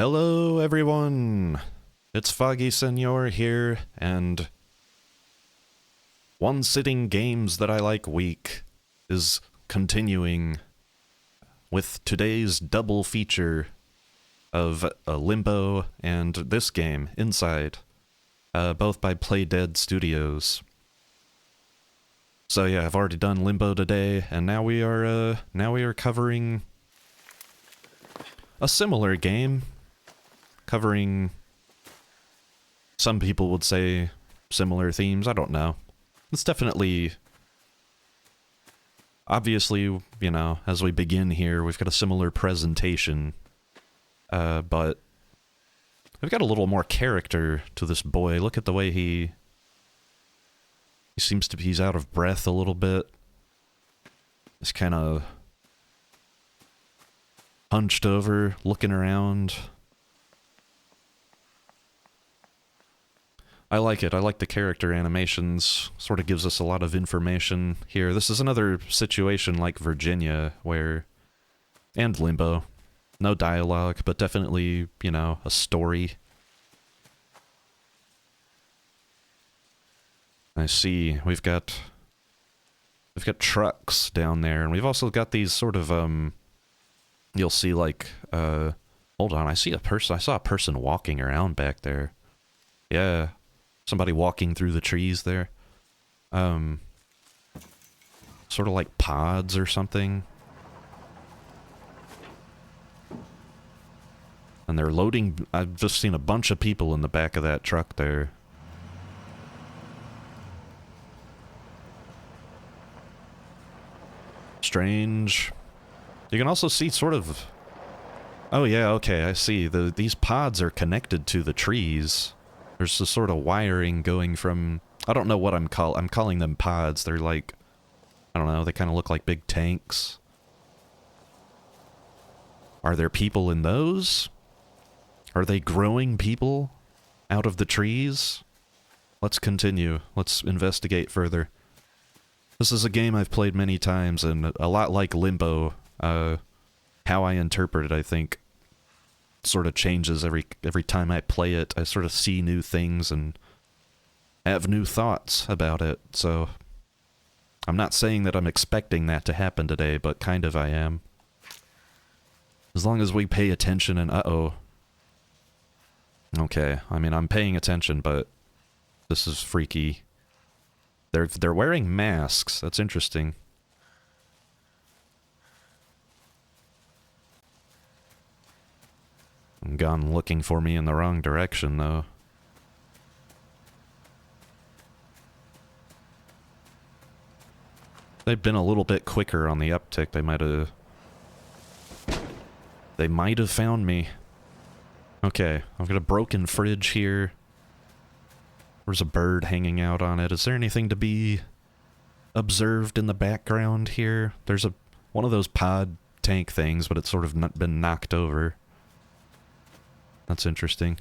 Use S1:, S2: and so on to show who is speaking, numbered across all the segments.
S1: Hello everyone! It's Foggy Senor here, and One Sitting Games That I Like Week is continuing with today's double feature of Limbo and this game, Inside, both by Playdead Studios. So yeah, I've already done Limbo today, and now we are covering a similar game, covering, some people would say, similar themes. I don't know. It's definitely, obviously, you know, as we begin here, we've got a similar presentation, but we've got a little more character to this boy. Look at the way he seems to be, he's out of breath a little bit. He's kind of hunched over, looking around. I like it. I like the character animations. Sort of gives us a lot of information here. This is another situation like Virginia, where... and Limbo. No dialogue, but definitely, you know, a story. I see. We've got trucks down there, and we've also got these sort of, you'll see, like, hold on, I see a person. I saw a person walking around back there. Yeah. Somebody walking through the trees there. Sort of like pods or something. And they're loading... I've just seen a bunch of people in the back of that truck there. Strange. You can also see sort of... oh yeah, okay, I see. These pods are connected to the trees. There's this sort of wiring going from... I don't know what I'm calling them pods. They're like... I don't know, they kind of look like big tanks. Are there people in those? Are they growing people out of the trees? Let's continue. Let's investigate further. This is a game I've played many times, and a lot like Limbo, how I interpret it, I think, sort of changes every time I play it. I sort of see new things and have new thoughts about it, so I'm not saying that I'm expecting that to happen today, but kind of I am. As long as we pay attention and uh-oh. Okay, I mean, I'm paying attention, but this is freaky. They're wearing masks. That's interesting. Gone looking for me in the wrong direction, though. They've been a little bit quicker on the uptick. They might have found me. Okay, I've got a broken fridge here. There's a bird hanging out on it. Is there anything to be observed in the background here? There's one of those pod tank things, but it's sort of been knocked over. That's interesting.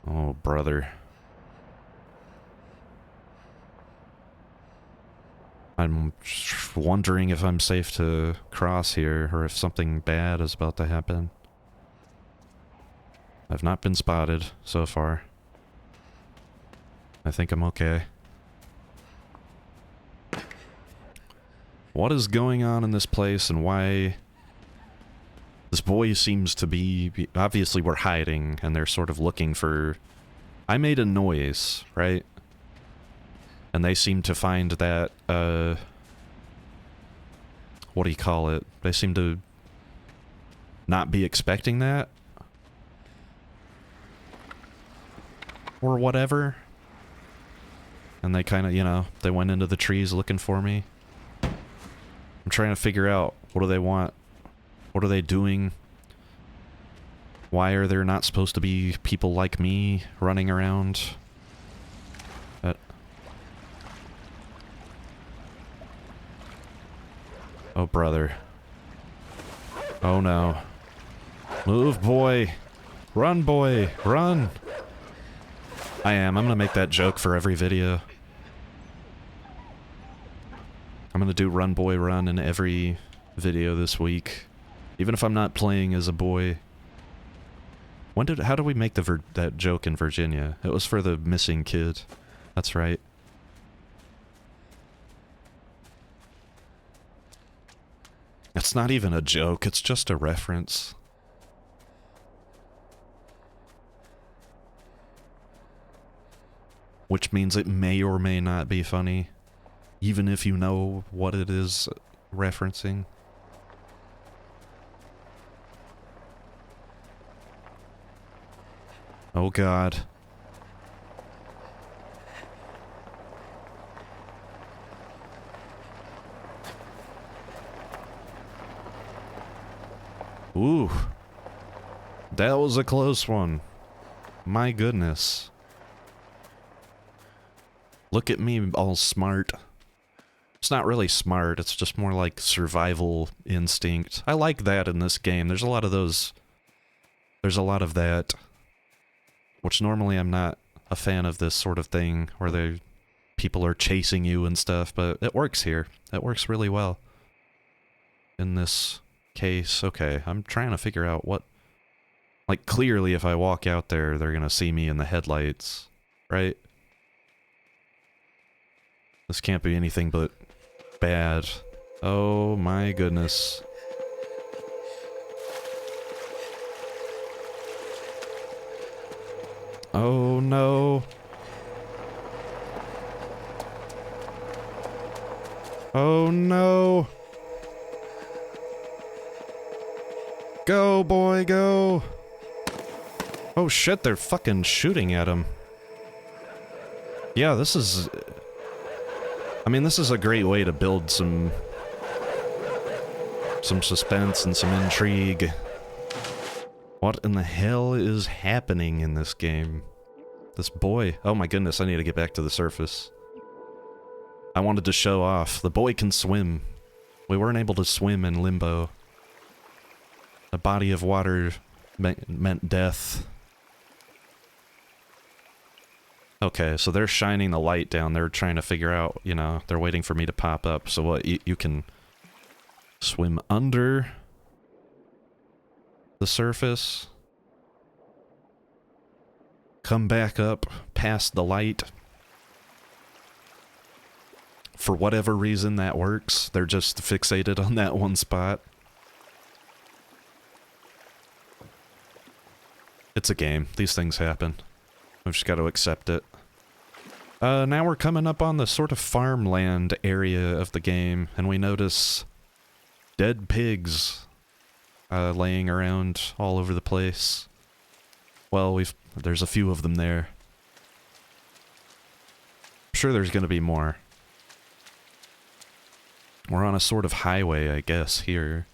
S1: Oh, brother. I'm wondering if I'm safe to cross here, or if something bad is about to happen. I've not been spotted so far. I think I'm okay. What is going on in this place, and why... this boy seems to be... obviously we're hiding, and they're sort of looking for... I made a noise, right? And they seem to find that, what do you call it? They seem to not be expecting that? Or whatever. And they kind of, you know, they went into the trees looking for me. I'm trying to figure out, what do they want? What are they doing? Why are there not supposed to be people like me running around? Oh, brother. Oh, no. Move, boy. Run, boy. Run. I'm gonna make that joke for every video. I'm gonna do Run Boy Run in every video this week. Even if I'm not playing as a boy. How did we make that joke in Virginia? It was for the missing kid. That's right. It's not even a joke, it's just a reference. Which means it may or may not be funny, even if you know what it is referencing. Oh God. Ooh. That was a close one. My goodness. Look at me all smart. It's not really smart, it's just more like survival instinct. I like that in this game. There's a lot of those. There's a lot of that. Which normally I'm not a fan of this sort of thing, where people are chasing you and stuff, but it works here. It works really well. In this case, okay, I'm trying to figure out what... Like, clearly if I walk out there, they're gonna see me in the headlights, right? This can't be anything but bad. Oh my goodness. Oh no. Oh no. Go, boy, go. Oh shit, they're fucking shooting at him. Yeah, this is... I mean, this is a great way to build some suspense and some intrigue. What in the hell is happening in this game? This boy... Oh my goodness, I need to get back to the surface. I wanted to show off. The boy can swim. We weren't able to swim in Limbo. A body of water meant death. Okay, so they're shining the light down. They're trying to figure out, you know, they're waiting for me to pop up. So what, you can swim under the surface, come back up past the light. For whatever reason that works. They're just fixated on that one spot. It's a game. These things happen. We've just got to accept it. Now we're coming up on the sort of farmland area of the game, and we notice dead pigs laying around all over the place. Well, there's a few of them there. I'm sure there's going to be more. We're on a sort of highway, I guess, here.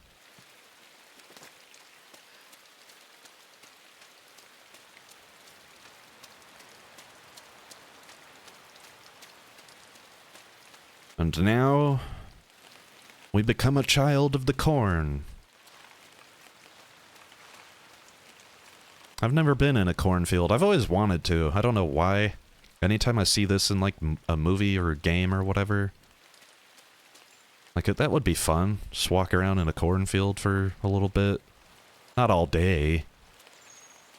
S1: And now, we become a child of the corn. I've never been in a cornfield. I've always wanted to. I don't know why. Anytime I see this in like a movie or a game or whatever, like that would be fun. Just walk around in a cornfield for a little bit. Not all day.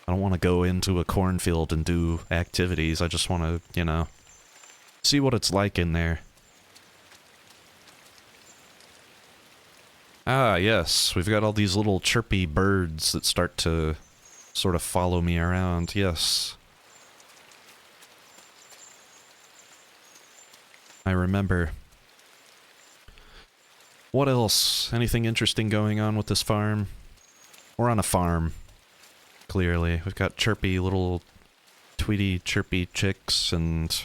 S1: I don't want to go into a cornfield and do activities. I just want to, you know, see what it's like in there. Ah, yes. We've got all these little chirpy birds that start to sort of follow me around. Yes. I remember. What else? Anything interesting going on with this farm? We're on a farm. Clearly. We've got chirpy little tweety chirpy chicks and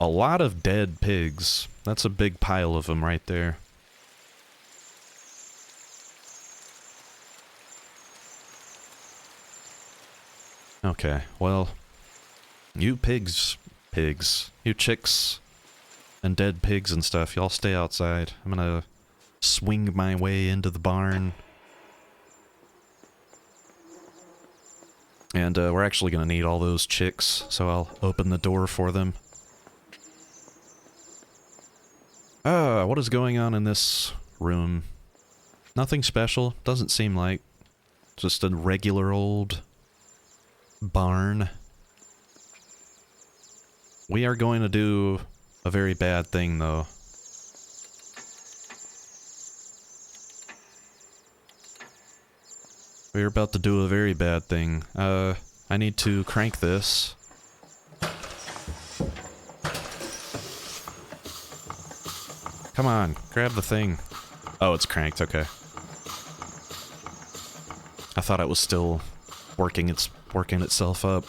S1: a lot of dead pigs. That's a big pile of them right there. Okay, well, you you chicks and dead pigs and stuff, y'all stay outside. I'm gonna swing my way into the barn. And we're actually gonna need all those chicks, so I'll open the door for them. What is going on in this room? Nothing special, doesn't seem like. Just a regular old barn. We are going to do a very bad thing, though. We're about to do a very bad thing. I need to crank this. Come on, grab the thing. Oh, it's cranked, okay. I thought it was still working itself up.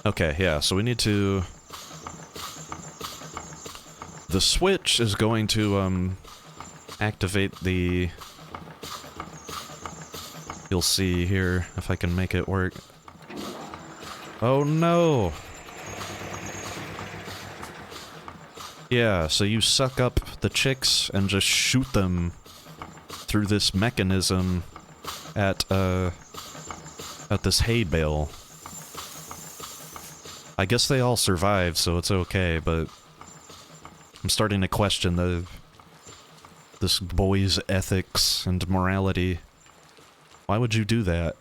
S1: Okay, yeah, so we need to... The switch is going to, activate the... You'll see here if I can make it work. Oh no! Yeah, so you suck up the chicks and just shoot them through this mechanism at this hay bale. I guess they all survived, so it's okay, but I'm starting to question this boy's ethics and morality. Why would you do that?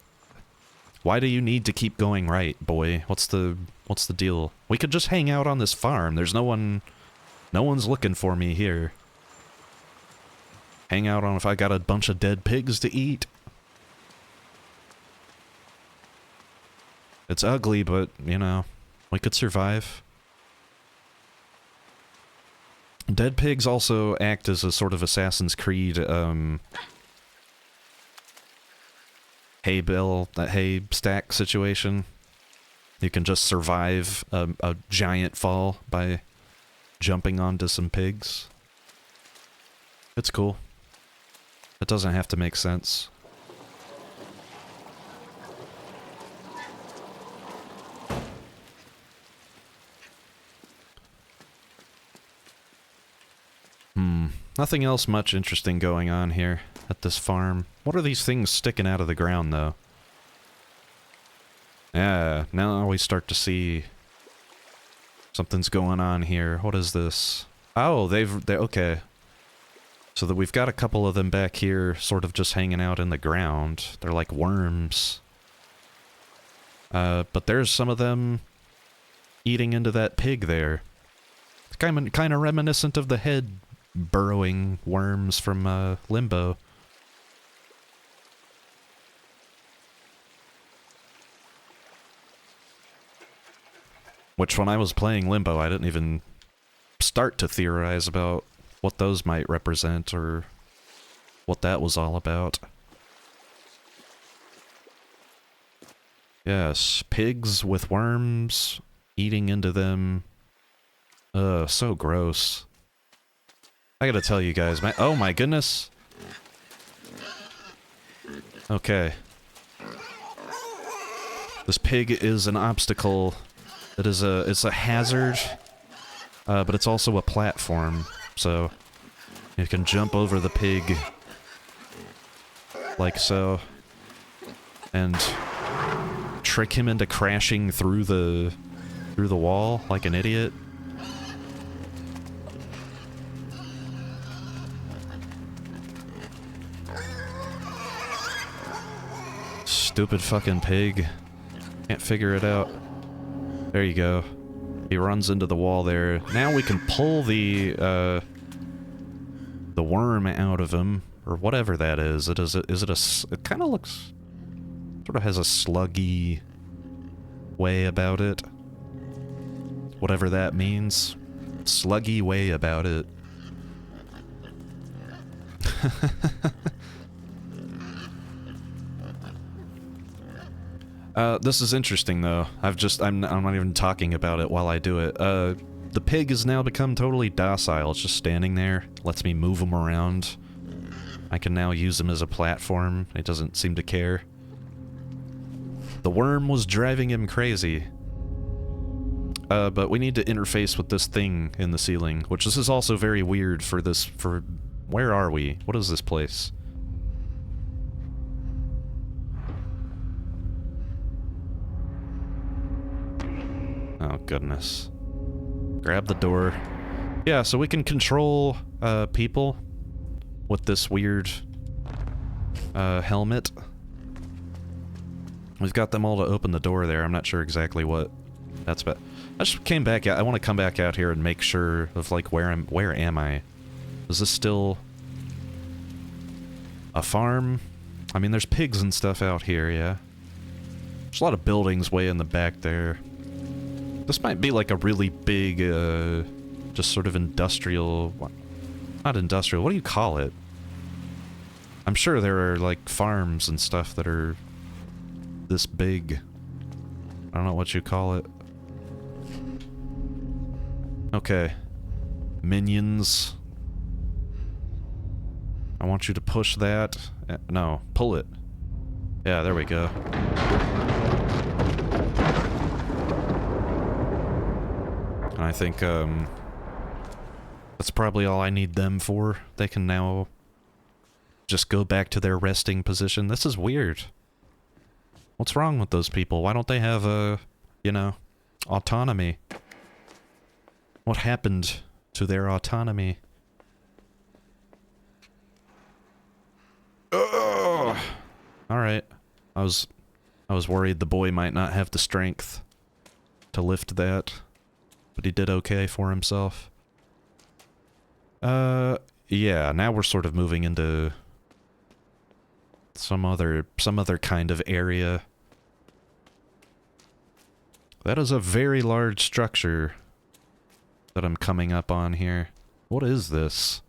S1: Why do you need to keep going right, boy? What's the deal? We could just hang out on this farm. There's no one's looking for me here. Hang out on if I got a bunch of dead pigs to eat. It's ugly, but, you know, we could survive. Dead pigs also act as a sort of Assassin's Creed, hay stack situation. You can just survive a giant fall by jumping onto some pigs. It's cool. It doesn't have to make sense. Nothing else much interesting going on here at this farm. What are these things sticking out of the ground, though? Yeah, now we start to see something's going on here. What is this? Oh, they're okay. So that we've got a couple of them back here, sort of just hanging out in the ground. They're like worms. But there's some of them eating into that pig there. It's kind of reminiscent of the head burrowing worms from Limbo. Which, when I was playing Limbo, I didn't even start to theorize about what those might represent or what that was all about. Yes, pigs with worms eating into them. Ugh, so gross. I gotta tell you guys, oh my goodness. Okay. This pig is an obstacle. It's a hazard, but it's also a platform, so you can jump over the pig like so and trick him into crashing through the wall like an idiot. Stupid fucking pig. Can't figure it out. There you go. He runs into the wall there. Now we can pull the worm out of him, or whatever that is. It kind of looks, sort of has a sluggy way about it. Whatever that means. Sluggy way about it. This is interesting, though. I'm not even talking about it while I do it. The pig has now become totally docile. It's just standing there. Lets me move him around. I can now use him as a platform. He doesn't seem to care. The worm was driving him crazy. But we need to interface with this thing in the ceiling, which this is also very weird for where are we? What is this place? Oh, goodness. Grab the door. Yeah, so we can control, people with this weird helmet. We've got them all to open the door there. I'm not sure exactly what that's about. I just came back out. I want to come back out here and make sure of, like, where am I? Is this still a farm? I mean, there's pigs and stuff out here, yeah. There's a lot of buildings way in the back there. This might be like a really big, just sort of industrial... Not industrial, what do you call it? I'm sure there are, like, farms and stuff that are this big. I don't know what you call it. Okay. Minions. I want you to push that. No, pull it. Yeah, there we go. And I think, that's probably all I need them for. They can now just go back to their resting position. This is weird. What's wrong with those people? Why don't they have, you know, autonomy? What happened to their autonomy? Ugh. Alright. I was worried the boy might not have the strength to lift that, but he did okay for himself. Yeah, now we're sort of moving into some other kind of area. That is a very large structure that I'm coming up on here. What is this?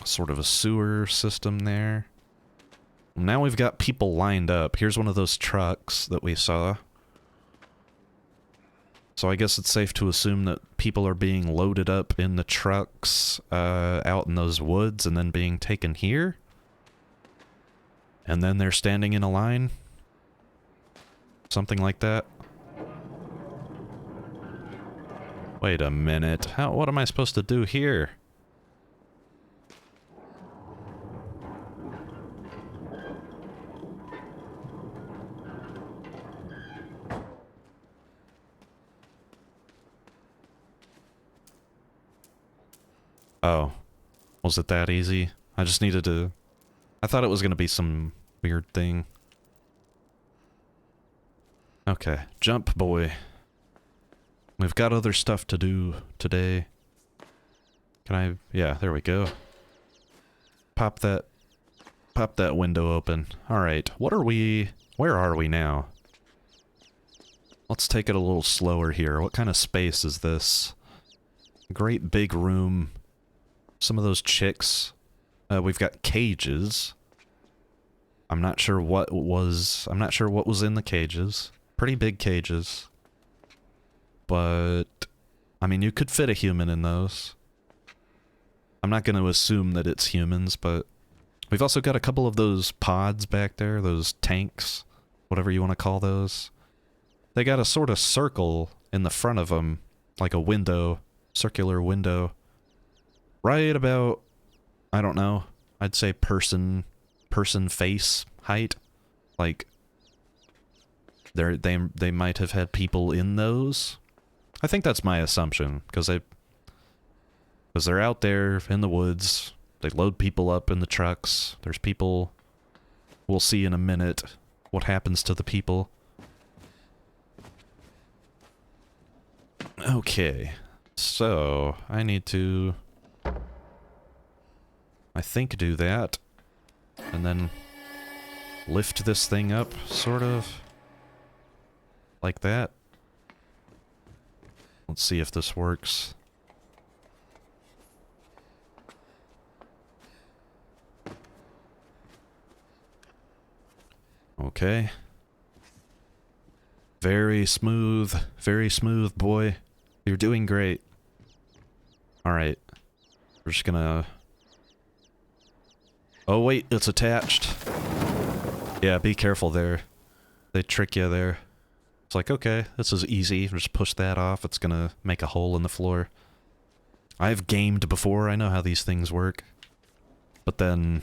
S1: Sort of a sewer system there. Now we've got people lined up. Here's one of those trucks that we saw. So I guess it's safe to assume that people are being loaded up in the trucks out in those woods and then being taken here. And then they're standing in a line. Something like that. Wait a minute. What am I supposed to do here? Oh. Was it that easy? I just needed to... I thought it was going to be some weird thing. Okay. Jump, boy. We've got other stuff to do today. Can I... Yeah, there we go. Pop that window open. Alright. What are we... Where are we now? Let's take it a little slower here. What kind of space is this? Great big room. Some of those chicks. We've got cages. I'm not sure what was in the cages. Pretty big cages. But, I mean, you could fit a human in those. I'm not going to assume that it's humans, but we've also got a couple of those pods back there, those tanks, whatever you want to call those. They got a sort of circle in the front of them, like a window, circular window. Right about, I don't know, I'd say person face height. Like, they might have had people in those. I think that's my assumption, because they're out there in the woods. They load people up in the trucks. There's people. We'll see in a minute what happens to the people. Okay, so I need to, I think, do that, and then lift this thing up, sort of, like that. Let's see if this works. Okay. Very smooth, boy. You're doing great. Alright. We're just gonna... Oh wait, it's attached. Yeah, be careful there. They trick you there. It's like, okay, this is easy. Just push that off. It's gonna make a hole in the floor. I've gamed before. I know how these things work. But then...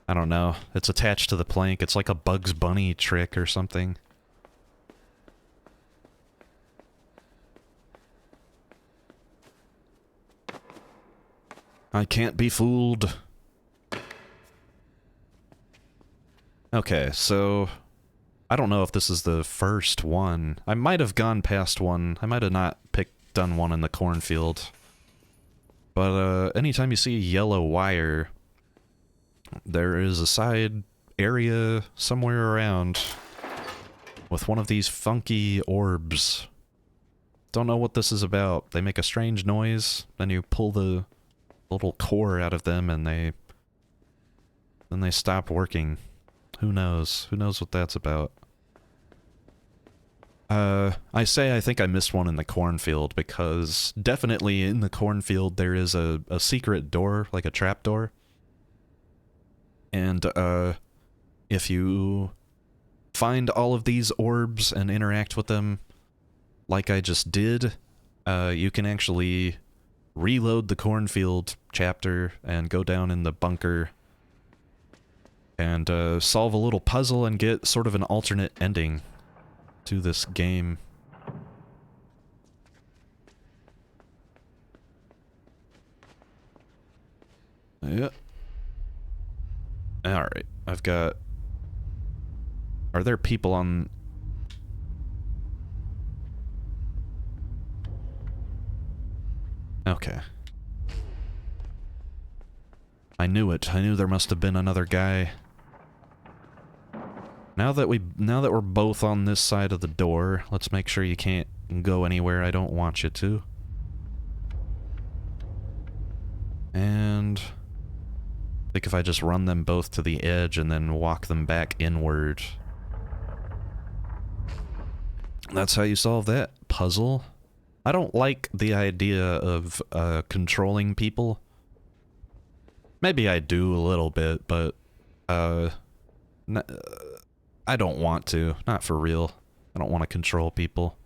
S1: I don't know. It's attached to the plank. It's like a Bugs Bunny trick or something. I can't be fooled. Okay, so I don't know if this is the first one. I might have gone past one. I might have not done one in the cornfield. But anytime you see a yellow wire, there is a side area somewhere around with one of these funky orbs. Don't know what this is about. They make a strange noise, then you pull the little core out of them and then they stop working. Who knows? Who knows what that's about? I think I missed one in the cornfield because definitely in the cornfield there is a secret door, like a trap door. And, if you find all of these orbs and interact with them like I just did, you can actually reload the cornfield chapter and go down in the bunker and solve a little puzzle and get sort of an alternate ending to this game. Yeah. Alright, I've got... Are there people on... Okay. I knew it. I knew there must have been another guy. Now that we're both on this side of the door, let's make sure you can't go anywhere I don't want you to. And I think if I just run them both to the edge and then walk them back inward. That's how you solve that puzzle. I don't like the idea of controlling people. Maybe I do a little bit, but I don't want to. Not for real. I don't want to control people.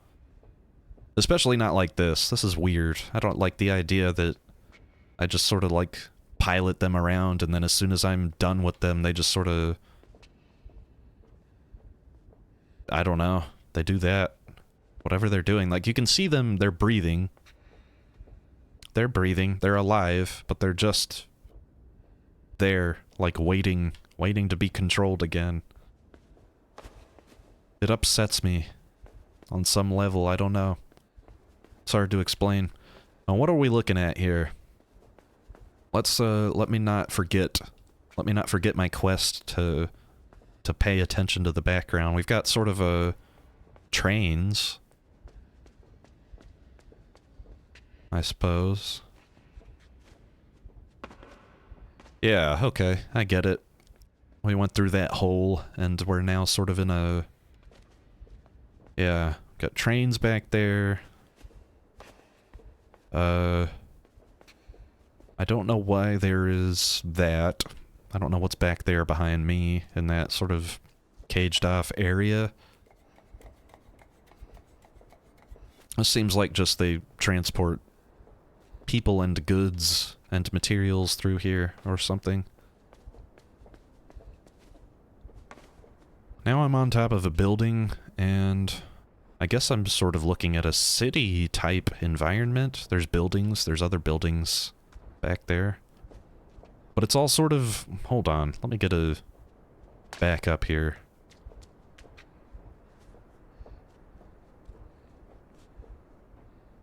S1: Especially not like this. This is weird. I don't like the idea that I just sort of like pilot them around and then as soon as I'm done with them, they just sort of... I don't know. They do that. Whatever they're doing. Like, you can see them, they're breathing. They're breathing. They're alive, but they're just there, like waiting to be controlled again. It upsets me on some level, I don't know. It's hard to explain. Now, what are we looking at here? Let's let me not forget my quest to pay attention to the background. We've got sort of a trains, I suppose. Yeah, okay, I get it. We went through that hole, and we're now sort of in a... Yeah, got trains back there. I don't know why there is that. I don't know what's back there behind me in that sort of caged-off area. This seems like just they transport people and goods and materials through here or something. Now I'm on top of a building, and I guess I'm sort of looking at a city-type environment. There's buildings, there's other buildings back there. But it's all sort of... Hold on, let me get a back up here.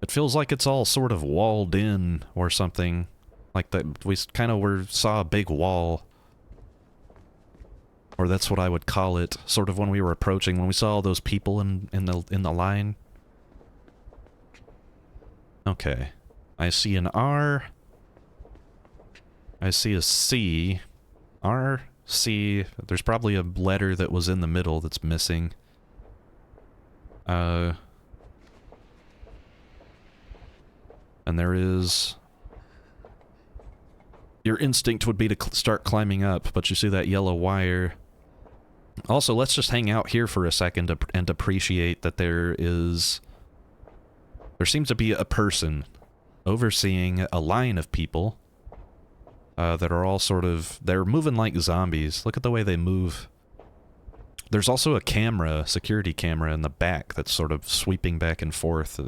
S1: It feels like it's all sort of walled in or something. Like that we kind of saw a big wall. Or that's what I would call it, sort of when we were approaching, when we saw all those people in the line. Okay. I see an R. I see a C. R, C. There's probably a letter that was in the middle that's missing. And there is... Your instinct would be to start climbing up, but you see that yellow wire. Also, let's just hang out here for a second and appreciate that there seems to be a person overseeing a line of people that are all sort of... They're moving like zombies. Look at the way they move. There's also a camera, security camera in the back that's sort of sweeping back and forth.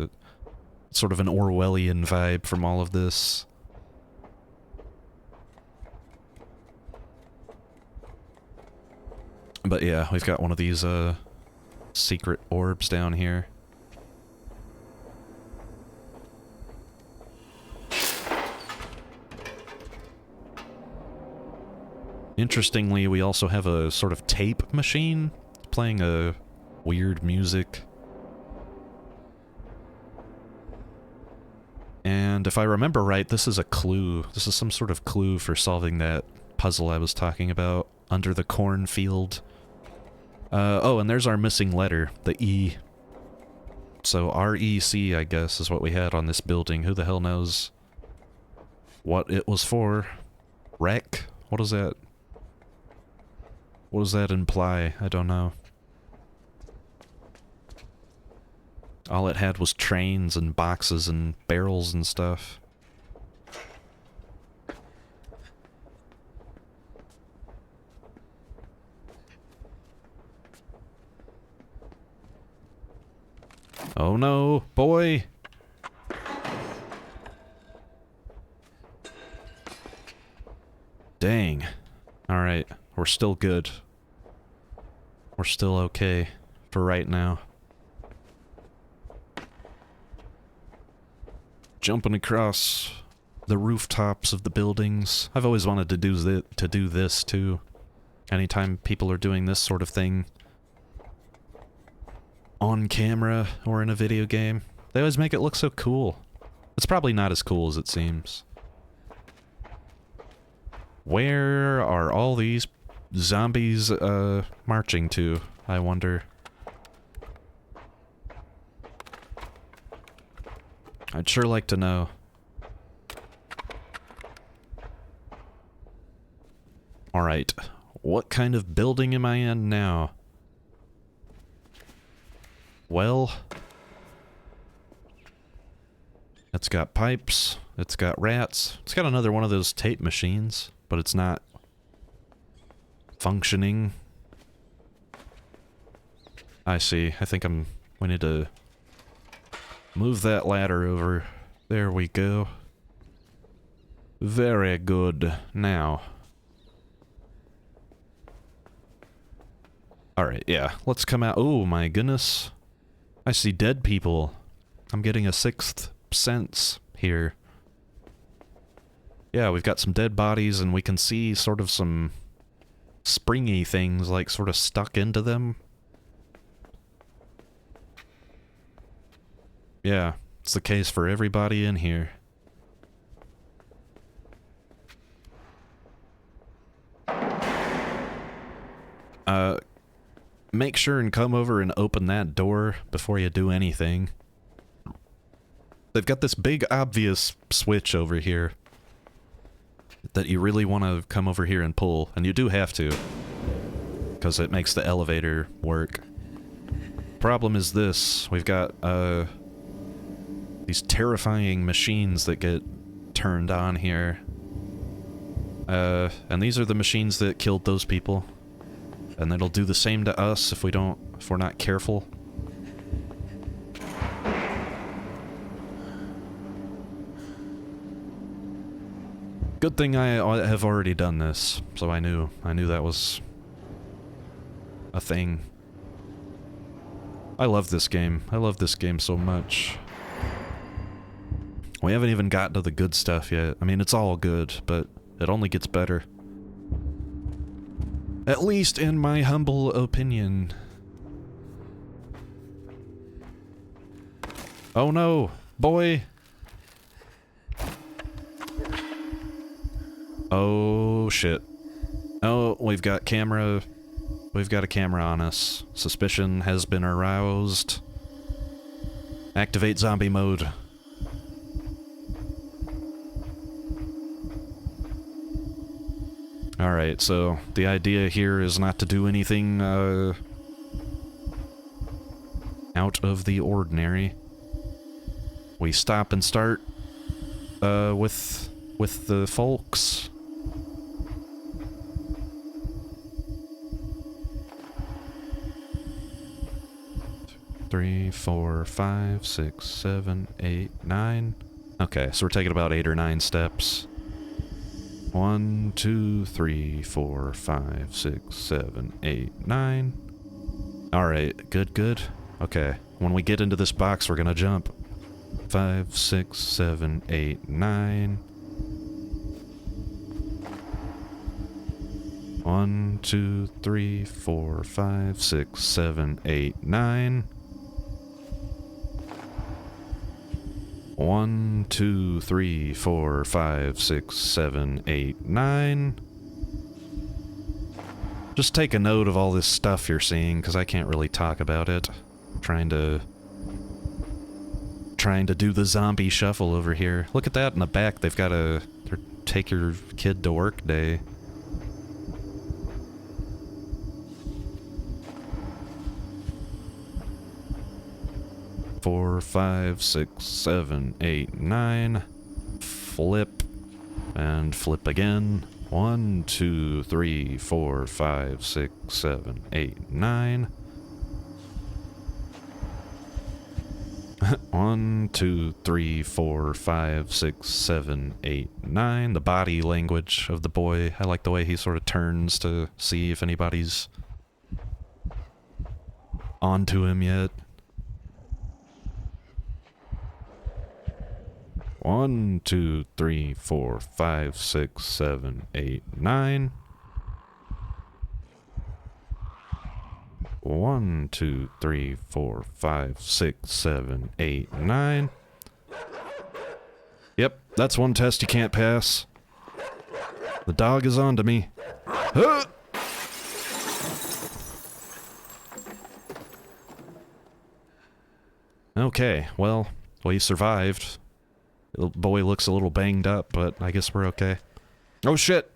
S1: Sort of an Orwellian vibe from all of this. But yeah, we've got one of these, secret orbs down here. Interestingly, we also have a sort of tape machine playing a weird music. And if I remember right, this is a clue. This is some sort of clue for solving that puzzle I was talking about under the cornfield. Oh, and there's our missing letter, the E. So R-E-C, I guess, is what we had on this building. Who the hell knows what it was for? Wreck? What is that? What does that imply? I don't know. All it had was trains and boxes and barrels and stuff. Oh no, boy! Dang. Alright, we're still good. We're still okay for right now. Jumping across the rooftops of the buildings. I've always wanted to do this too. Anytime people are doing this sort of thing on camera or in a video game, they always make it look so cool. It's probably not as cool as it seems. Where are all these zombies marching to, I wonder? I'd sure like to know. Alright, what kind of building am I in now? Well, it's got pipes, it's got rats, it's got another one of those tape machines, but it's not functioning. I see. I think we need to move that ladder over. There we go. Very good. Now. Alright, yeah. Let's come out. Oh my goodness. I see dead people. I'm getting a sixth sense here. Yeah, we've got some dead bodies and we can see sort of some springy things like sort of stuck into them. Yeah, it's the case for everybody in here. Make sure and come over and open that door before you do anything. They've got this big obvious switch over here that you really want to come over here and pull, and you do have to, because it makes the elevator work. Problem is this, we've got these terrifying machines that get turned on here. And these are the machines that killed those people. And it'll do the same to us if we're not careful. Good thing I have already done this, so I knew that was a thing. I love this game. I love this game so much. We haven't even gotten to the good stuff yet. I mean, it's all good, but it only gets better. At least in my humble opinion. Oh no, boy! Oh shit. Oh, we've got a camera on us. Suspicion has been aroused. Activate zombie mode. Alright, so the idea here is not to do anything out of the ordinary. We stop and start with the folks. Three, 4, 5, 6, 7, 8, 9. Okay, so we're taking about 8 or 9 steps. 1, 2, 3, 4, 5, 6, 7, 8, 9. Alright, good, good. Okay, when we get into this box, we're gonna jump. 5, 6, 7, 8, 9. 1, 2, 3, 4, 5, 6, 7, 8, 9. 1, 2, 3, 4, 5, 6, 7, 8, 9. Just take a note of all this stuff you're seeing, because I can't really talk about it. I'm trying to do the zombie shuffle over here. Look at that in the back. They've got a take your kid to work day. Four, 5, 6, 7, 8, 9. Flip. And flip again. 1, 2, 3, 4, 5, 6, 7, 8, 9. 1, 2, 3, 4, 5, 6, 7, 8, 9. The body language of the boy. I like the way he sort of turns to see if anybody's onto him yet. 1, 2, 3, 4, 5, 6, 7, 8, 9. 1, 2, 3, 4, 5, 6, 7, 8, 9. Yep, that's one test you can't pass. The dog is on to me. Huh! Okay, well, we survived. The boy looks a little banged up, but I guess we're okay. Oh shit!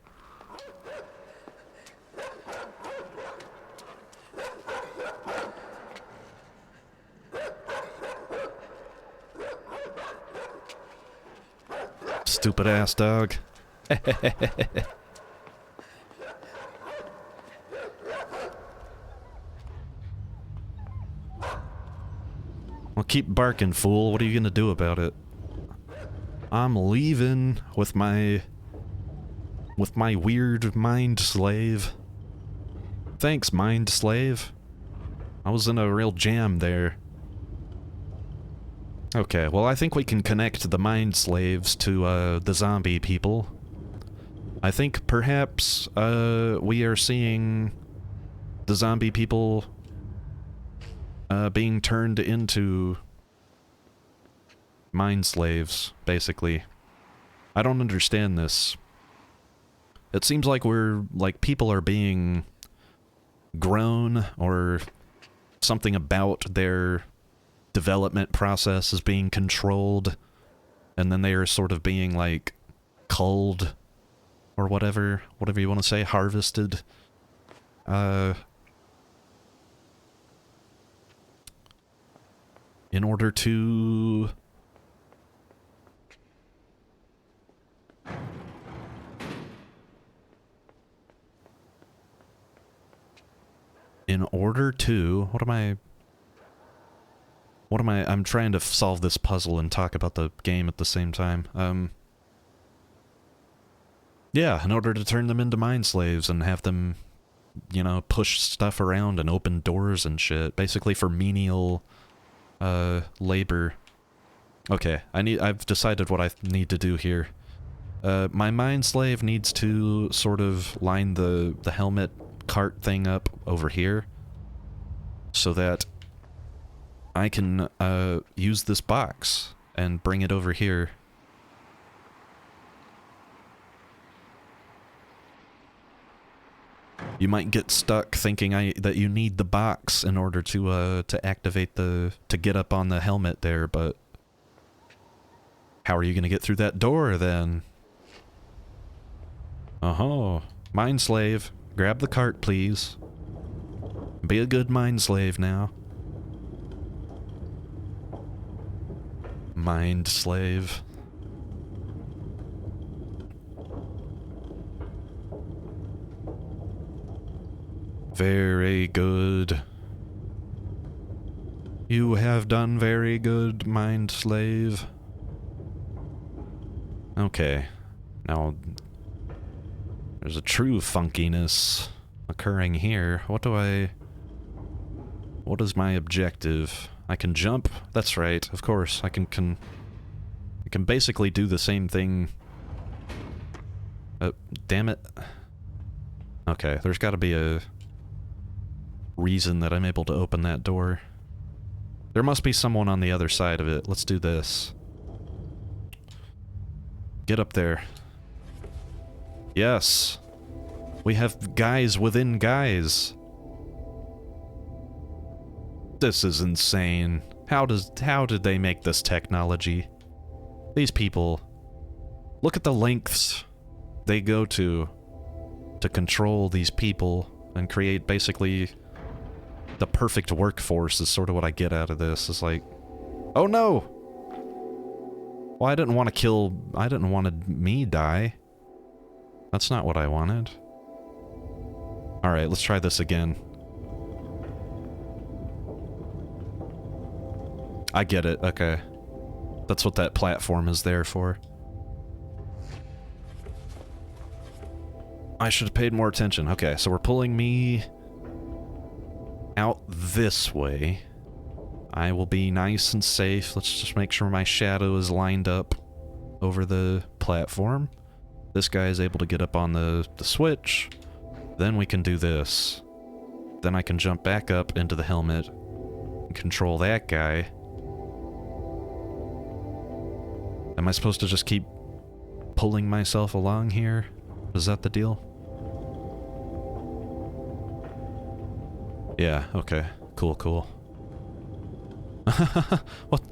S1: Stupid ass dog. Well, keep barking, fool. What are you gonna do about it? I'm leaving with my weird mind slave. Thanks, mind slave. I was in a real jam there. Okay, well I think we can connect the mind slaves to the zombie people. I think perhaps we are seeing the zombie people being turned into mind slaves, basically. I don't understand this. It seems like people are being grown, or something about their development process is being controlled, and then they are sort of being, like, culled, or whatever you want to say, harvested. In order to... I'm trying to solve this puzzle and talk about the game at the same time. Yeah, in order to turn them into mind slaves and have them, you know, push stuff around and open doors and shit. Basically for menial, labor. Okay, I've decided what I need to do here. My mind slave needs to sort of line the helmet cart thing up over here, so that I can use this box and bring it over here. You might get stuck thinking that you need the box in order to activate to get up on the helmet there, but how are you gonna get through that door then? Oh, mind slave. Grab the cart, please. Be a good mind slave now. Mind slave. Very good. You have done very good, mind slave. Okay. Now, There's a true funkiness occurring here. What is my objective? I can jump? That's right, of course. I can basically do the same thing. Oh, damn it. Okay, there's gotta be a reason that I'm able to open that door. There must be someone on the other side of it. Let's do this. Get up there. Yes. We have guys within guys. This is insane. How did they make this technology? These people. Look at the lengths they go to control these people and create basically the perfect workforce is sort of what I get out of this. It's like, oh no! Well, I didn't want me die. That's not what I wanted. Alright, let's try this again. I get it, okay. That's what that platform is there for. I should have paid more attention. Okay, so we're pulling me out this way. I will be nice and safe. Let's just make sure my shadow is lined up over the platform. This guy is able to get up on the switch. Then we can do this. Then I can jump back up into the helmet and control that guy. Am I supposed to just keep pulling myself along here? Is that the deal? Yeah, okay. Cool, cool. What?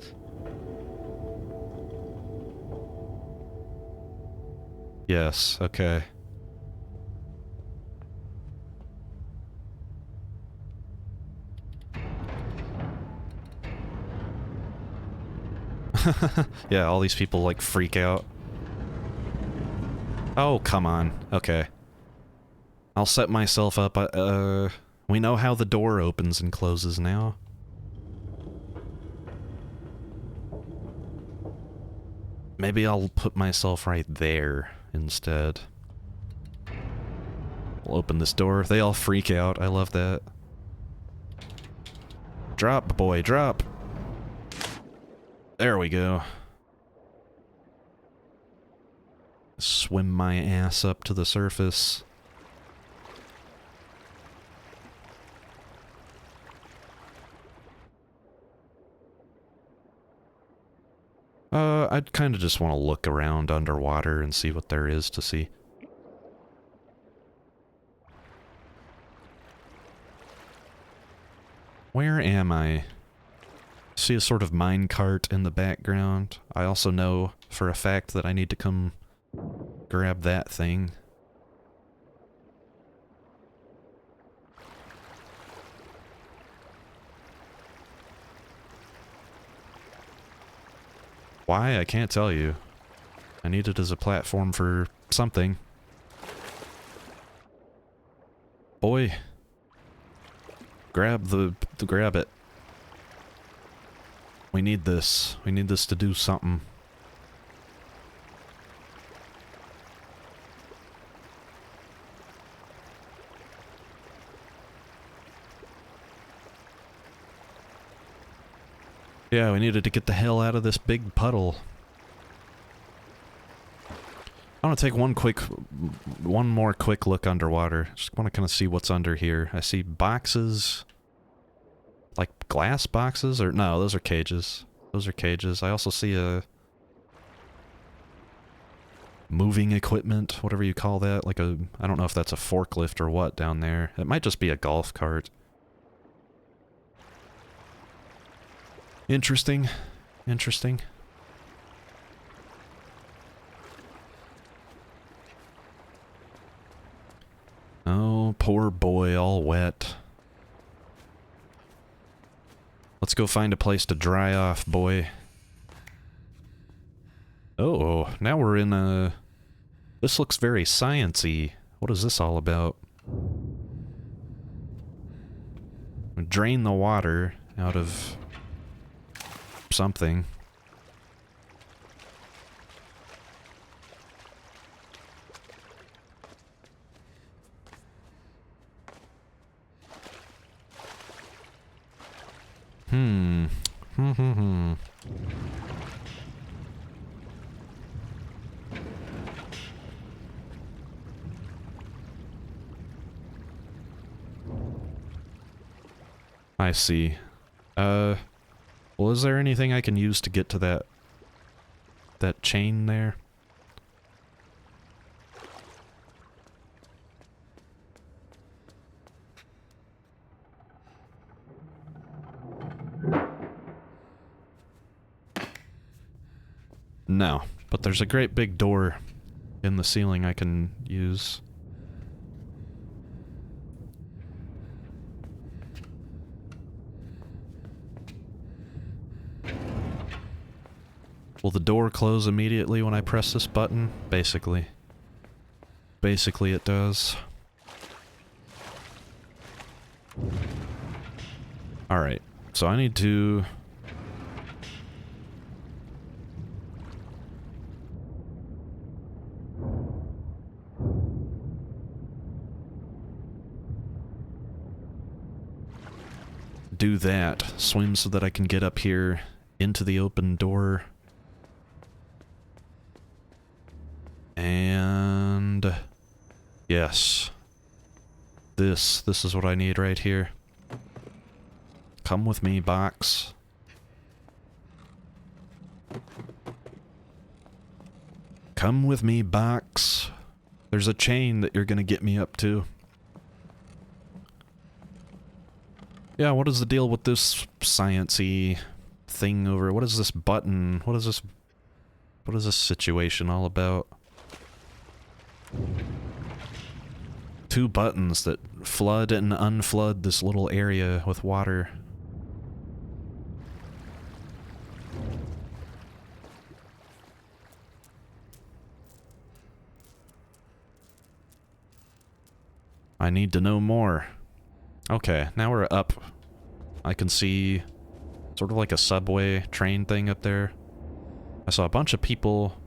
S1: Yes, okay. Yeah, all these people like freak out. Oh, come on. Okay. I'll set myself up. We know how the door opens and closes now. Maybe I'll put myself right there instead. We'll open this door. They all freak out. I love that. Drop, boy, drop. There we go. Swim my ass up to the surface. I'd kind of just want to look around underwater and see what there is to see. Where am I? See a sort of minecart in the background. I also know for a fact that I need to come grab that thing. Why? I can't tell you. I need it as a platform for something. Boy. Grab grab it. We need this. We need this to do something. Yeah, we needed to get the hell out of this big puddle. I want to take one more quick look underwater. Just want to kind of see what's under here. I see boxes. Like glass boxes? Or no, those are cages. Those are cages. I also see a moving equipment, whatever you call that. Like a, I don't know if that's a forklift or what down there. It might just be a golf cart. Interesting. Interesting. Oh, poor boy, all wet. Let's go find a place to dry off, boy. Oh, now we're in a... This looks very science-y. What is this all about? Drain the water out of something. I see. Well, is there anything I can use to get to that chain there? No, but there's a great big door in the ceiling I can use. Will the door close immediately when I press this button? Basically. Basically it does. Alright, so I need to... do that. Swim so that I can get up here into the open door. And... yes. This is what I need right here. Come with me, box. Come with me, box. There's a chain that you're gonna get me up to. Yeah, what is the deal with this science-y thing over... what is this button? What is this situation all about? Two buttons that flood and unflood this little area with water. I need to know more. Okay, now we're up. I can see sort of like a subway train thing up there. I saw a bunch of people.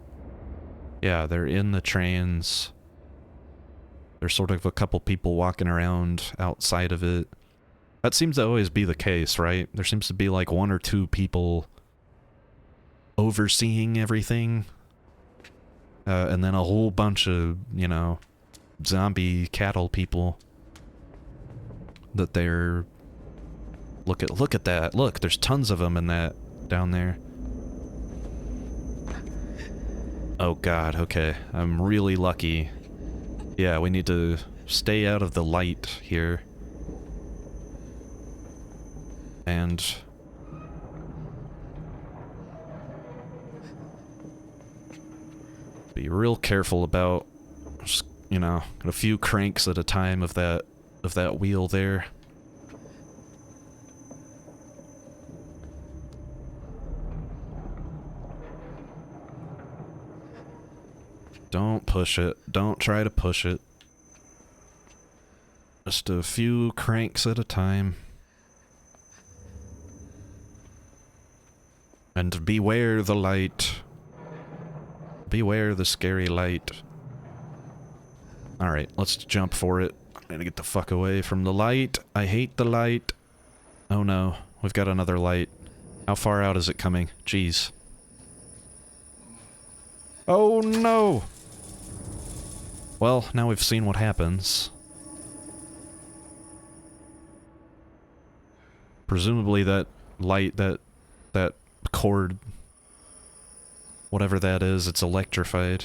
S1: Yeah, they're in the trains. There's sort of a couple people walking around outside of it. That seems to always be the case, right? There seems to be like one or two people overseeing everything. And then a whole bunch of, you know, zombie cattle people that they're... look at that. Look, there's tons of them in that down there. Oh god, okay. I'm really lucky. Yeah, we need to stay out of the light here. And... be real careful about, just, you know, a few cranks at a time of that wheel there. Don't push it. Don't try to push it. Just a few cranks at a time. And beware the light. Beware the scary light. Alright, let's jump for it. I'm gonna get the fuck away from the light. I hate the light. Oh no, we've got another light. How far out is it coming? Jeez. Oh no! Well, now we've seen what happens. Presumably that light, that cord, whatever that is, it's electrified.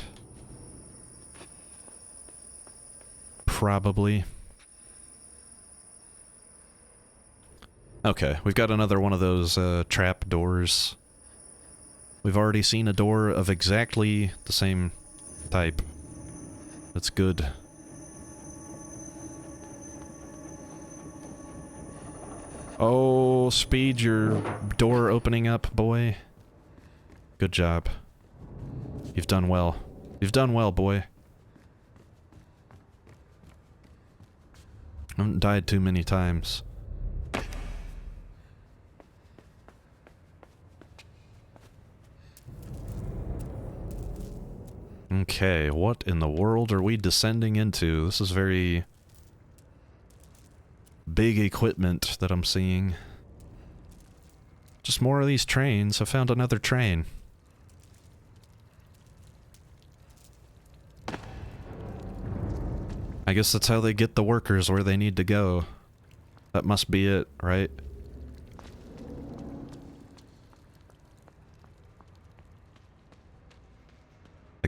S1: Probably. Okay, we've got another one of those trap doors. We've already seen a door of exactly the same type. That's good. Oh, speed your door opening up, boy. Good job. You've done well. You've done well, boy. I haven't died too many times. Okay, what in the world are we descending into? This is very big equipment that I'm seeing. Just more of these trains. I found another train. I guess that's how they get the workers where they need to go. That must be it, right?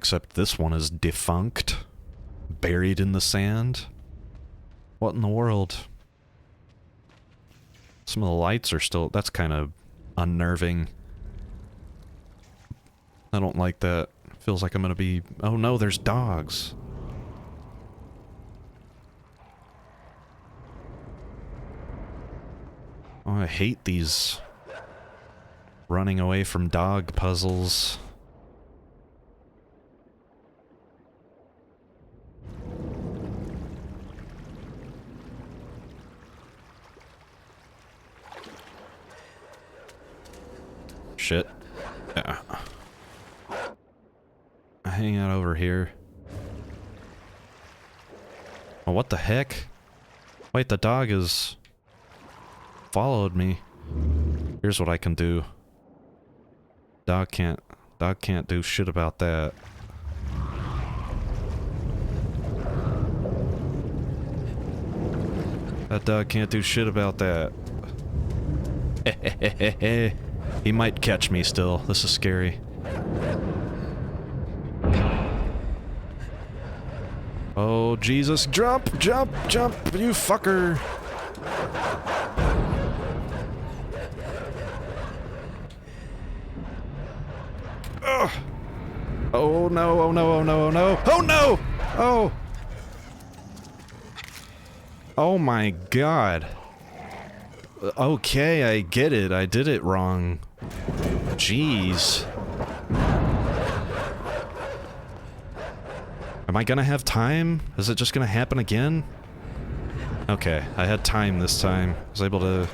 S1: except this one is defunct. Buried in the sand. What in the world? Some of the lights are still... That's kind of unnerving. I don't like that. Feels like I'm gonna be... Oh no, there's dogs. Oh, I hate these running away from dog puzzles. Shit. Yeah. Hang out over here. Oh, what the heck? Wait, the dog is... followed me. Here's what I can do. Dog can't do shit about that. That dog can't do shit about that. He might catch me still. This is scary. Oh, Jesus. Jump, jump, jump, you fucker. Ugh. Oh no, oh no, oh no, oh no. Oh no! Oh! Oh my god. Okay, I get it. I did it wrong. Jeez. Am I gonna have time? Is it just gonna happen again? Okay, I had time this time. I was able to...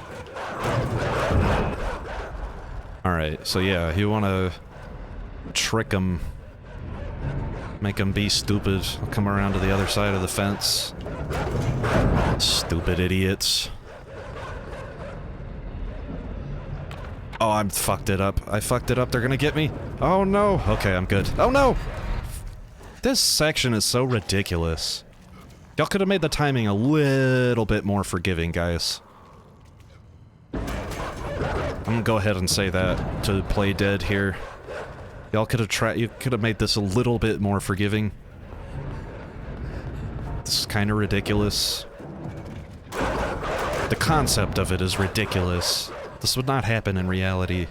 S1: Alright, so yeah, you wanna... trick him. Make him be stupid. I'll come around to the other side of the fence. Stupid idiots. Oh, I fucked it up. I fucked it up. They're gonna get me. Oh no. Okay, I'm good. Oh no! This section is so ridiculous. Y'all could have made the timing a little bit more forgiving, guys. I'm gonna go ahead and say that to Playdead here. Y'all could have you could have made this a little bit more forgiving. This is kind of ridiculous. The concept of it is ridiculous. This would not happen in reality.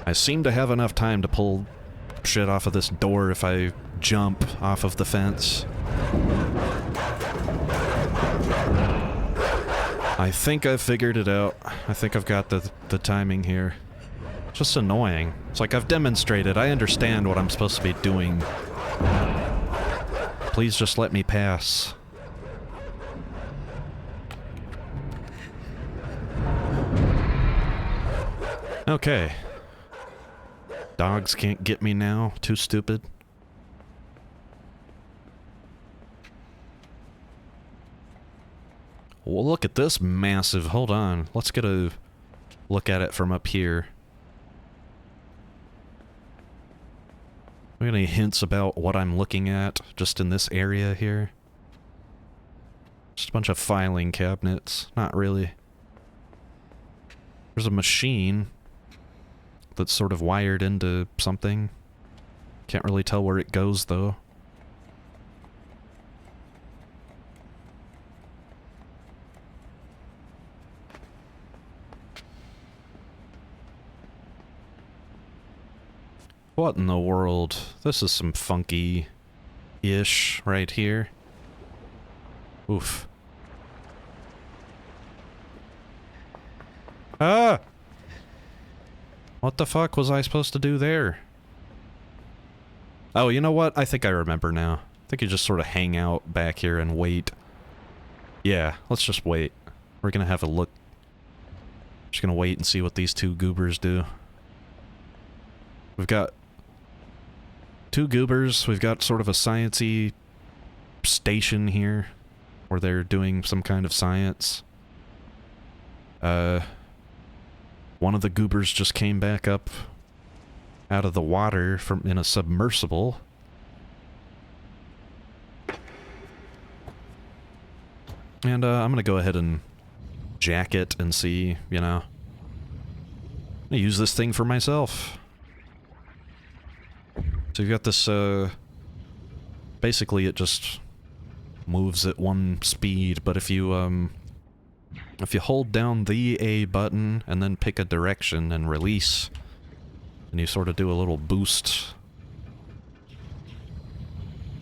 S1: I seem to have enough time to pull shit off of this door if I jump off of the fence. I think I've figured it out. I think I've got the timing here. Just annoying. It's like I've demonstrated. I understand what I'm supposed to be doing. Please just let me pass. Okay. Dogs can't get me now. Too stupid. Well, look at this massive... Hold on. Let's get a look at it from up here. Any hints about what I'm looking at just in this area here? Just a bunch of filing cabinets. Not really. There's a machine that's sort of wired into something. Can't really tell where it goes, though. What in the world? This is some funky-ish right here. Oof. Ah! What the fuck was I supposed to do there? Oh, you know what? I think I remember now. I think you just sort of hang out back here and wait. Yeah, let's just wait. We're gonna have a look. Just gonna wait and see what these two goobers do. We've got two goobers. We've got sort of a science-y station here where they're doing some kind of science. One of the goobers just came back up out of the water from in a submersible. And I'm gonna go ahead and jack it and see, you know. I'm gonna use this thing for myself. So you've got this, basically it just moves at one speed, but if you hold down the A button and then pick a direction and release, and you sort of do a little boost.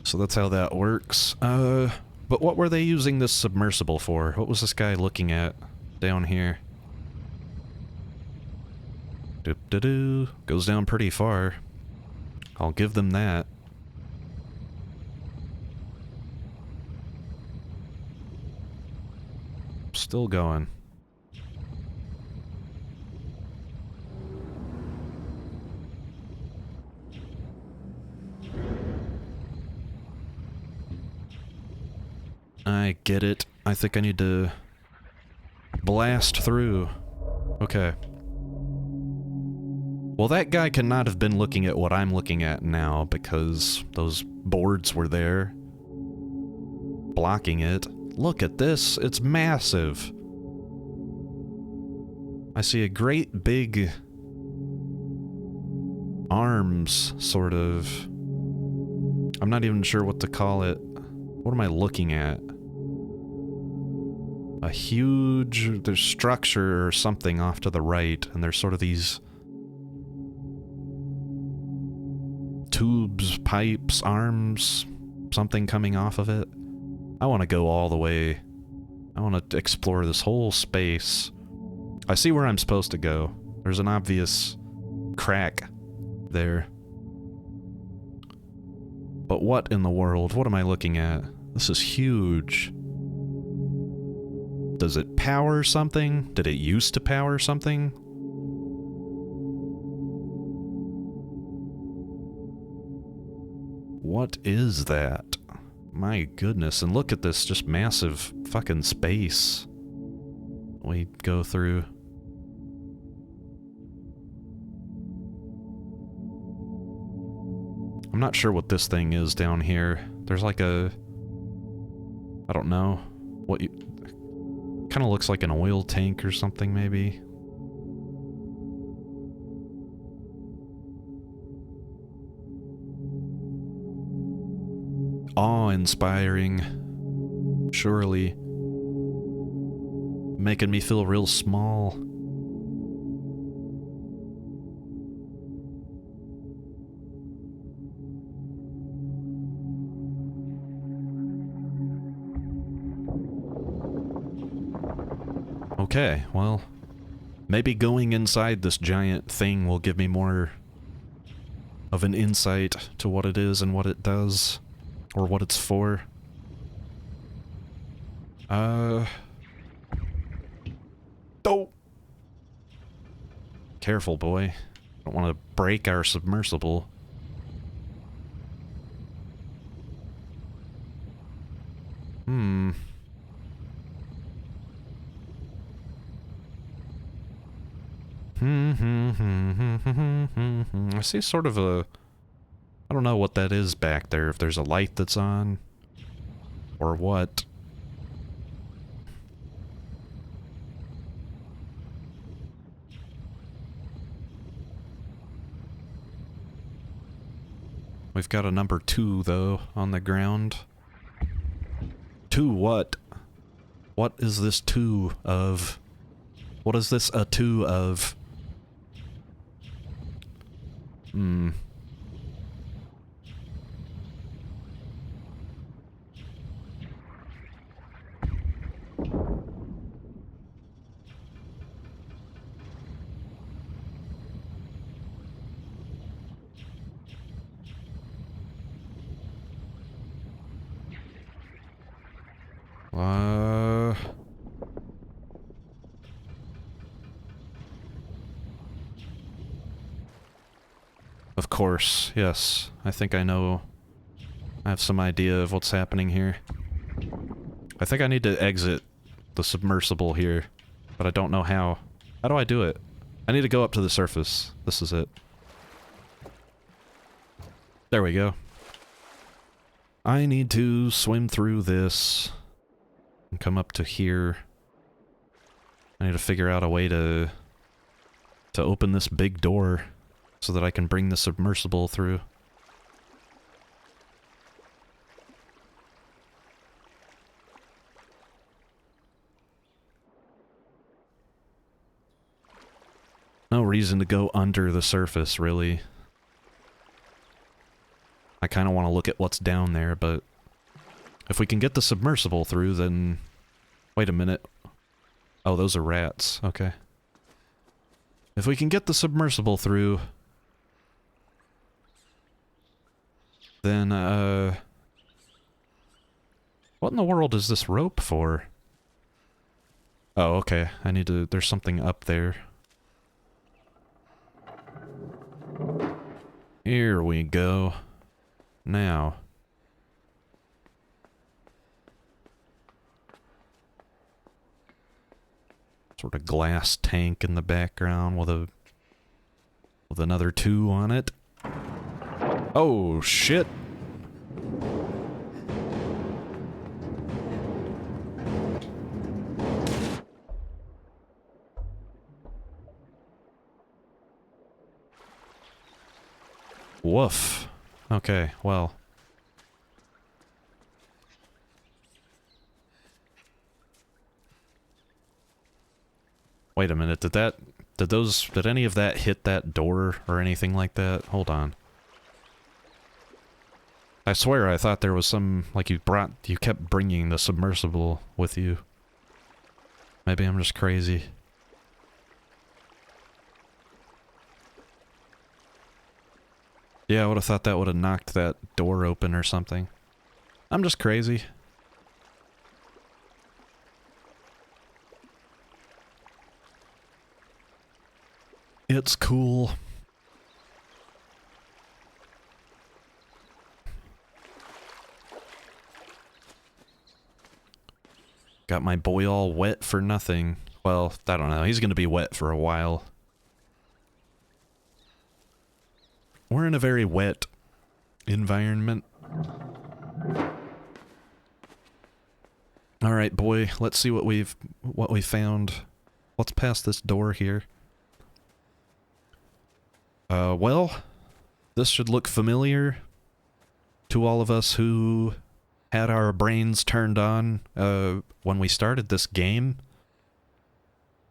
S1: So that's how that works. But what were they using this submersible for? What was this guy looking at down here? Doop-da-doo. Goes down pretty far. I'll give them that. Still going. I get it. I think I need to blast through. Okay. Well, that guy cannot have been looking at what I'm looking at now because those boards were there, blocking it. Look at this. It's massive. I see a great big arms, sort of. I'm not even sure what to call it. What am I looking at? A huge... there's structure or something off to the right, and there's sort of these tubes, pipes, arms, something coming off of it. I want to go all the way. I want to explore this whole space. I see where I'm supposed to go. There's an obvious crack there. But what in the world? What am I looking at? This is huge. Does it power something? Did it used to power something? What is that? My goodness, and look at this just massive fucking space we go through. I'm not sure what this thing is down here. There's like a... I don't know. What you... kind of looks like an oil tank or something, maybe. Awe-inspiring. Surely. Making me feel real small. Okay, well, maybe going inside this giant thing will give me more of an insight to what it is and what it does, or what it's for. Oh! Careful, boy. Don't want to break our submersible. I see sort of a... I don't know what that is back there, if there's a light that's on, or what. We've got a number 2, though, on the ground. 2 what? What is this 2 of? What is this a 2 of? Of course, yes. I think I know. I have some idea of what's happening here. I think I need to exit the submersible here, but I don't know how. How do I do it? I need to go up to the surface. This is it. There we go. I need to swim through this. And come up to here. I need to figure out a way to open this big door so that I can bring the submersible through. No reason to go under the surface, really. I kind of want to look at what's down there, but if we can get the submersible through, then... Wait a minute. Oh, those are rats. Okay. If we can get the submersible through, then, what in the world is this rope for? Oh, okay. I need to... There's something up there. Here we go. Now. Sort of glass tank in the background with another 2 on it. Oh, shit. Woof. Okay, well. Wait a minute, did any of that hit that door or anything like that? Hold on. I swear I thought there was some, like you kept bringing the submersible with you. Maybe I'm just crazy. Yeah, I would have thought that would have knocked that door open or something. I'm just crazy. It's cool. Got my boy all wet for nothing. Well, I don't know. He's gonna be wet for a while. We're in a very wet environment. Alright, boy. Let's see what we found. Let's pass this door here. Well, this should look familiar to all of us who had our brains turned on, when we started this game.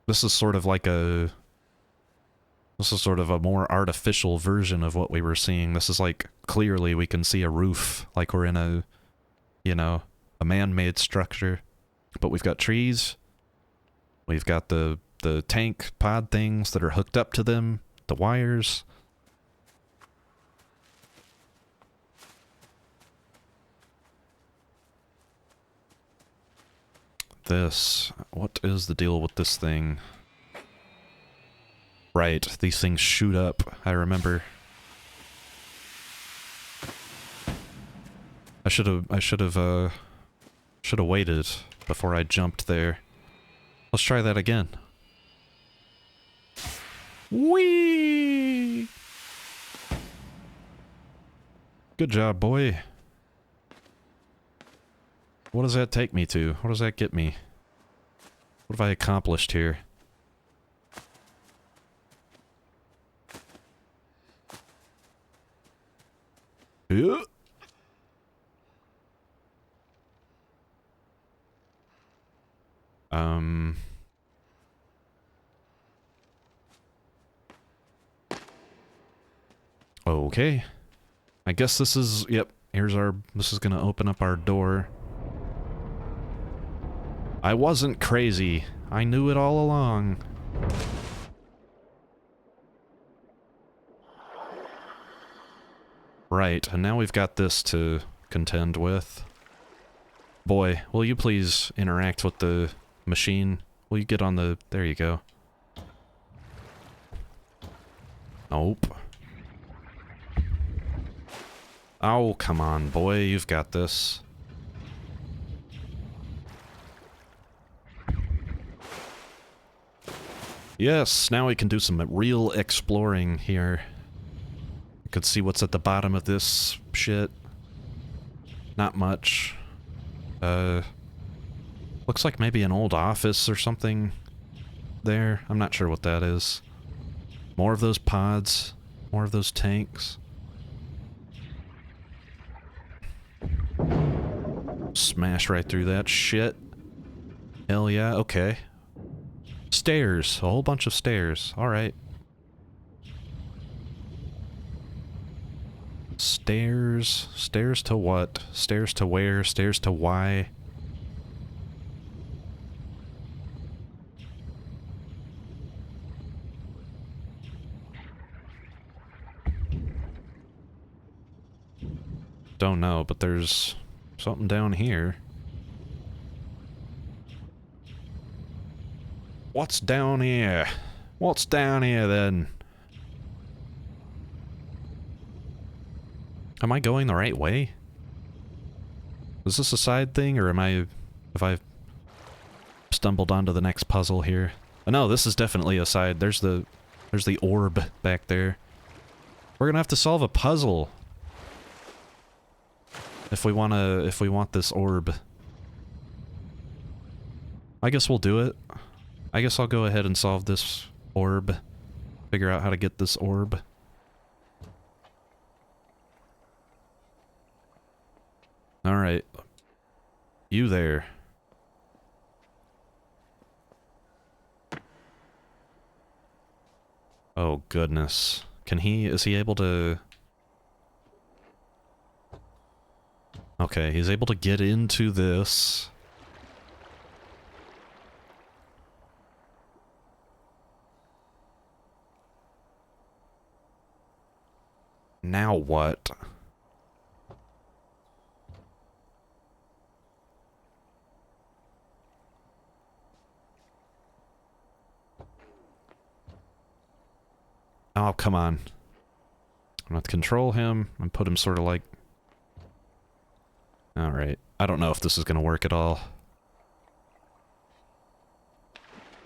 S1: This is sort of like a... This is sort of a more artificial version of what we were seeing. This is like, clearly we can see a roof, like we're in a, you know, a man-made structure. But we've got trees. We've got the tank pod things that are hooked up to them. The wires. What is the deal with this thing? Right, these things shoot up, I remember. I should have waited before I jumped there. Let's try that again. Whee! Good job, boy. What does that take me to? What does that get me? What have I accomplished here? Yeah. Okay. I guess this is, yep, this is gonna open up our door. I wasn't crazy. I knew it all along. Right, and now we've got this to contend with. Boy, will you please interact with the machine? Will you get on the... There you go. Nope. Oh, come on, boy, you've got this. Yes, now we can do some real exploring here. We could see what's at the bottom of this shit. Not much. Looks like maybe an old office or something there. I'm not sure what that is. More of those pods. More of those tanks. Smash right through that shit. Hell yeah, okay. Stairs. A whole bunch of stairs. Alright. Stairs. Stairs to what? Stairs to where? Stairs to why? Don't know, but there's something down here. What's down here? What's down here then? Am I going the right way? Is this a side thing, or have I stumbled onto the next puzzle here? Oh, no, this is definitely a side. There's the orb back there. We're gonna have to solve a puzzle. If we want this orb. I guess we'll do it. I guess I'll go ahead and solve this orb. Figure out how to get this orb. Alright. You there. Oh goodness. Is he able to... Okay, he's able to get into this. Now what? Oh, come on. I'm gonna have to control him and put him sort of like... Alright. I don't know if this is gonna work at all.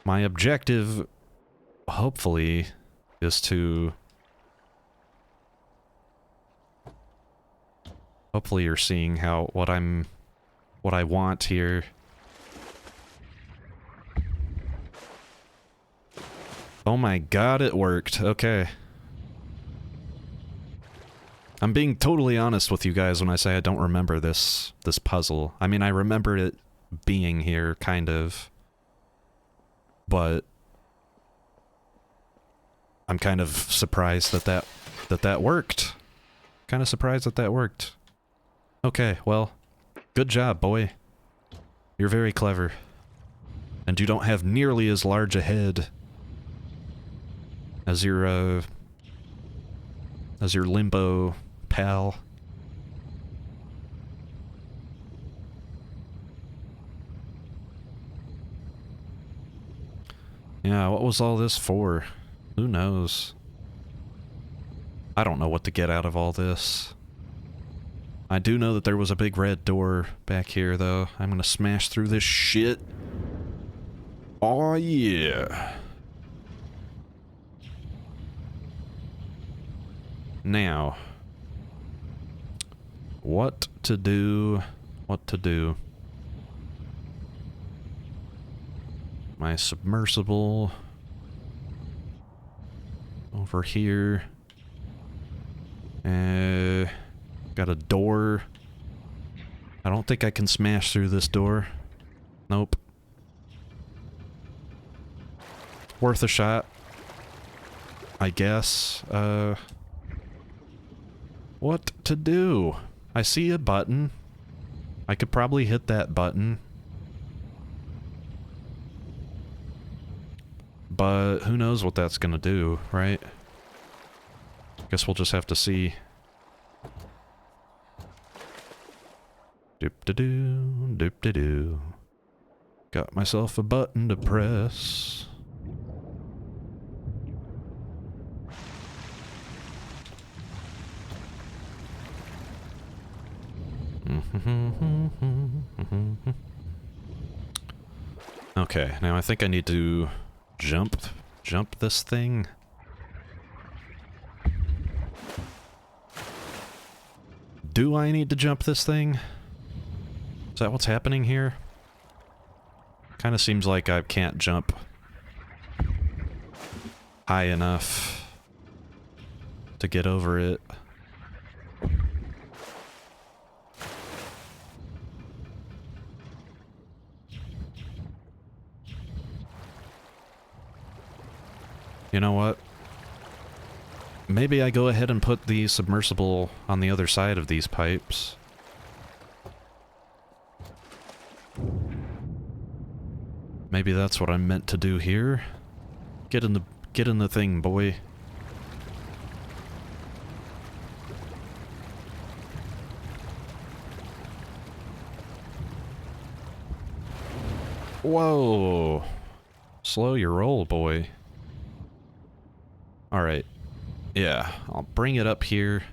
S1: My objective, hopefully, is to... Hopefully you're seeing what I want here. Oh my god, it worked. Okay. I'm being totally honest with you guys when I say I don't remember this puzzle. I mean, I remember it being here, kind of. But I'm kind of surprised that worked. Kind of surprised that worked. Okay, well, good job, boy. You're very clever. And you don't have nearly as large a head as your Limbo pal. Yeah, what was all this for? Who knows? I don't know what to get out of all this. I do know that there was a big red door back here, though. I'm gonna smash through this shit. Oh yeah. Now, what to do? What to do? My submersible over here. Got a door. I don't think I can smash through this door. Nope. Worth a shot, I guess. What to do? I see a button. I could probably hit that button. But who knows what that's gonna do, right? Guess we'll just have to see. Doop-de-doo, doop-de-doo. Got myself a button to press. Okay, now I think I need to jump this thing. Do I need to jump this thing? Is that what's happening here? Kind of seems like I can't jump high enough to get over it. You know what? Maybe I go ahead and put the submersible on the other side of these pipes. Maybe that's what I'm meant to do here. Get in the thing, boy. Whoa. Slow your roll, boy. Alright. Yeah, I'll bring it up here.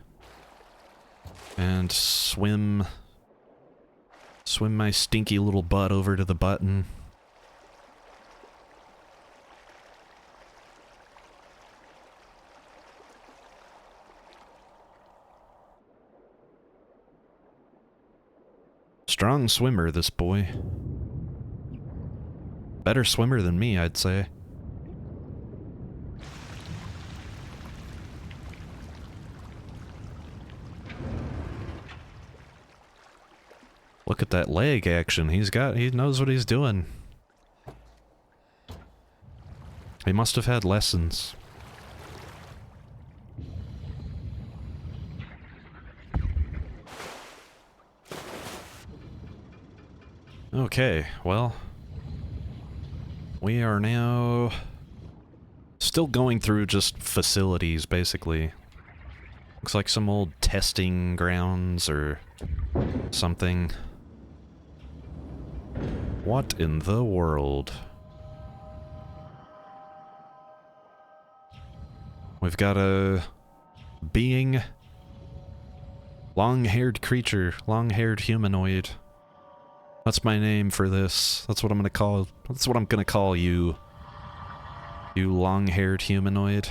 S1: And swim my stinky little butt over to the button. Strong swimmer, this boy. Better swimmer than me, I'd say. Look at that leg action. He knows what he's doing. He must have had lessons. Okay, well, we are now still going through just facilities, basically. Looks like some old testing grounds or something. What in the world? We've got a being, long-haired creature, long-haired humanoid. That's my name for this. That's what I'm gonna call you. You long-haired humanoid.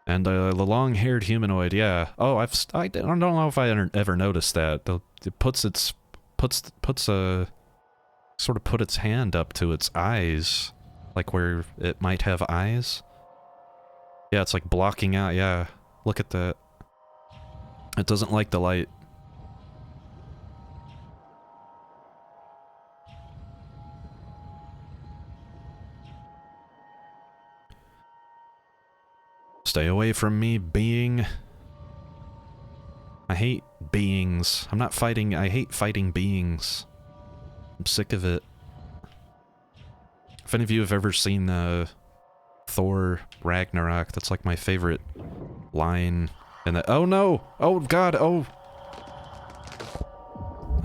S1: And the long-haired humanoid, yeah. Oh, I don't know if I ever noticed that. It puts its hand up to its eyes, like where it might have eyes. Yeah, it's like blocking out, yeah. Look at that. It doesn't like the light. Stay away from me, being. I hate beings. I'm not fighting, I hate fighting beings. I'm sick of it. If any of you have ever seen Thor Ragnarok, that's like my favorite line. And that, oh no! Oh god, oh!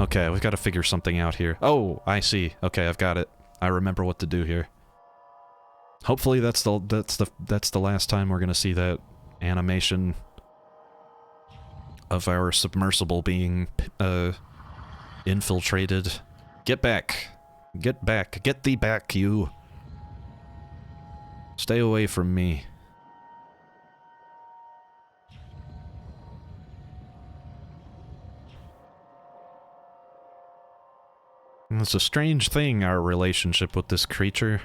S1: Okay, we've got to figure something out here. Oh, I see. Okay, I've got it. I remember what to do here. Hopefully that's the last time we're gonna see that animation of our submersible being infiltrated. Get back! Get back! Get thee back, you! Stay away from me. It's a strange thing, our relationship with this creature.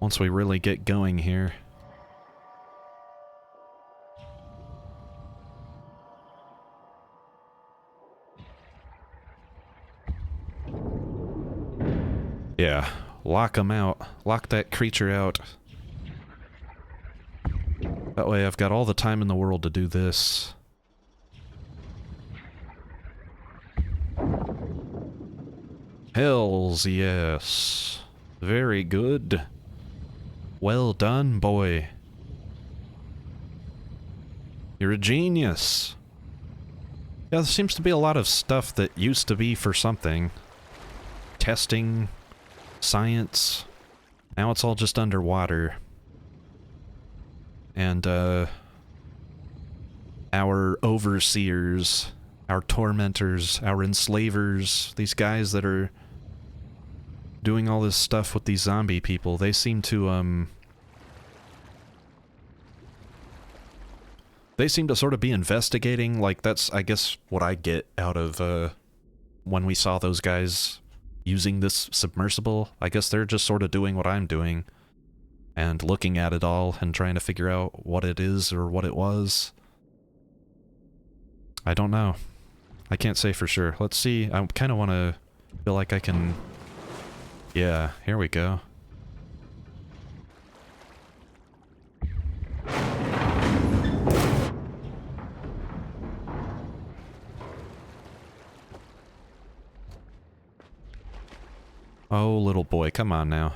S1: Once we really get going here. Yeah, lock him out. Lock that creature out. That way I've got all the time in the world to do this. Hells yes. Very good. Well done, boy. You're a genius. Yeah, there seems to be a lot of stuff that used to be for something. Testing, science. Now it's all just underwater. And, our overseers, our tormentors, our enslavers, these guys that are doing all this stuff with these zombie people. They seem to, they seem to sort of be investigating, like that's, I guess, what I get out of, when we saw those guys using this submersible. I guess they're just sort of doing what I'm doing, and looking at it all and trying to figure out what it is or what it was. I don't know. I can't say for sure. Let's see. I kind of want to feel like I can... Yeah, here we go. Oh, little boy, come on now.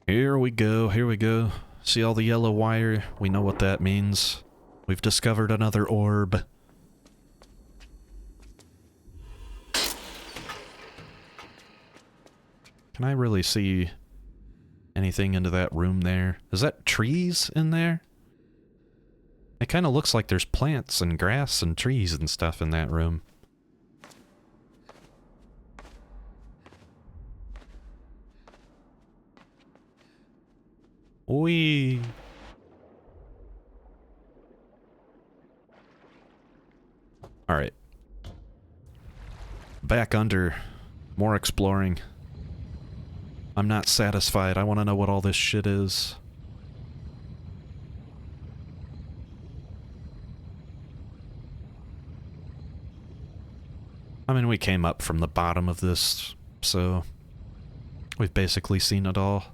S1: Here we go, here we go. See all the yellow wire? We know what that means. We've discovered another orb. Can I really see anything into that room there? Is that trees in there? It kind of looks like there's plants and grass and trees and stuff in that room. Whee! Alright. Back under. More exploring. I'm not satisfied. I want to know what all this shit is. I mean, we came up from the bottom of this, so we've basically seen it all.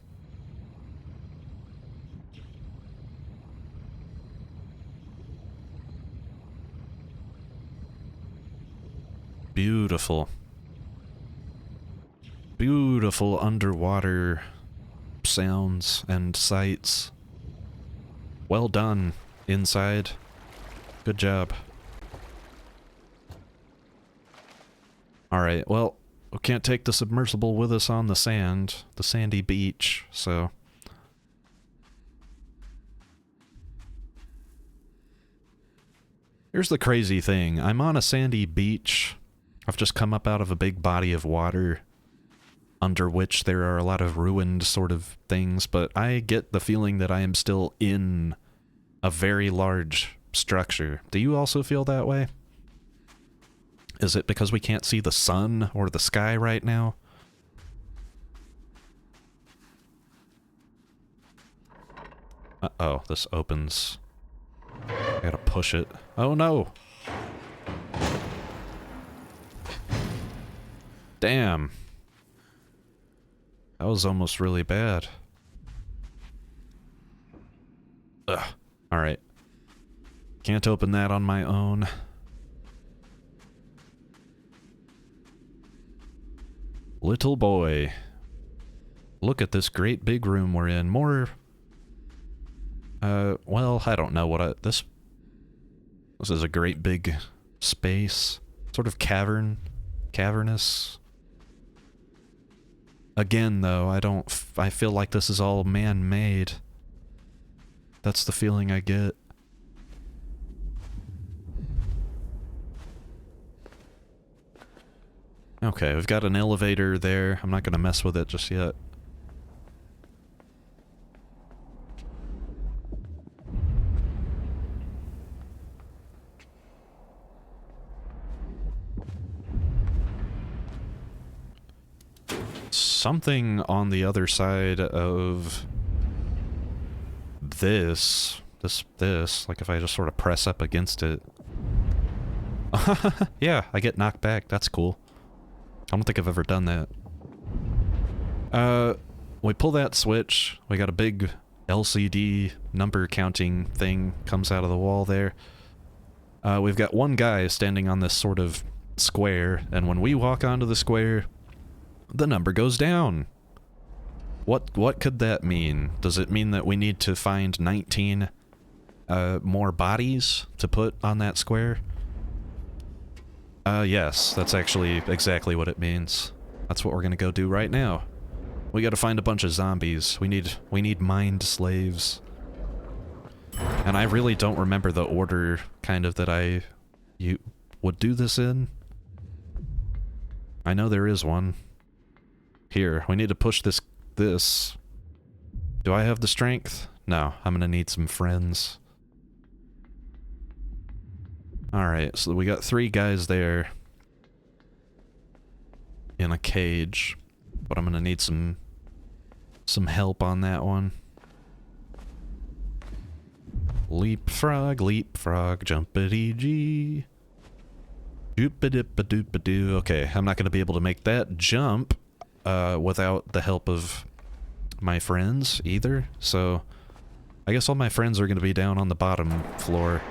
S1: Beautiful. Beautiful underwater sounds and sights. Well done, inside. Good job. Alright, well, we can't take the submersible with us on the sand, the sandy beach, so... Here's the crazy thing. I'm on a sandy beach. I've just come up out of a big body of water under which there are a lot of ruined sort of things, but I get the feeling that I am still in a very large structure. Do you also feel that way? Is it because we can't see the sun or the sky right now? Uh-oh, this opens. I gotta push it. Oh no! Damn. That was almost really bad. Ugh. Alright. Can't open that on my own. Little boy. Look at this great big room we're in. More... well, I don't know what this is a great big space. Sort of cavernous. Again, though, I feel like this is all man-made. That's the feeling I get. Okay, we've got an elevator there. I'm not gonna mess with it just yet. Something on the other side of this, like if I just sort of press up against it. Yeah, I get knocked back. That's cool. I don't think I've ever done that. We pull that switch. We got a big LCD number counting thing comes out of the wall there. We've got one guy standing on this sort of square, and when we walk onto the square, the number goes down. What could that mean? Does it mean that we need to find 19 more bodies to put on that square? Yes, that's actually exactly what it means. That's what we're gonna go do right now. We gotta find a bunch of zombies. We need mind slaves. And I really don't remember the order, kind of, that I would do this in? I know there is one. Here, we need to push this. Do I have the strength? No, I'm gonna need some friends. Alright, so we got 3 guys there. In a cage. But I'm gonna need some help on that one. Leapfrog, leapfrog, jumpity-gee. Doop-a-dip-a-doop-a-doo. Okay, I'm not gonna be able to make that jump without the help of my friends either, so I guess all my friends are gonna be down on the bottom floor.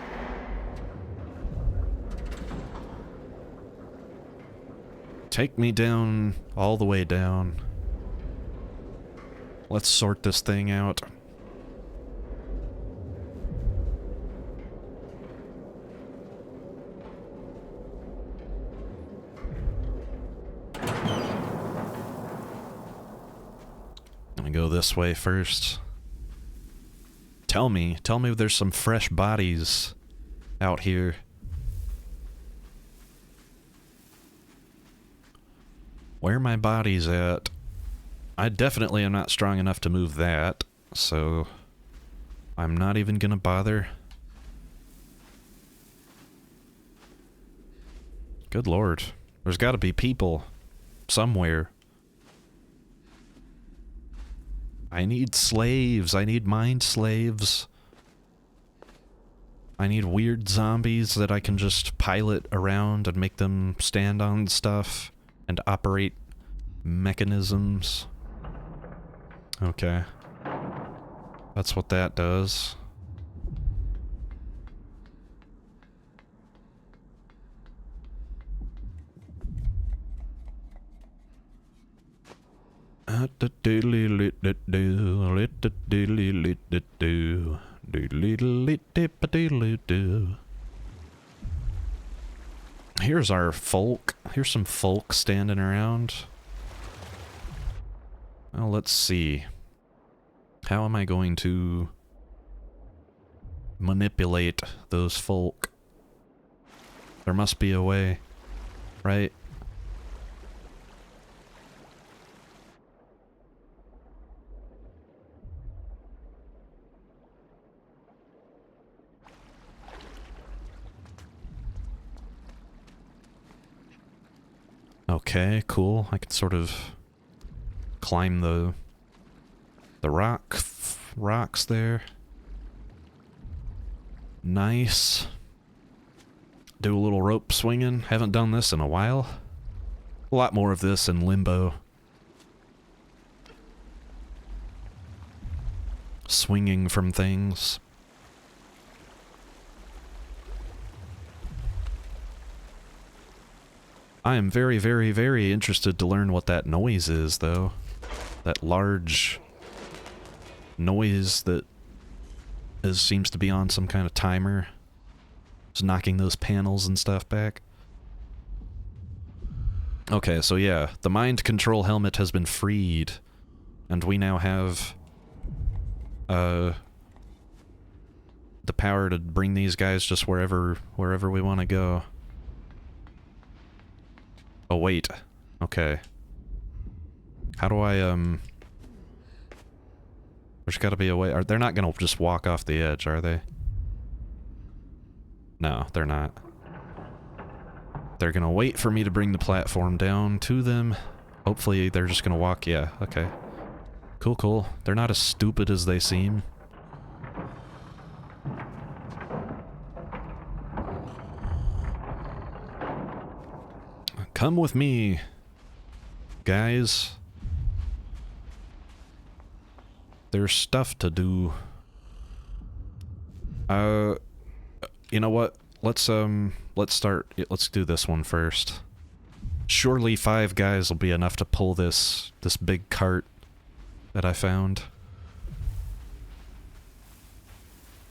S1: Take me down, all the way down. Let's sort this thing out. Gonna go this way first. Tell me there's some fresh bodies out here. Where my body's at. I definitely am not strong enough to move that, so I'm not even gonna bother. Good lord. There's gotta be people somewhere. I need slaves. I need mind slaves. I need weird zombies that I can just pilot around and make them stand on stuff and operate mechanisms. Okay. That's what that does. Here's our folk. Here's some folk standing around. Well, let's see. How am I going to manipulate those folk? There must be a way, right? Okay, cool. I can sort of climb the rocks there. Nice. Do a little rope swinging. Haven't done this in a while. A lot more of this in Limbo. Swinging from things. I am very, very, very interested to learn what that noise is, though. That large noise that seems to be on some kind of timer. Just knocking those panels and stuff back. Okay, so yeah, the mind control helmet has been freed. And we now have the power to bring these guys just wherever we want to go. Oh, wait. Okay. How do I, there's gotta be a way. They're not gonna just walk off the edge, are they? No, they're not. They're gonna wait for me to bring the platform down to them. Hopefully they're just gonna walk, yeah, okay. Cool, cool. They're not as stupid as they seem. Come with me, guys. There's stuff to do. You know what? Let's start. Let's do this one first. Surely 5 guys will be enough to pull this big cart that I found.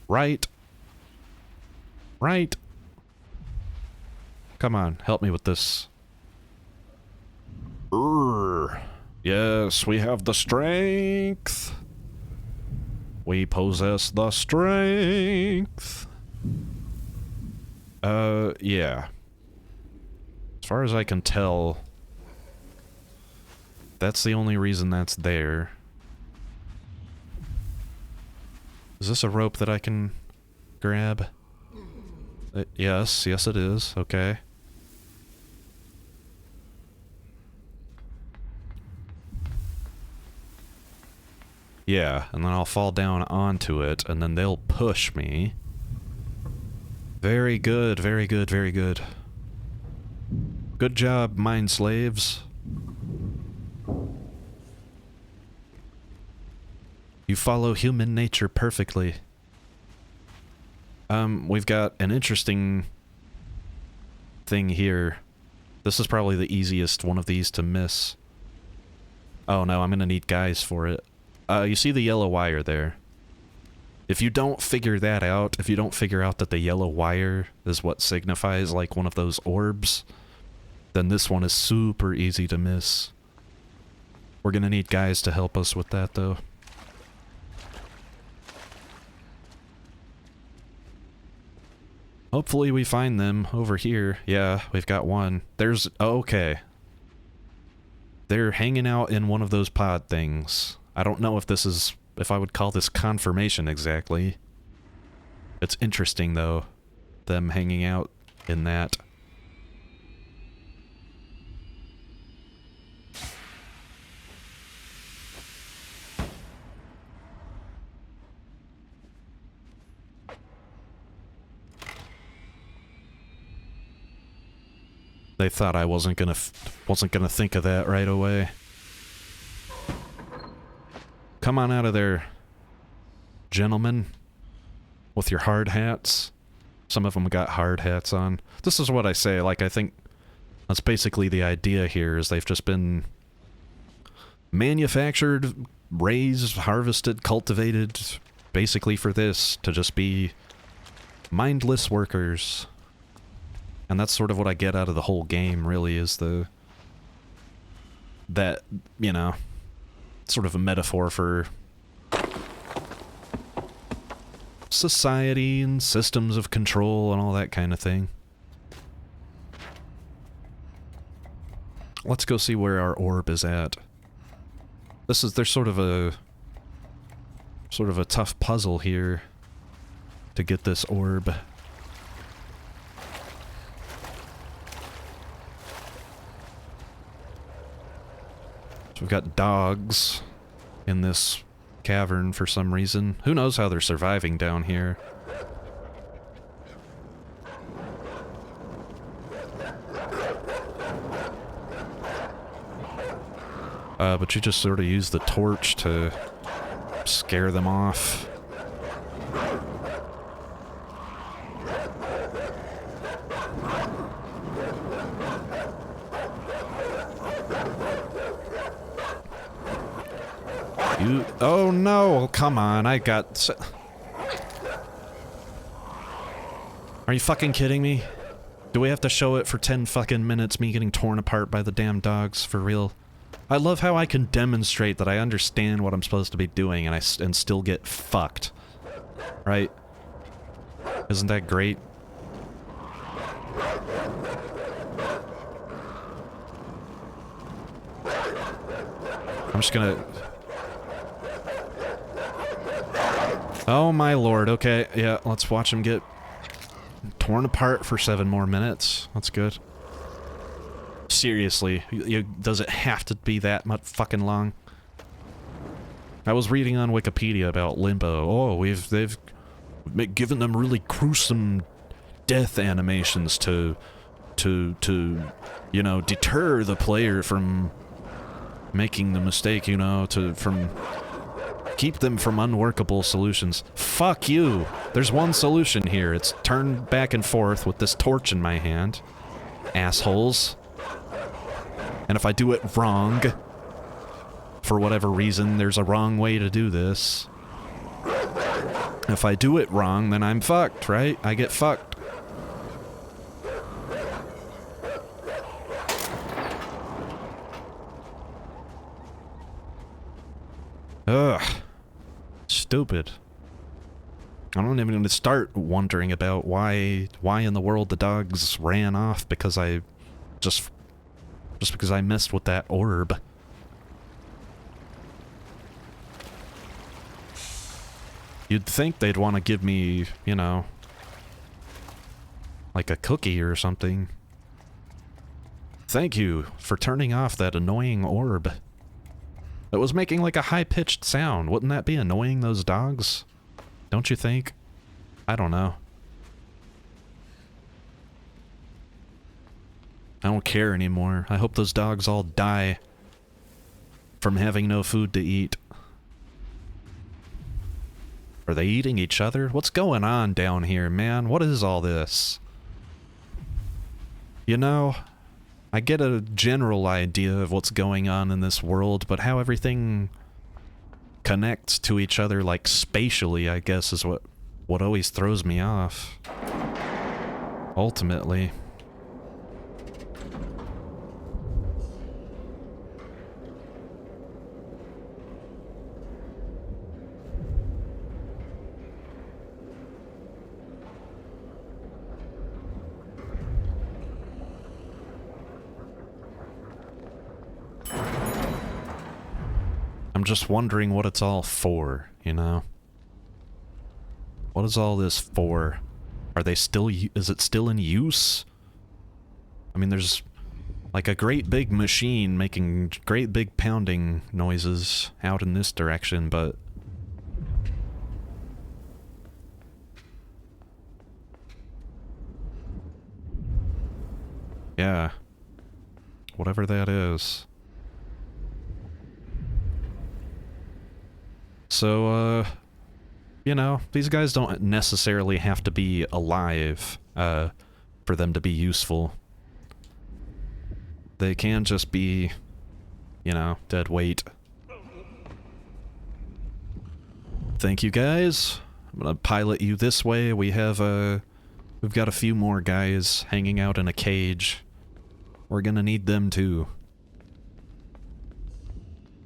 S1: Right. Right. Come on, help me with this. Yes, we have the strength. We possess the strength. Yeah. As far as I can tell, that's the only reason that's there. Is this a rope that I can grab? Yes, yes it is. Okay. Yeah, and then I'll fall down onto it, and then they'll push me. Very good, very good, very good. Good job, mind slaves. You follow human nature perfectly. We've got an interesting thing here. This is probably the easiest one of these to miss. Oh no, I'm gonna need guys for it. You see the yellow wire there? If you don't figure that out, if you don't figure out that the yellow wire is what signifies like one of those orbs, then this one is super easy to miss. We're gonna need guys to help us with that though. Hopefully we find them over here. Yeah, we've got one. There's... oh, okay. They're hanging out in one of those pod things. I don't know if this is... if I would call this confirmation exactly. It's interesting, though. Them hanging out in that. They thought I wasn't gonna think of that right away. Come on out of there, gentlemen, with your hard hats. Some of them got hard hats on. This is what I say, like, I think that's basically the idea here, is they've just been manufactured, raised, harvested, cultivated, basically for this, to just be mindless workers. And that's sort of what I get out of the whole game, really, is that, you know, sort of a metaphor for society and systems of control and all that kind of thing. Let's go see where our orb is at. There's sort of a tough puzzle here to get this orb. So we've got dogs in this cavern for some reason. Who knows how they're surviving down here? But you just sort of use the torch to scare them off. Oh no, come on, I got... Are you fucking kidding me? Do we have to show it for 10 fucking minutes, me getting torn apart by the damn dogs, for real? I love how I can demonstrate that I understand what I'm supposed to be doing and still get fucked. Right? Isn't that great? I'm just gonna... Oh my lord, okay, yeah, let's watch him get torn apart for 7 more minutes. That's good. Seriously, does it have to be that much fucking long? I was reading on Wikipedia about Limbo. Oh, they've given them really gruesome death animations to you know, deter the player from making the mistake, you know, keep them from unworkable solutions. Fuck you! There's one solution here. It's turn back and forth with this torch in my hand. Assholes. And if I do it wrong, for whatever reason, there's a wrong way to do this. If I do it wrong, then I'm fucked, right? I get fucked. Ugh. Stupid. I don't even gonna start wondering about why in the world the dogs ran off because I Just because I messed with that orb. You'd think they'd want to give me, you know, like a cookie or something. Thank you for turning off that annoying orb. It was making like a high-pitched sound. Wouldn't that be annoying those dogs? Don't you think? I don't know. I don't care anymore. I hope those dogs all die from having no food to eat. Are they eating each other? What's going on down here, man? What is all this? You know, I get a general idea of what's going on in this world, but how everything connects to each other, like spatially, I guess, is what always throws me off. Ultimately. I'm just wondering what it's all for, you know? What is all this for? Are they still, is it still in use? I mean, there's like a great big machine making great big pounding noises out in this direction, but... yeah. Whatever that is. So, you know, these guys don't necessarily have to be alive, for them to be useful. They can just be, you know, dead weight. Thank you, guys. I'm gonna pilot you this way. We have, we've got a few more guys hanging out in a cage. We're gonna need them too.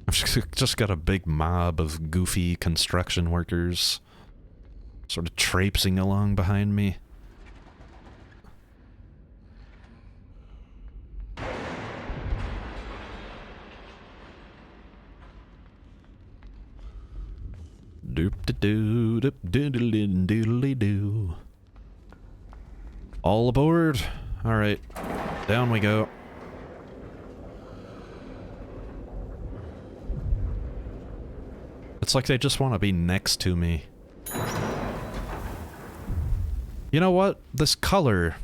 S1: I've just got a big mob of goofy construction workers sort of traipsing along behind me. Doop-de-doo, doop-doodle-doodle-doo. All aboard? Alright, down we go. It's like they just want to be next to me. You know what? This color...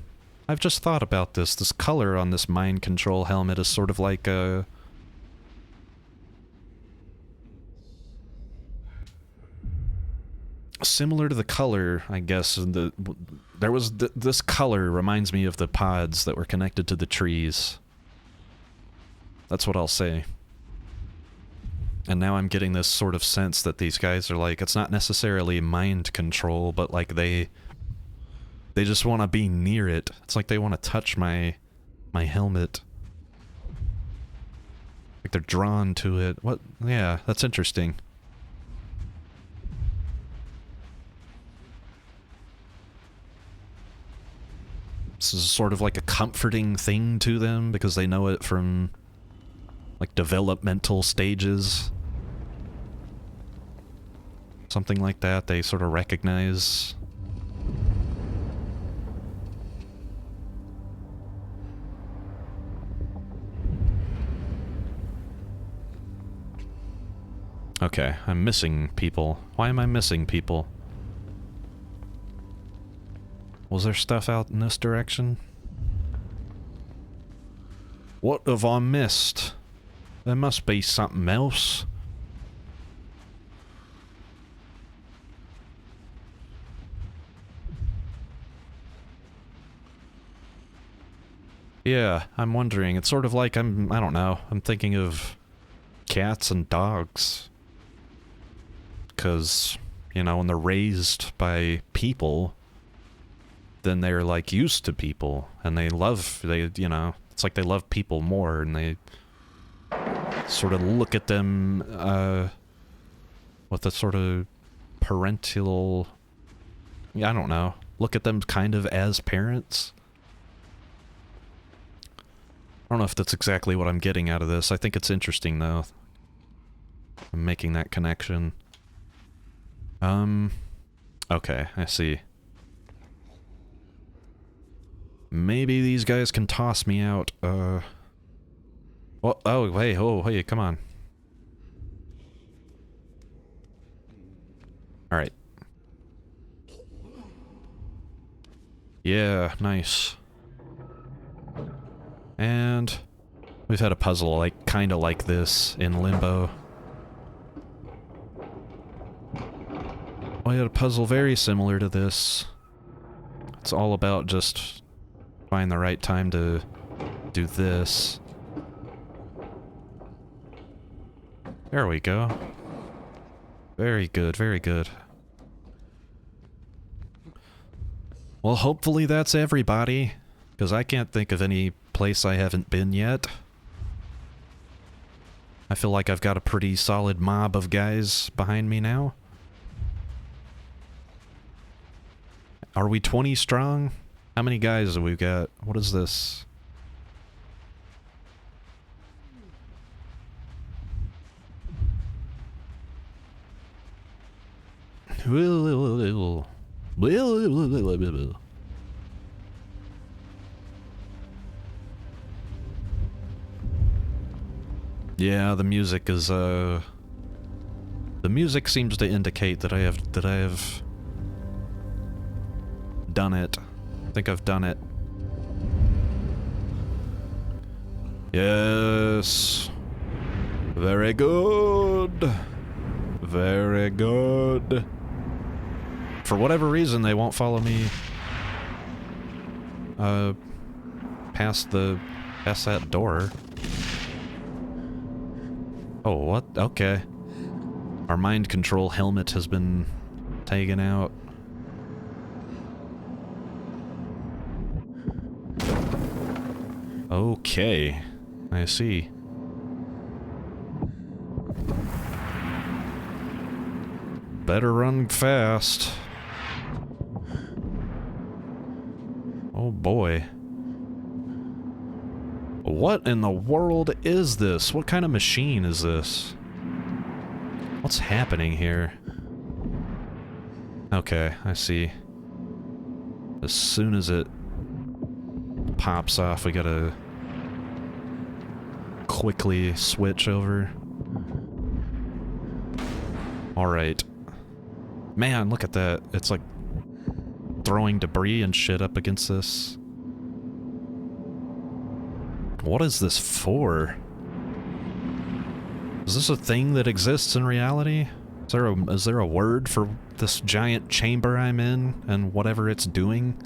S1: I've just thought about this. This color on this mind control helmet is sort of like a... similar to the color, I guess, there was this color reminds me of the pods that were connected to the trees. That's what I'll say. And now I'm getting this sort of sense that these guys are like, it's not necessarily mind control, but like they just want to be near it. It's like they want to touch my helmet. Like they're drawn to it. What? Yeah, that's interesting. This is sort of like a comforting thing to them because they know it from like developmental stages. Something like that they sort of recognize. Okay, I'm missing people. Why am I missing people? Was there stuff out in this direction? What have I missed? There must be something else. Yeah, I'm wondering. It's sort of like I don't know, I'm thinking of cats and dogs. 'Cause, you know, when they're raised by people, then they're like used to people, and you know, it's like they love people more, and they sort of look at them, with a sort of parental, I don't know, look at them kind of as parents. don't know if that's exactly what I'm getting out of this. I think it's interesting, though. I'm making that connection. Okay, I see. Maybe these guys can toss me out, oh, hey, come on. Alright. Yeah, nice. And we've had a puzzle like kinda like this in Limbo. We had a puzzle very similar to this. It's all about just find the right time to do this. There we go. Very good, very good. Well, hopefully that's everybody, because I can't think of any place I haven't been yet. I feel like I've got a pretty solid mob of guys behind me now. Are we 20 strong? How many guys have we got? What is this? Yeah, the music is, the music seems to indicate that I have done it. I think I've done it. Yes. Very good. Very good. For whatever reason, they won't follow me past that door. Oh, what? Okay. Our mind control helmet has been taken out. Okay. I see. Better run fast. Oh boy. What in the world is this? What kind of machine is this? What's happening here? Okay, I see. As soon as it pops off, we gotta quickly switch over. Alright. Man, look at that. It's like throwing debris and shit up against this. What is this for? Is this a thing that exists in reality? Is there a word for this giant chamber I'm in and whatever it's doing?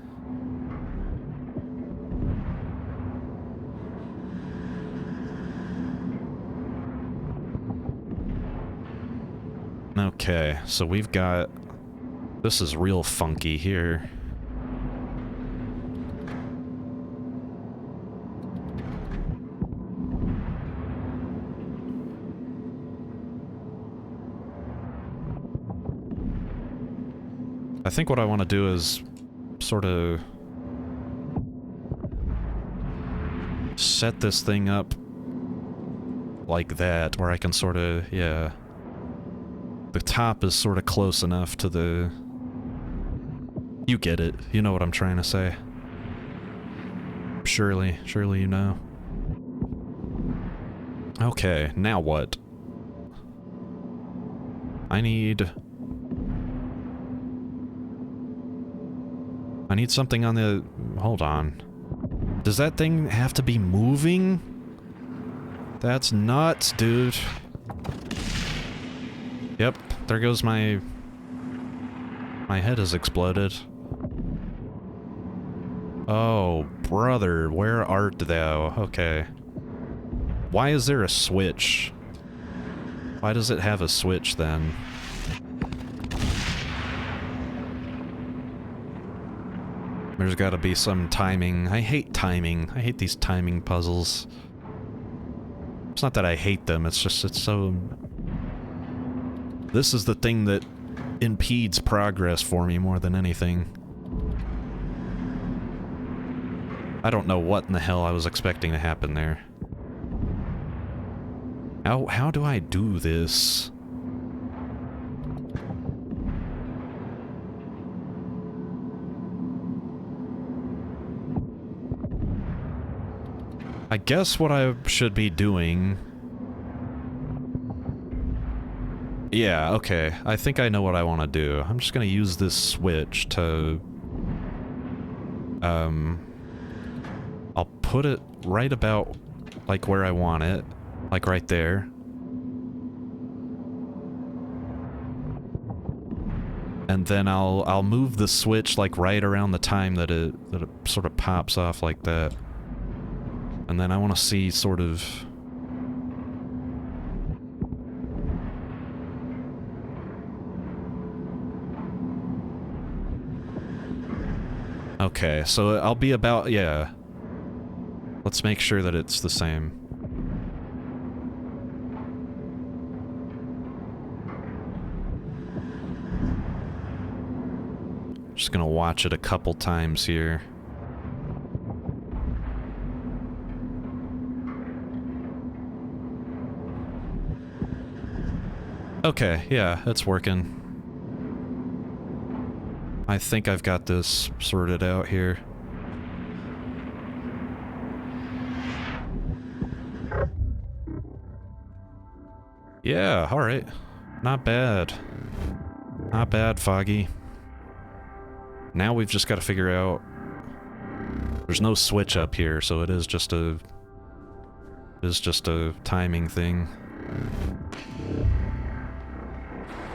S1: Okay, so we've got... This is real funky here. I think what I want to do is sort of set this thing up like that, where I can sort of, yeah. The top is sort of close enough to the... You get it. You know what I'm trying to say. Surely you know. Okay, now what? I need something on the... Hold on. Does that thing have to be moving? That's nuts, dude. Yep, there goes my... My head has exploded. Oh, brother, where art thou? Okay. Why is there a switch? Why does it have a switch, then? There's gotta be some timing. I hate timing. I hate these timing puzzles. It's not that I hate them, it's just, it's so... This is the thing that impedes progress for me more than anything. I don't know what in the hell I was expecting to happen there. How do I do this? I guess what I should be doing... Yeah, okay. I think I know what I want to do. I'm just gonna use this switch to... I'll put it right about, like, where I want it. Like, right there. And then I'll move the switch, like, right around the time that it sort of pops off like that. And then I want to see sort of... Okay, so I'll be about... yeah. Let's make sure that it's the same. Just gonna watch it a couple times here. Okay, yeah, it's working. I think I've got this sorted out here. Yeah, alright. Not bad. Not bad, Foggy. Now we've just got to figure out... There's no switch up here, so it is just a... It is just a timing thing.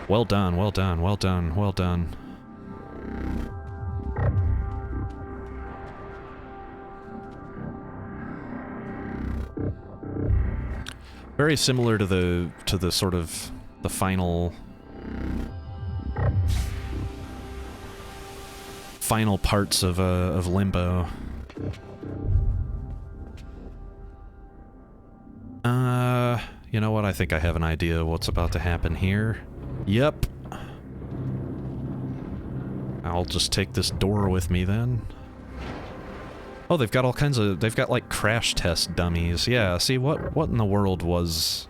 S1: Well done, well done, well done, well done. Very similar to the sort of the final parts of Limbo. You know what? I think I have an idea of what's about to happen here. Yep. I'll just take this door with me then. Oh, they've got all kinds of... They've got, like, crash test dummies. Yeah, see, what in the world was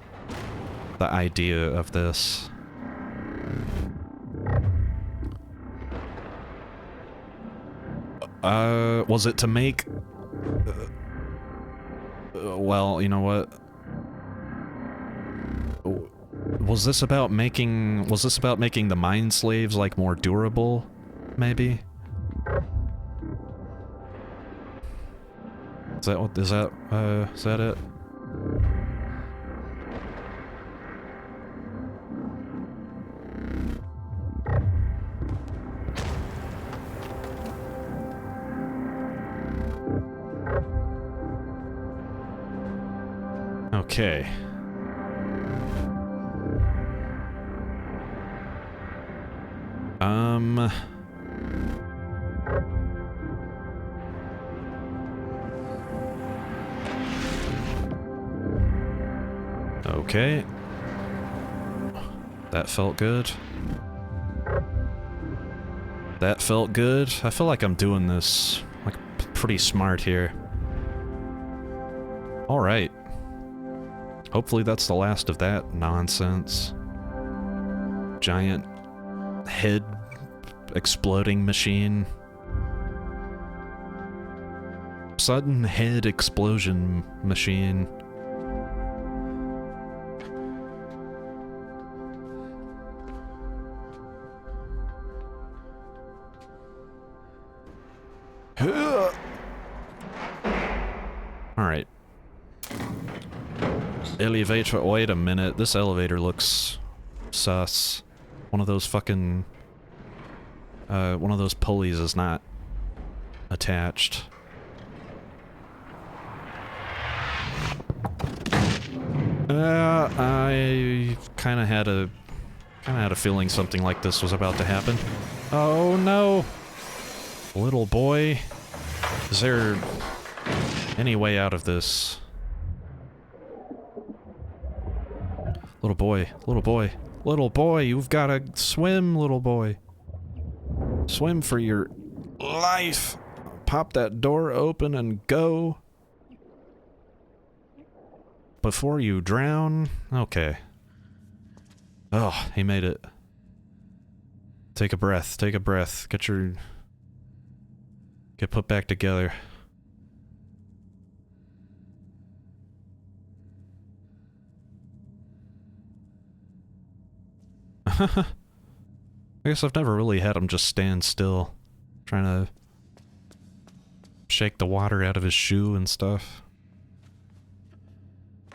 S1: the idea of this? Was it to make... well, you know what? Was this about making the mind slaves, like, more durable? Maybe? Is that it? Okay. Okay. That felt good. That felt good. I feel like I'm doing this, like, pretty smart here. Alright. Hopefully that's the last of that nonsense. Giant head exploding machine. Sudden head explosion machine. Alright. Elevator, wait a minute, this elevator looks sus. One of those fucking... one of those pulleys is not attached. I kinda had a feeling something like this was about to happen. Oh no! Little boy. Is there any way out of this? Little boy, little boy, little boy, you've gotta swim, little boy. Swim for your life. pop that door open and go. Before you drown? Okay. Oh, he made it. Take a breath, take a breath. Get put back together. I guess I've never really had him just stand still, trying to shake the water out of his shoe and stuff.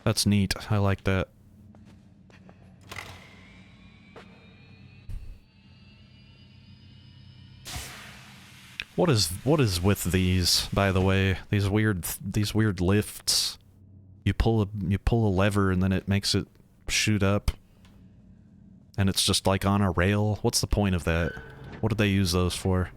S1: That's neat. I like that. What is with these, by the way? These weird lifts. You pull a lever and then it makes it shoot up. And it's just like on a rail. What's the point of that? What did they use those for?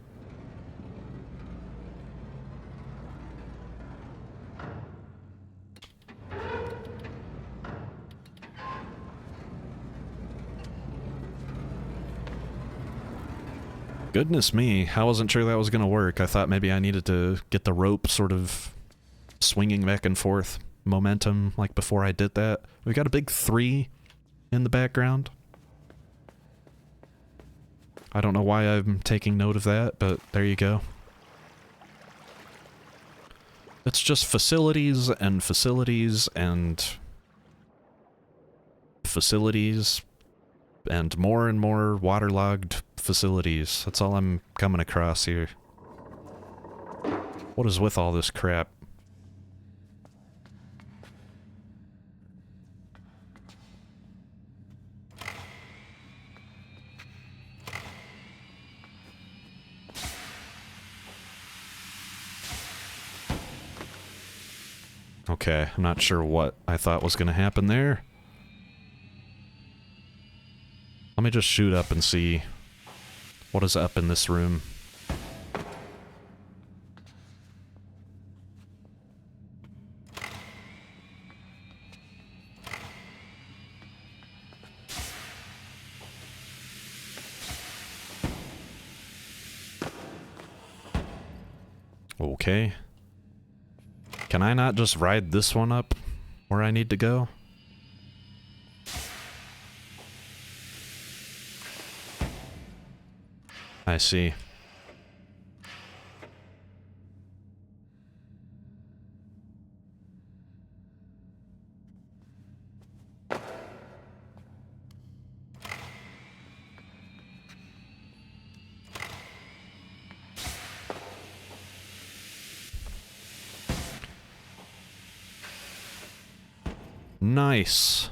S1: Goodness me, I wasn't sure that was gonna work. I thought maybe I needed to get the rope sort of swinging back and forth momentum like before I did that. We got a big 3 in the background. I don't know why I'm taking note of that, but there you go. It's just facilities and facilities and facilities and more waterlogged facilities. That's all I'm coming across here. What is with all this crap? Okay, I'm not sure what I thought was going to happen there. Let me just shoot up and see what is up in this room. Okay. Can I not just ride this one up where I need to go? I see. Nice.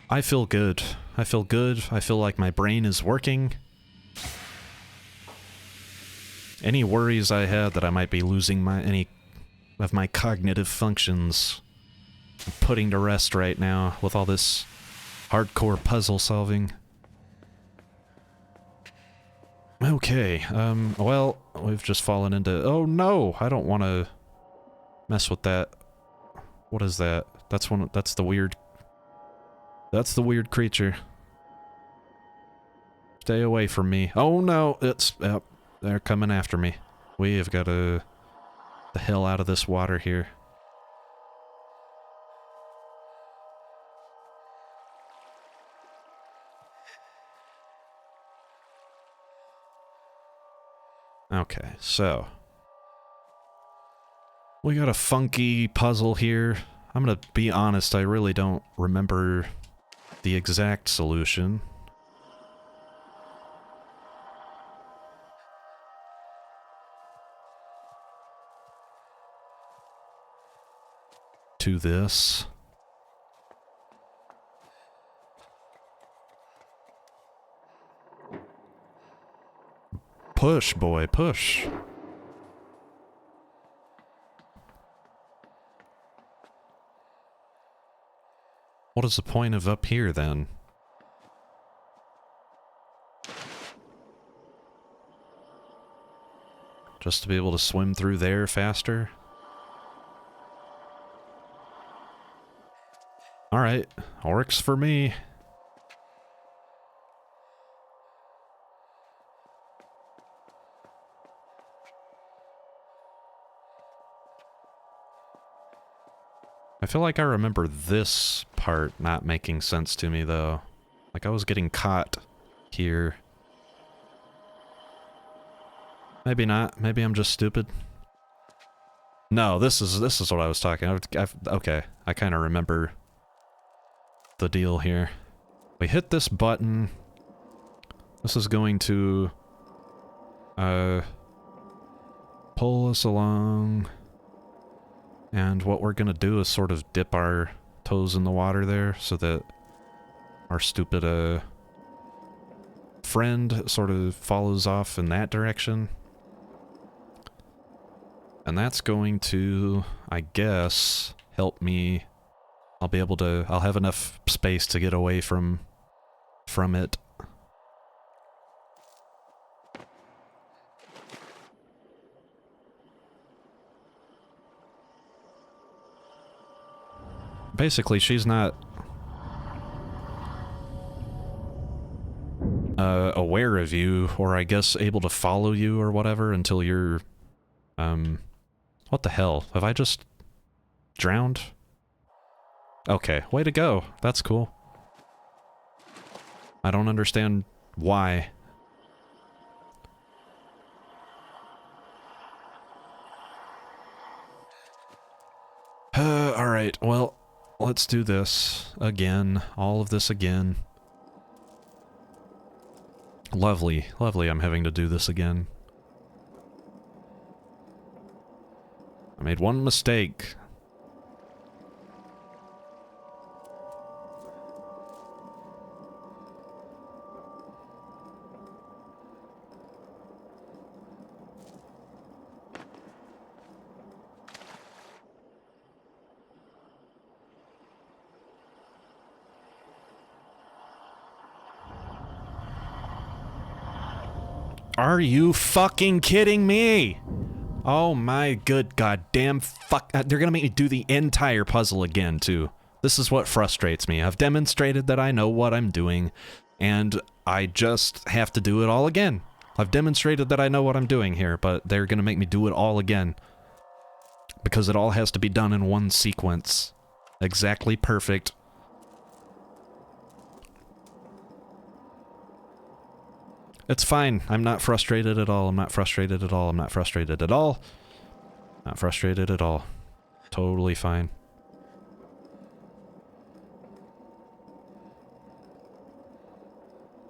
S1: I feel good. I feel good. I feel like my brain is working. Any worries I had that I might be losing any of my cognitive functions, I'm putting to rest right now with all this hardcore puzzle solving. Okay, well, we've just fallen into... Oh no! I don't want to mess with that. What is that? That's the weird... That's the weird creature. Stay away from me. Oh no! It's... they're coming after me. We have got to... the hell out of this water here. Okay, so... we got a funky puzzle here. I'm gonna be honest, I really don't remember the exact solution. To this. Push, boy, push. What is the point of up here, then? Just to be able to swim through there faster? Alright, works for me. I feel like I remember this part not making sense to me, though. Like I was getting caught here. Maybe not. Maybe I'm just stupid. No, this is what I was talking. Okay, I kind of remember the deal here. We hit this button. This is going to pull us along. And what we're gonna do is sort of dip our toes in the water there so that our stupid friend sort of follows off in that direction. And that's going to, I guess, help me. I'll have enough space to get away from it. Basically, she's not aware of you, or I guess able to follow you or whatever until you're, what the hell? Have I just drowned? Okay, way to go. That's cool. I don't understand why. Alright, well, let's do this again. All of this again. Lovely, lovely I'm having to do this again. I made one mistake. Are you fucking kidding me? Oh my good goddamn fuck. They're gonna make me do the entire puzzle again, too. This is what frustrates me. I've demonstrated that I know what I'm doing, and I just have to do it all again. I've demonstrated that I know what I'm doing here, but they're gonna make me do it all again. Because it all has to be done in one sequence. Exactly perfect. It's fine. I'm not frustrated at all. I'm not frustrated at all. I'm not frustrated at all. Not frustrated at all. Totally fine.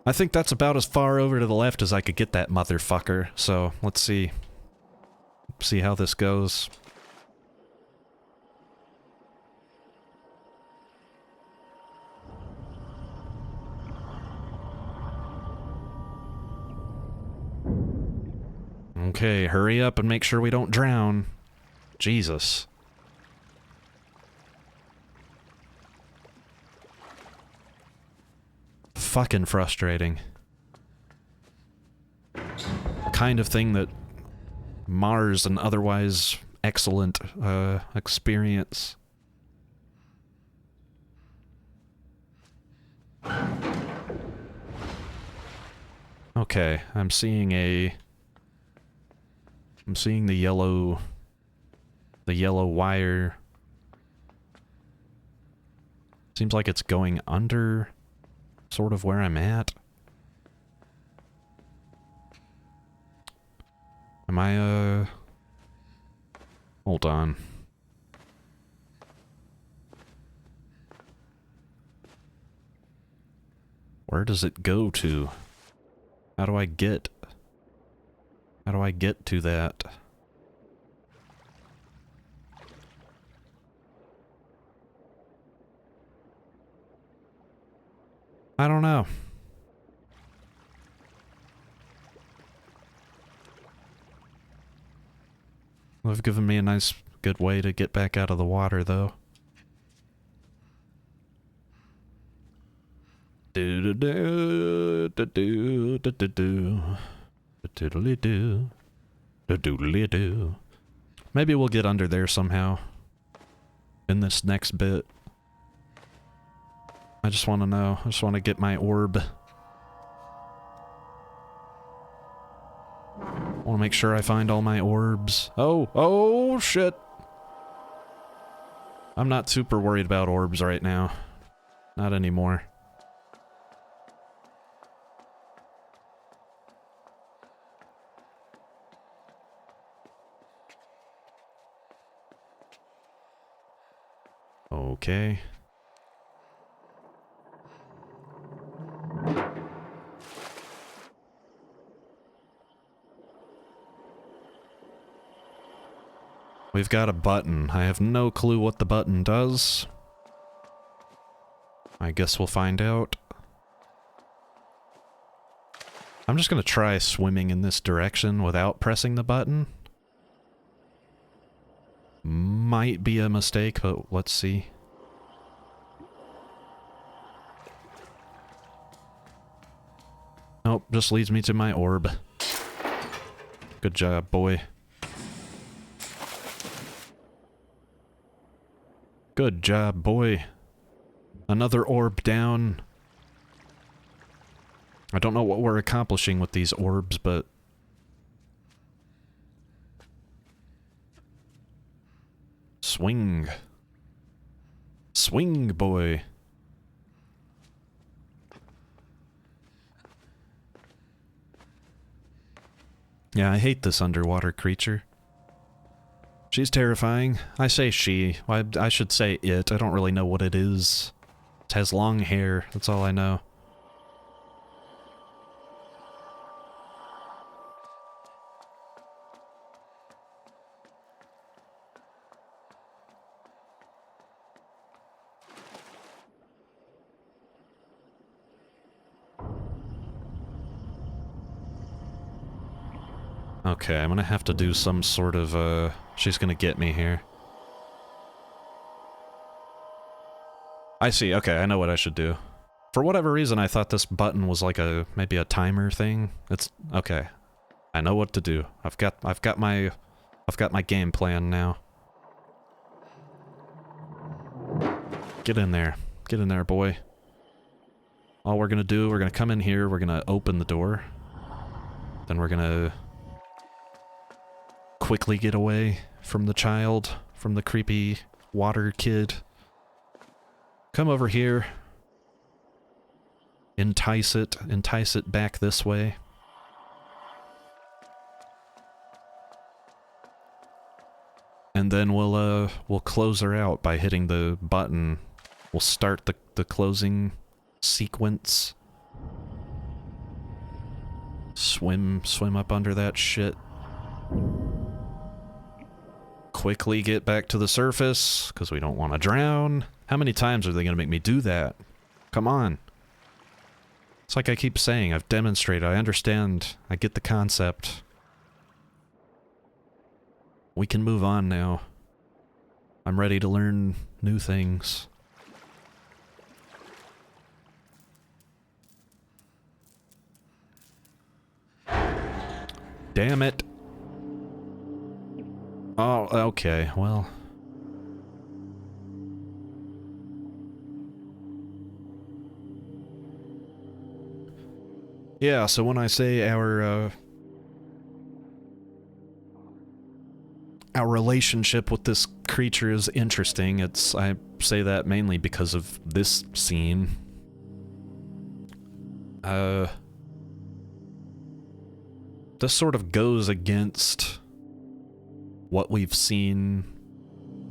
S1: I think that's about as far over to the left as I could get that motherfucker. So, let's see. See how this goes. Okay, hurry up and make sure we don't drown. Jesus. Fucking frustrating. Kind of thing that mars an otherwise excellent experience. Okay, I'm seeing the yellow wire. Seems like it's going under sort of where I'm at. Am I, hold on. Where does it go to? How do I get to that? I don't know. They've given me a nice, good way to get back out of the water, though. Do do do do do do do do doodly do doodly do. Maybe we'll get under there somehow in this next bit. I just want to know. I just want to get my orb. I want to make sure I find all my orbs. Oh shit. I'm not super worried about orbs right now. Not anymore. Okay. We've got a button. I have no clue what the button does. I guess we'll find out. I'm just gonna try swimming in this direction without pressing the button. Might be a mistake, but let's see. Nope, just leads me to my orb. Good job, boy. Good job, boy. Another orb down. I don't know what we're accomplishing with these orbs, but... Swing. Swing, boy. Yeah, I hate this underwater creature. She's terrifying. I say she. I should say it. I don't really know what it is. It has long hair. That's all I know. Okay, I'm gonna have to do some sort of, she's gonna get me here. I see, okay, I know what I should do. For whatever reason, I thought this button was like maybe a timer thing. It's, okay. I know what to do. I've got my game plan now. Get in there. Get in there, boy. All we're gonna do, we're gonna come in here, we're gonna open the door. Then we're gonna quickly get away from the child, from the creepy water kid. Come over here. Entice it back this way. And then we'll close her out by hitting the button. We'll start the closing sequence. Swim up under that shit. Quickly get back to the surface, because we don't want to drown. How many times are they going to make me do that? Come on. It's like I keep saying, I've demonstrated, I understand, I get the concept. We can move on now. I'm ready to learn new things. Damn it. Oh, okay, well. Yeah, so when I say our relationship with this creature is interesting, I say that mainly because of this scene. This sort of goes against what we've seen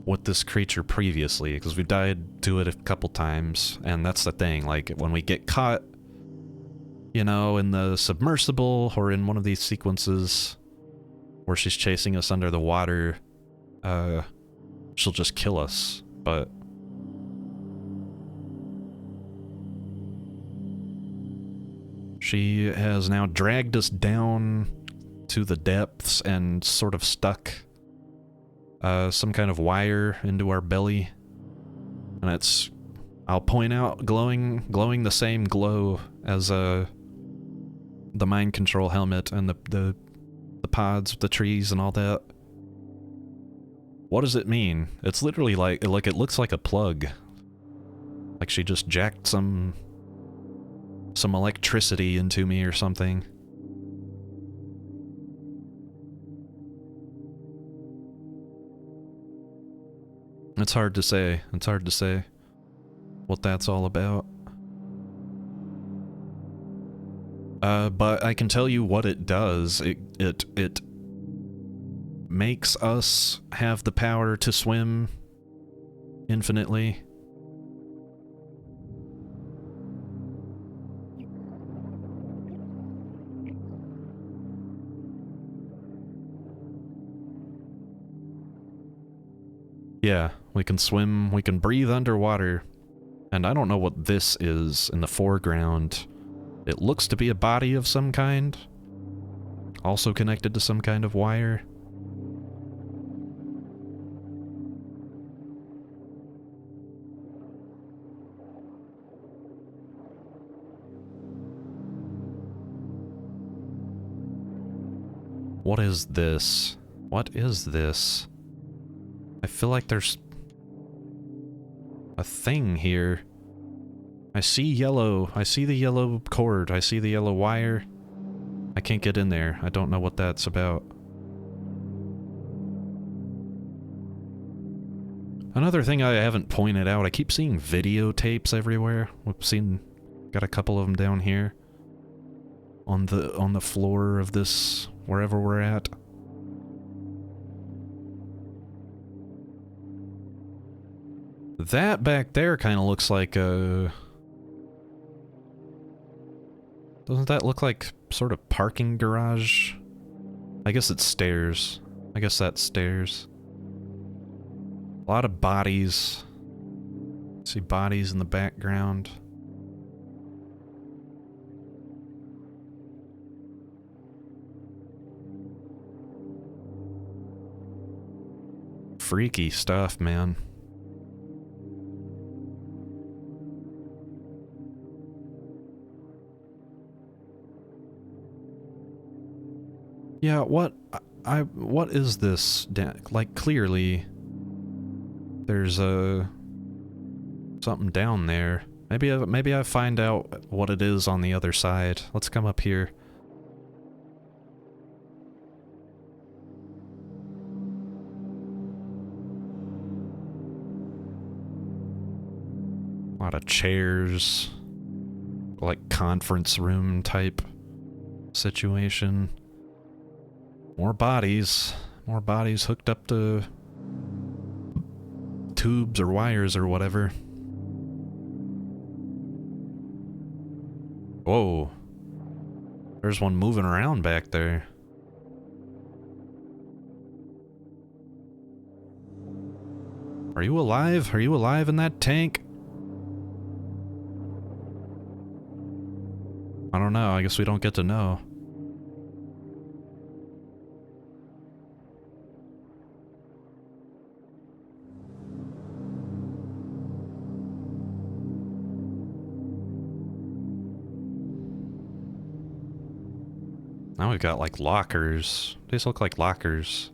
S1: with this creature previously, because we've died to it a couple times, and that's the thing, like, when we get caught, you know, in the submersible, or in one of these sequences where she's chasing us under the water, she'll just kill us, but... she has now dragged us down to the depths and sort of stuck some kind of wire into our belly, and it's, I'll point out, glowing the same glow as the mind control helmet and the pods, the trees and all that. What does it mean? It's literally like it looks like a plug. Like she just jacked some electricity into me or something. It's hard to say. It's hard to say what that's all about. But I can tell you what it does. It makes us have the power to swim infinitely. Yeah, we can swim, we can breathe underwater. And I don't know what this is in the foreground. It looks to be a body of some kind. Also connected to some kind of wire. What is this? What is this? I feel like there's a thing here. I see yellow. I see the yellow cord. I see the yellow wire. I can't get in there. I don't know what that's about. Another thing I haven't pointed out, I keep seeing videotapes everywhere. Got a couple of them down here. On the floor of this, wherever we're at. That back there kind of looks like a... Doesn't that look like sort of parking garage? I guess it's stairs. I guess that's stairs. A lot of bodies. See bodies in the background. Freaky stuff, man. Yeah, what is this? Like, clearly there's something down there. Maybe I find out what it is on the other side. Let's come up here. A lot of chairs, like conference room type situation. More bodies hooked up to tubes or wires or whatever. Whoa. There's one moving around back there. Are you alive? Are you alive in that tank? I don't know. I guess we don't get to know. Now we've got, like, lockers. These look like lockers.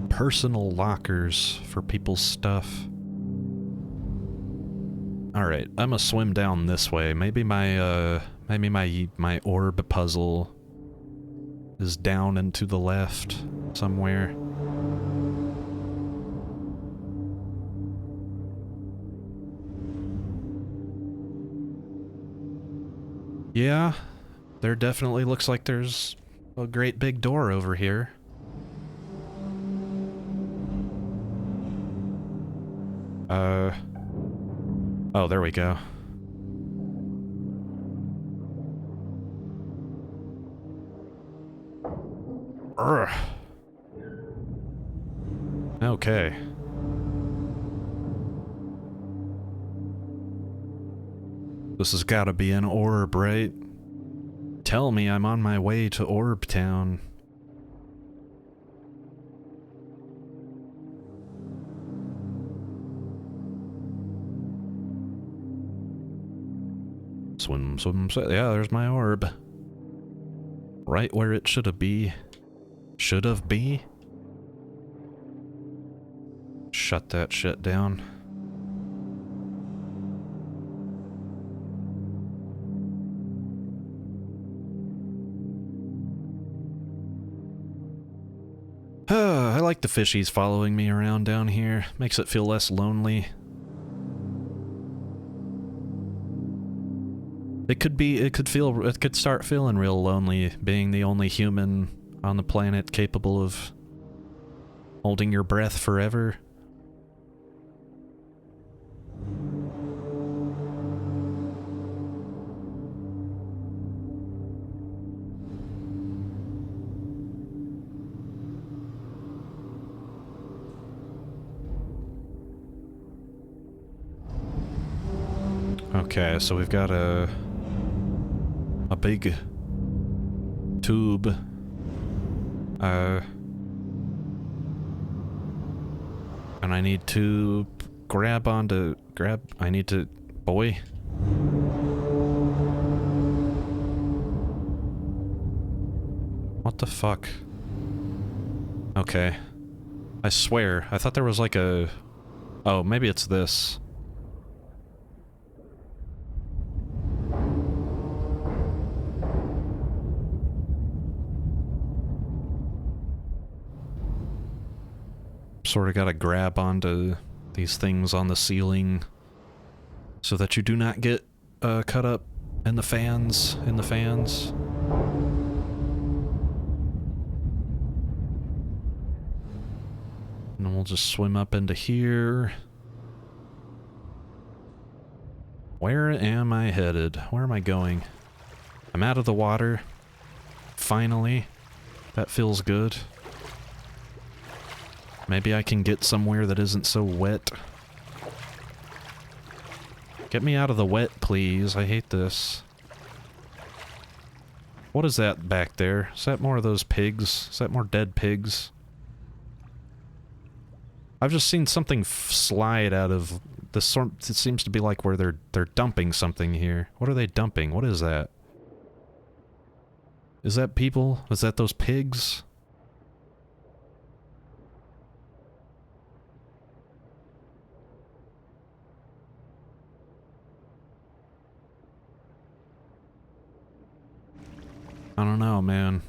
S1: Personal lockers for people's stuff. Alright, I'm gonna swim down this way. Maybe my orb puzzle is down and to the left somewhere. Yeah, there definitely looks like there's a great big door over here. Oh, there we go. Urgh. Okay. This has gotta be an orb, right? Tell me I'm on my way to Orb Town. Swim, swim, swim. Yeah, there's my orb. Right where it should have be. Should have be? Shut that shit down. I like the fishies following me around down here. Makes it feel less lonely. It could start feeling real lonely, being the only human on the planet capable of holding your breath forever. Okay, so we've got a big tube. And I need to boy. What the fuck? Okay. I swear, I thought there was like a... Oh, maybe it's this. Sort of gotta grab onto these things on the ceiling so that you do not get cut up in the fans. And then we'll just swim up into here. Where am I headed? Where am I going? I'm out of the water. Finally. That feels good. Maybe I can get somewhere that isn't so wet. Get me out of the wet, please. I hate this. What is that back there? Is that more of those pigs? Is that more dead pigs? I've just seen something slide out of the sort. It seems to be like where they're dumping something here. What are they dumping? What is that? Is that people? Is that those pigs? I don't know, man.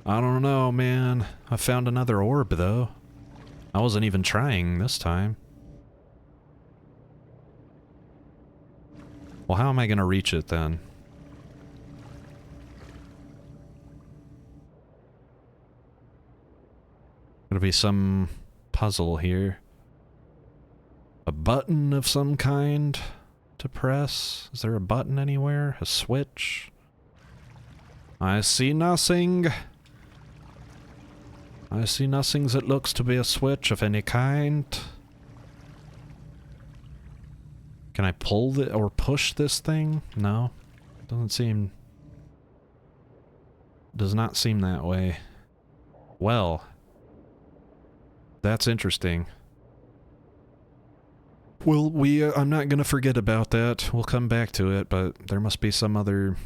S1: I don't know, man. I found another orb, though. I wasn't even trying this time. Well, how am I gonna reach it, then? Gonna be some puzzle here. A button of some kind to press? Is there a button anywhere? A switch? I see nothing. I see nothing that looks to be a switch of any kind. Can I pull or push this thing? No. Doesn't seem... Does not seem that way. Well. That's interesting. Well, I'm not gonna forget about that. We'll come back to it, but there must be some other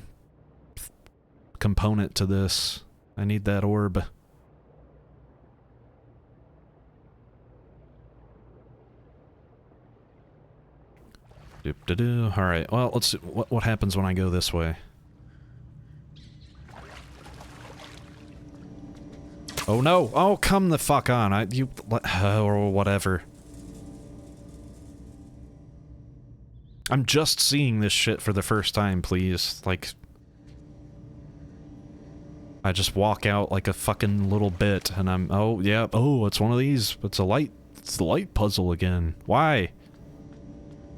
S1: component to this. I need that orb. Doop-da-doo. Alright, well, let's see. What happens when I go this way? Oh no! Oh, come the fuck on! Or whatever. I'm just seeing this shit for the first time, please. Like... I just walk out like a fucking little bit, and I'm... Oh, yeah. Oh, it's one of these. It's a light... It's the light puzzle again. Why?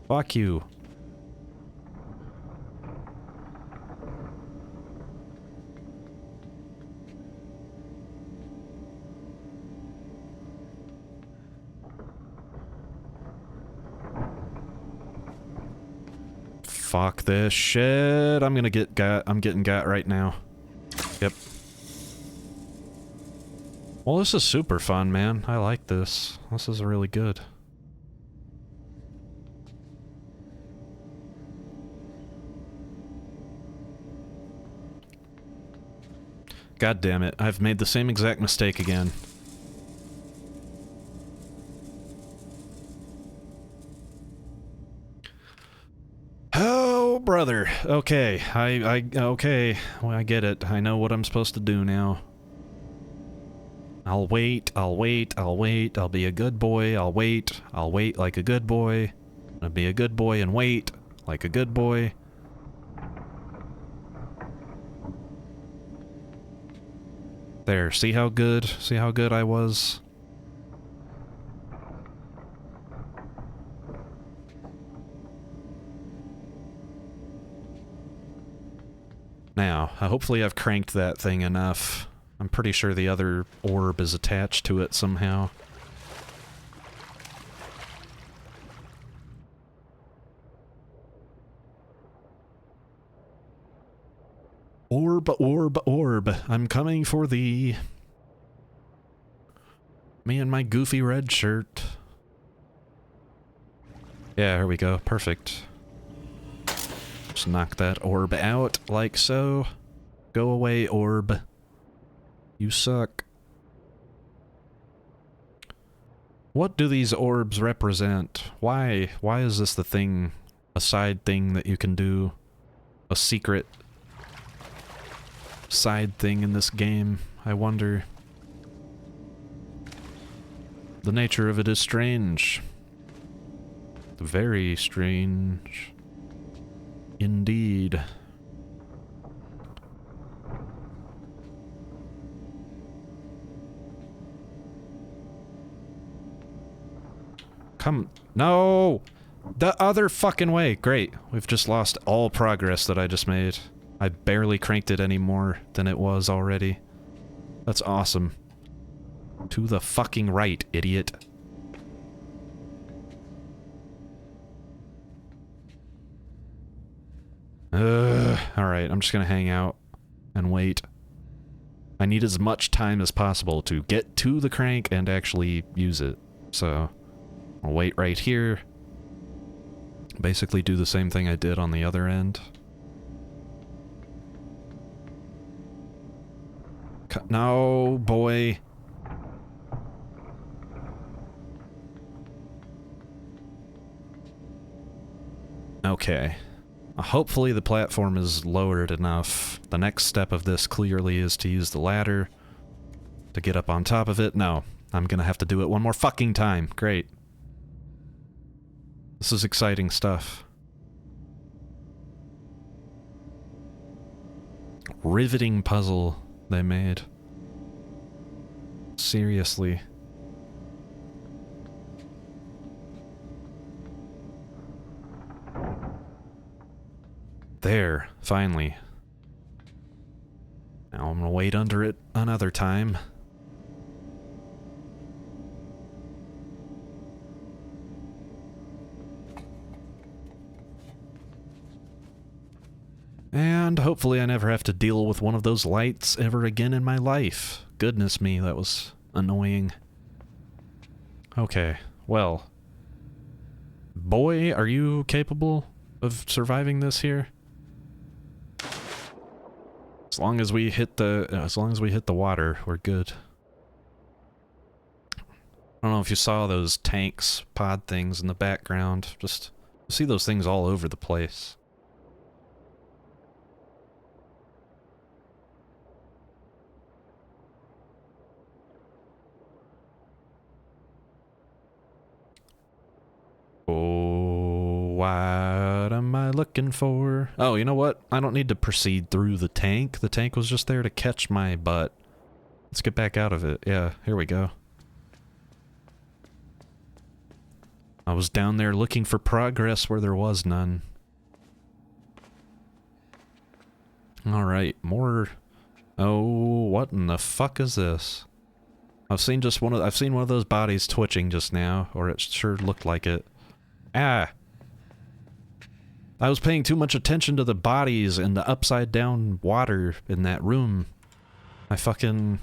S1: Fuck you. Fuck this shit. I'm gonna get got. I'm getting got right now. Yep. Well, this is super fun, man. I like this. This is really good. God damn it. I've made the same exact mistake again. Oh, brother. Okay. Okay. Well, I get it. I know what I'm supposed to do now. I'll wait, I'll wait, I'll wait, I'll be a good boy, I'll wait like a good boy. I'll be a good boy and wait like a good boy. There, see how good I was? Now, hopefully I've cranked that thing enough. I'm pretty sure the other orb is attached to it somehow. Orb, orb, orb, I'm coming for thee. Me and my goofy red shirt. Yeah, here we go. Perfect. Just knock that orb out, like so. Go away, orb. You suck. What do these orbs represent? Why is this the thing, a side thing that you can do? A secret side thing in this game, I wonder. The nature of it is strange. Very strange. Indeed. Come. No! The other fucking way. Great. We've just lost all progress that I just made. I barely cranked it any more than it was already. That's awesome. To the fucking right, idiot. Alright, I'm just gonna hang out and wait. I need as much time as possible to get to the crank and actually use it. So, I'll wait right here. Basically do the same thing I did on the other end. No, boy. Okay. Hopefully the platform is lowered enough. The next step of this clearly is to use the ladder to get up on top of it. No, I'm gonna have to do it one more fucking time. Great. This is exciting stuff. Riveting puzzle they made. Seriously. There, finally. Now I'm gonna wait under it another time. And hopefully I never have to deal with one of those lights ever again in my life. Goodness me, that was annoying. Okay, well. Boy, are you capable of surviving this here? As long as we hit the water, we're good. I don't know if you saw those tanks, pod things in the background. Just see those things all over the place. Oh, what am I looking for? Oh, you know what? I don't need to proceed through the tank. The tank was just there to catch my butt. Let's get back out of it. Yeah, here we go. I was down there looking for progress where there was none. Alright, more... Oh, what in the fuck is this? I've seen one of those bodies twitching just now, or it sure looked like it. Ah! I was paying too much attention to the bodies and the upside down water in that room. I fucking...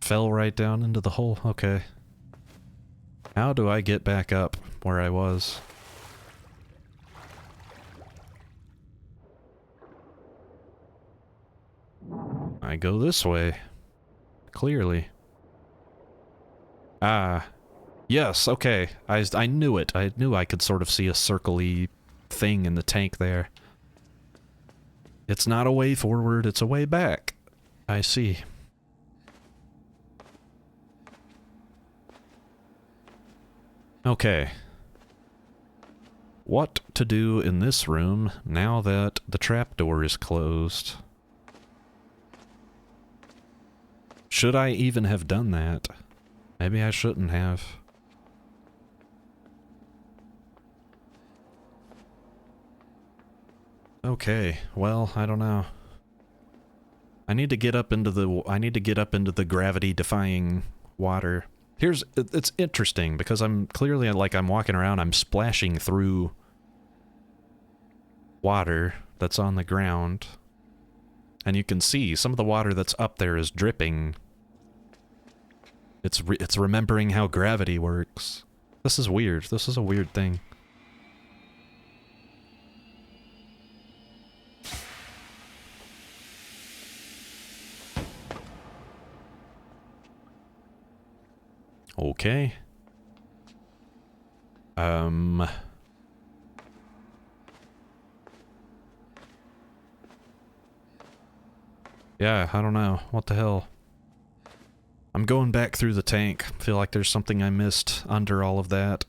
S1: fell right down into the hole. Okay. How do I get back up where I was? I go this way. Clearly. Ah. Yes, okay. I knew it. I knew I could sort of see a circle-y thing in the tank there. It's not a way forward, it's a way back. I see. Okay. What to do in this room now that the trapdoor is closed? Should I even have done that? Maybe I shouldn't have. Okay, well, I don't know. I need to get up into the gravity-defying water. It's interesting because I'm clearly, like, I'm walking around, I'm splashing through water that's on the ground. And you can see some of the water that's up there is dripping. It's remembering how gravity works. This is weird. This is a weird thing. Okay. Yeah, I don't know. What the hell? I'm going back through the tank. Feel like there's something I missed under all of that.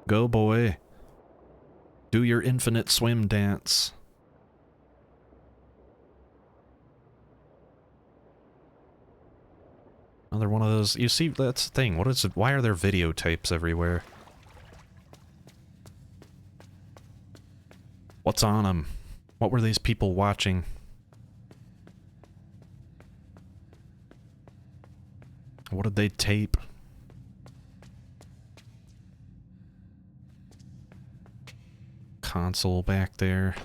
S1: Go, boy. Do your infinite swim dance. Another one of those. You see, that's the thing. What is it? Why are there videotapes everywhere? What's on them? What were these people watching? What did they tape? Console back there.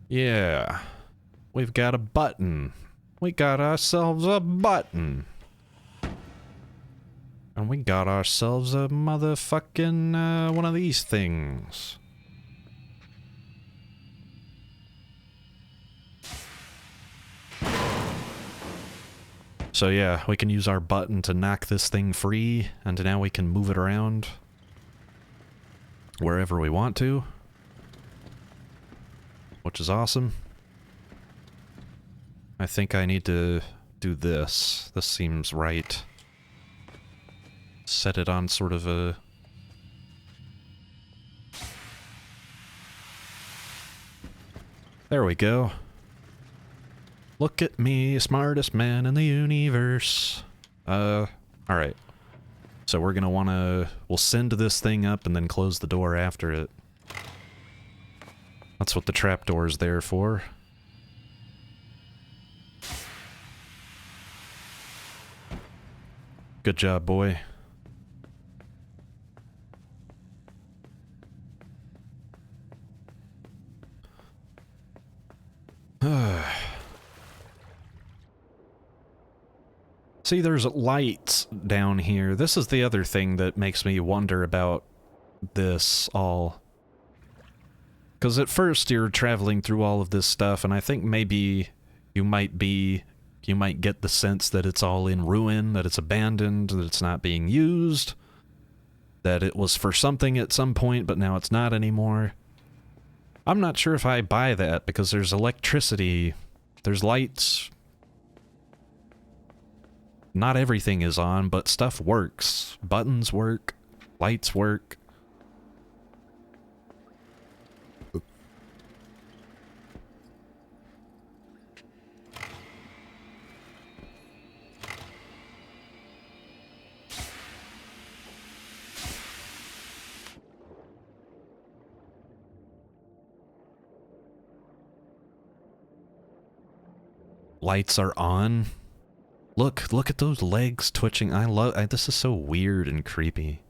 S1: Yeah. We've got a button. We got ourselves a button. And we got ourselves a motherfucking, one of these things. So yeah, we can use our button to knock this thing free, and now we can move it around wherever we want to. Which is awesome. I think I need to do this. This seems right. Set it on sort of a... There we go. Look at me, smartest man in the universe. Alright. So we're gonna wanna... We'll send this thing up and then close the door after it. That's what the trapdoor's there for. Good job, boy. See, there's lights down here. This is the other thing that makes me wonder about this all. Because at first you're traveling through all of this stuff, and I think maybe you might get the sense that it's all in ruin, that it's abandoned, that it's not being used, that it was for something at some point, but now it's not anymore. I'm not sure if I buy that, because there's electricity, there's lights. Not everything is on, but stuff works. Buttons work, lights work. Lights are on. Look at those legs twitching. This is so weird and creepy.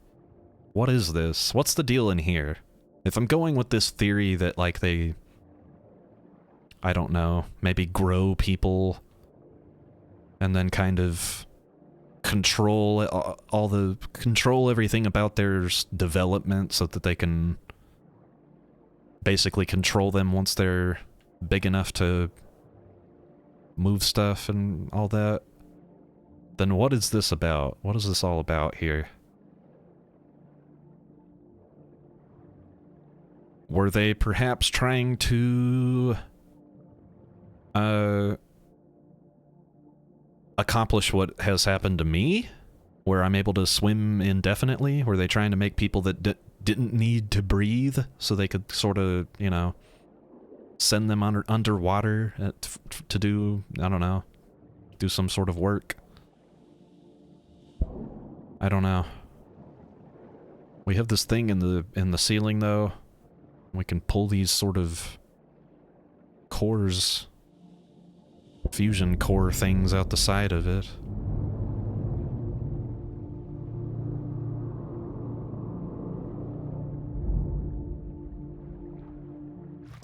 S1: What is this? What's the deal in here? If I'm going with this theory that, like, they... I don't know, maybe grow people and then kind of control control everything about their development so that they can basically control them once they're big enough to move stuff and all that. Then what is this about? What is this all about here? Were they perhaps trying to accomplish what has happened to me, where I'm able to swim indefinitely? Were they trying to make people that didn't need to breathe so they could sort of, you know, send them underwater to do, I don't know, do some sort of work? I don't know. We have this thing in the ceiling though. We can pull these sort of cores, fusion core things out the side of it.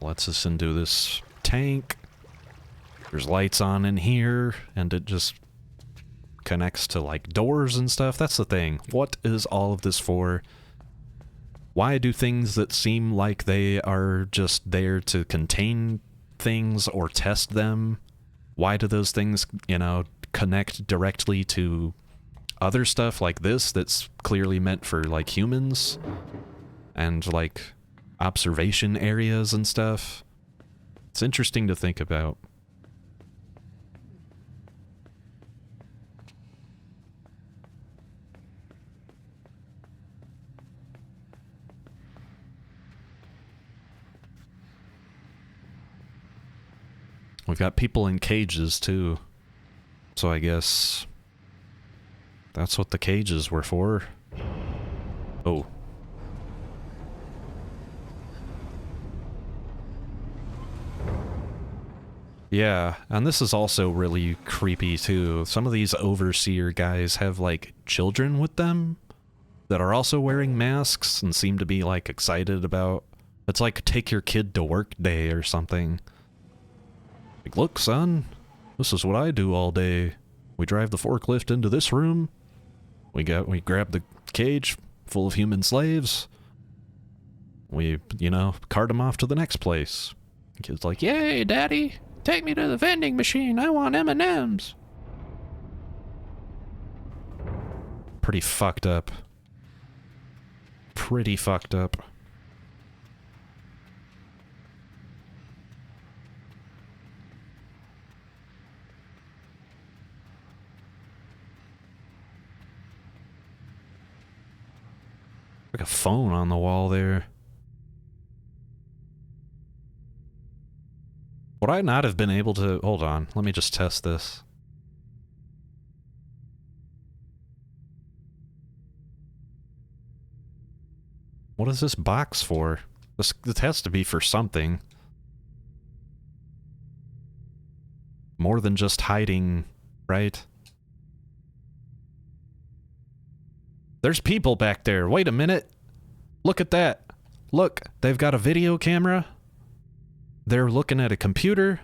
S1: Lets us into this tank. There's lights on in here, and it just connects to like doors and stuff. That's the thing. What is all of this for? Why do things that seem like they are just there to contain things or test them, why do those things, you know, connect directly to other stuff like this that's clearly meant for like humans and like observation areas and stuff? It's interesting to think about. We've got people in cages, too. So I guess that's what the cages were for. Oh. Yeah, and this is also really creepy, too. Some of these overseer guys have, like, children with them that are also wearing masks and seem to be, like, excited about... It's like take your kid to work day or something. Like, look, son, this is what I do all day. We drive the forklift into this room. We grab the cage full of human slaves. We, you know, cart them off to the next place. The kid's like, yay, daddy, take me to the vending machine. I want M&Ms. Pretty fucked up. Pretty fucked up. Like a phone on the wall there. Would I not have been able to... Hold on, let me just test this. What is this box for? This has to be for something. More than just hiding, right? There's people back there. Wait a minute. Look at that. Look, they've got a video camera. They're looking at a computer.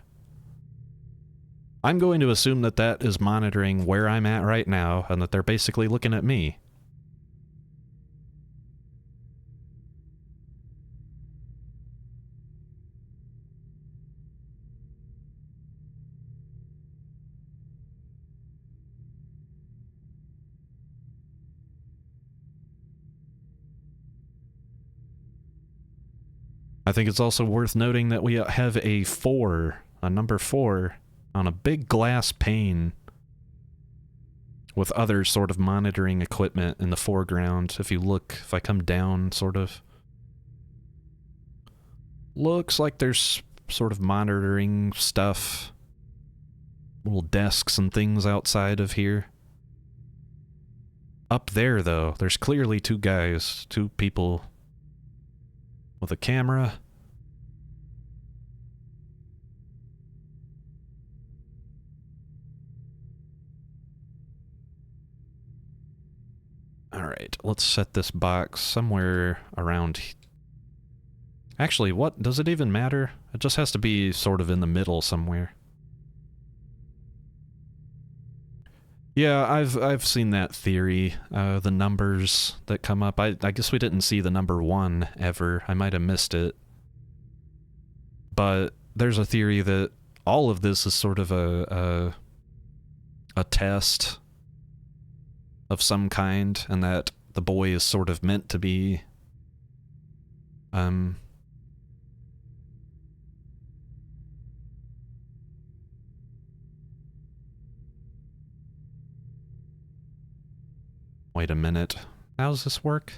S1: I'm going to assume that that is monitoring where I'm at right now and that they're basically looking at me. I think it's also worth noting that we have a number 4, on a big glass pane with other sort of monitoring equipment in the foreground. If you look, if I come down, sort of, looks like there's sort of monitoring stuff, little desks and things outside of here. Up there, though, there's clearly two people with a camera. Alright, let's set this box somewhere around... Actually, what? Does it even matter? It just has to be sort of in the middle somewhere. Yeah, I've seen that theory. The numbers that come up. I guess we didn't see the number 1 ever. I might have missed it. But there's a theory that all of this is sort of a test of some kind, and that the boy is sort of meant to be Wait a minute. How does this work?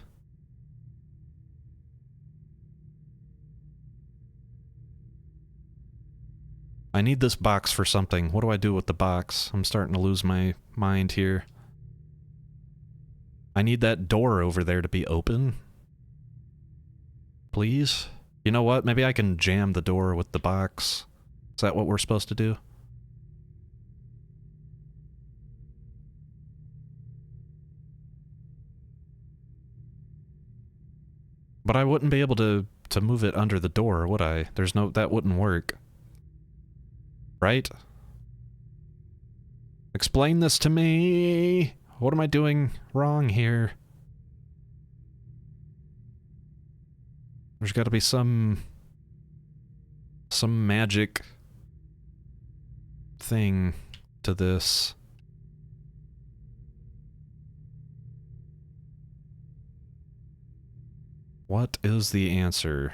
S1: I need this box for something. What do I do with the box? I'm starting to lose my mind here. I need that door over there to be open. Please? You know what? Maybe I can jam the door with the box. Is that what we're supposed to do? But I wouldn't be able to move it under the door, would I? There's no... that wouldn't work. Right? Explain this to me! What am I doing wrong here? There's gotta be some magic thing to this. What is the answer?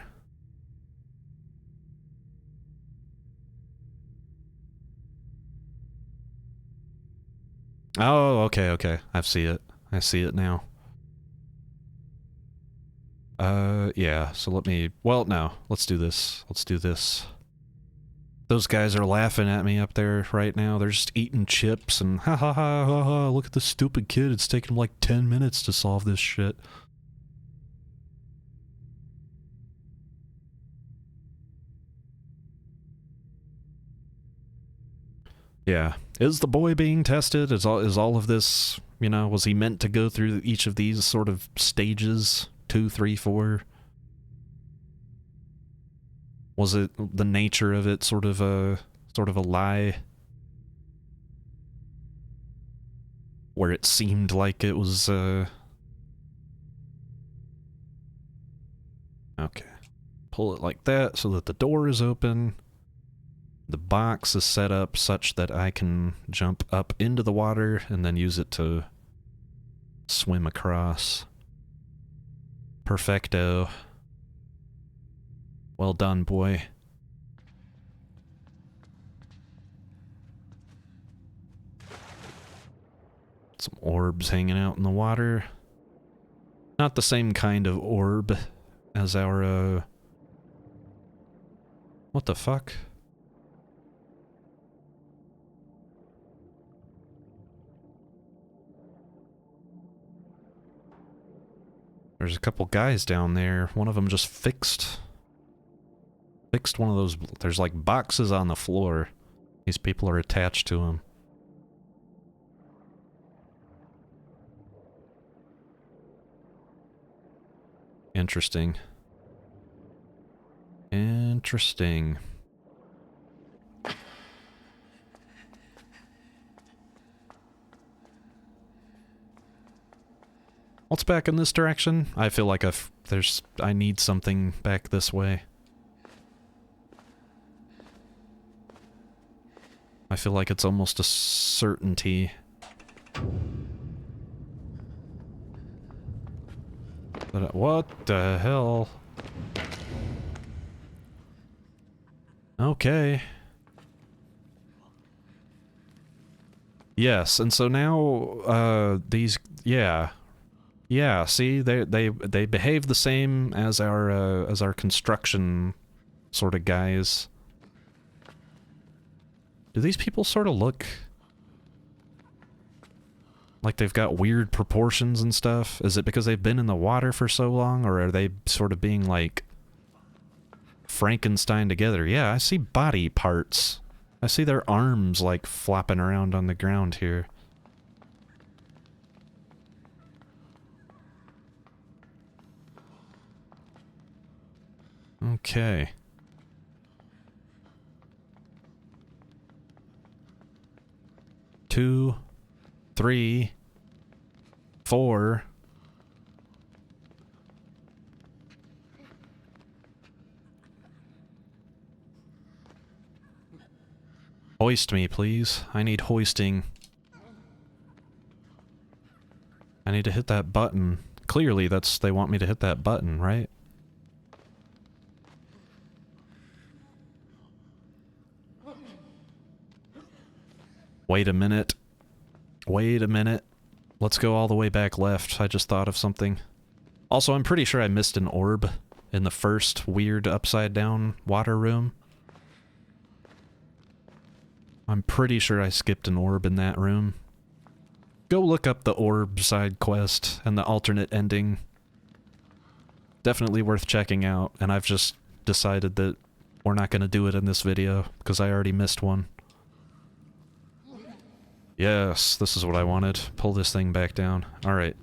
S1: Oh, okay, okay. I see it. I see it now. Yeah, so let me... well, no. Let's do this. Let's do this. Those guys are laughing at me up there right now. They're just eating chips and ha ha ha ha ha, look at this stupid kid. It's taken him like 10 minutes to solve this shit. Yeah. Is the boy being tested? Is all of this, you know, was he meant to go through each of these sort of stages? 2, 3, 4? Was it the nature of it sort of a lie? Where it seemed like it was, okay. Pull it like that so that the door is open. The box is set up such that I can jump up into the water and then use it to swim across. Perfecto. Well done, boy. Some orbs hanging out in the water. Not the same kind of orb as our, what the fuck? There's a couple guys down there. One of them just fixed one of those... there's like boxes on the floor. These people are attached to them. Interesting. Interesting. What's back in this direction? I feel like I need something back this way. I feel like it's almost a certainty. What the hell? Okay. Yes, and so now, these... yeah. Yeah, see, they behave the same as our construction sort of guys. Do these people sort of look like they've got weird proportions and stuff? Is it because they've been in the water for so long, or are they sort of being like Frankenstein together? Yeah, I see body parts. I see their arms like flopping around on the ground here. Okay. Two, 3, 4. Hoist me, please. I need hoisting. I need to hit that button. Clearly, they want me to hit that button, right? Wait a minute. Wait a minute. let's go all the way back left. I just thought of something. Also, I'm pretty sure I missed an orb in the first weird upside-down water room. I'm pretty sure I skipped an orb in that room. Go look up the orb side quest and the alternate ending. Definitely worth checking out, and I've just decided that we're not going to do it in this video, because I already missed one. Yes, this is what I wanted. Pull this thing back down. Alright.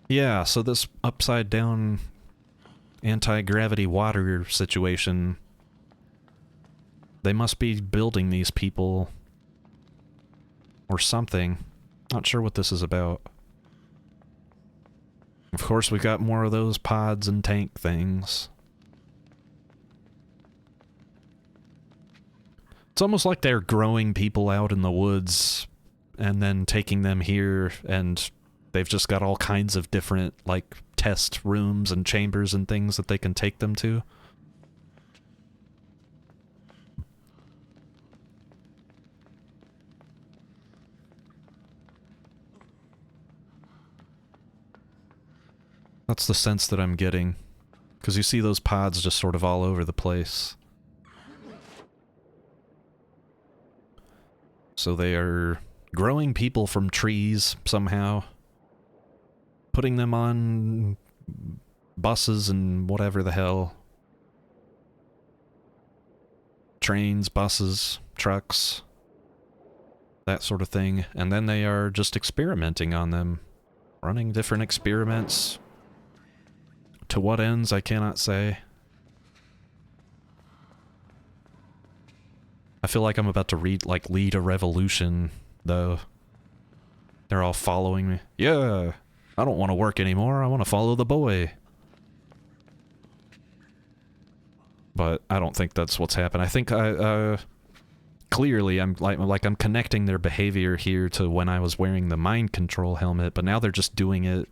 S1: Yeah, so this upside-down anti-gravity water situation, they must be building these people or something. Not sure what this is about. Of course, we've got more of those pods and tank things. It's almost like they're growing people out in the woods and then taking them here, and they've just got all kinds of different, like, test rooms and chambers and things that they can take them to. That's the sense that I'm getting. Because you see those pods just sort of all over the place. So they are growing people from trees somehow. Putting them on buses and whatever the hell. Trains, buses, trucks. That sort of thing. And then they are just experimenting on them. Running different experiments. To what ends, I cannot say. I feel like I'm about to lead a revolution, though. They're all following me. Yeah, I don't want to work anymore. I want to follow the boy. But I don't think that's what's happened. I think clearly I'm I'm connecting their behavior here to when I was wearing the mind control helmet, but now they're just doing it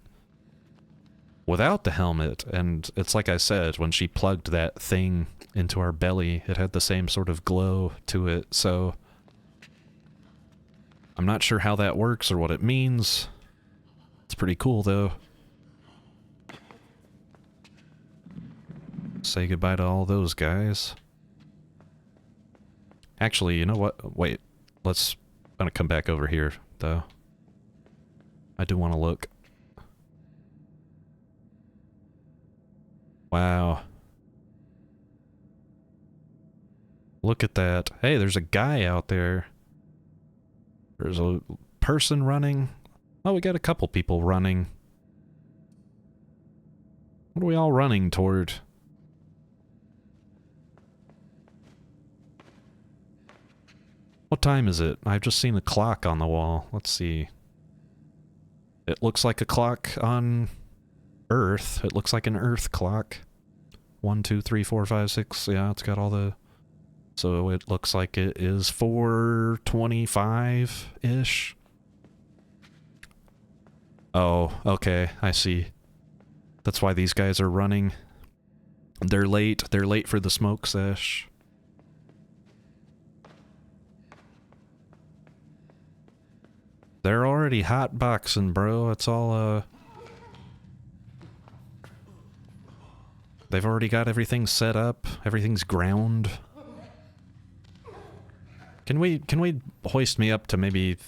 S1: without the helmet, and it's like I said, when she plugged that thing into our belly, it had the same sort of glow to it, so I'm not sure how that works or what it means. It's pretty cool, though. Say goodbye to all those guys. Actually, you know what? Wait, I'm gonna come back over here, though. I do want to look. Wow. Look at that. Hey, there's a guy out there. There's a person running. Oh, we got a couple people running. What are we all running toward? What time is it? I've just seen a clock on the wall. Let's see. It looks like a clock on Earth. It looks like an Earth clock. 1, 2, 3, 4, 5, 6. Yeah, it's got all the... So it looks like it is 4:25-ish. Oh, okay. I see. That's why these guys are running. They're late. They're late for the smoke sesh. They're already hotboxing, bro. It's all, they've already got everything set up. Everything's ground. Can we hoist me up to maybe,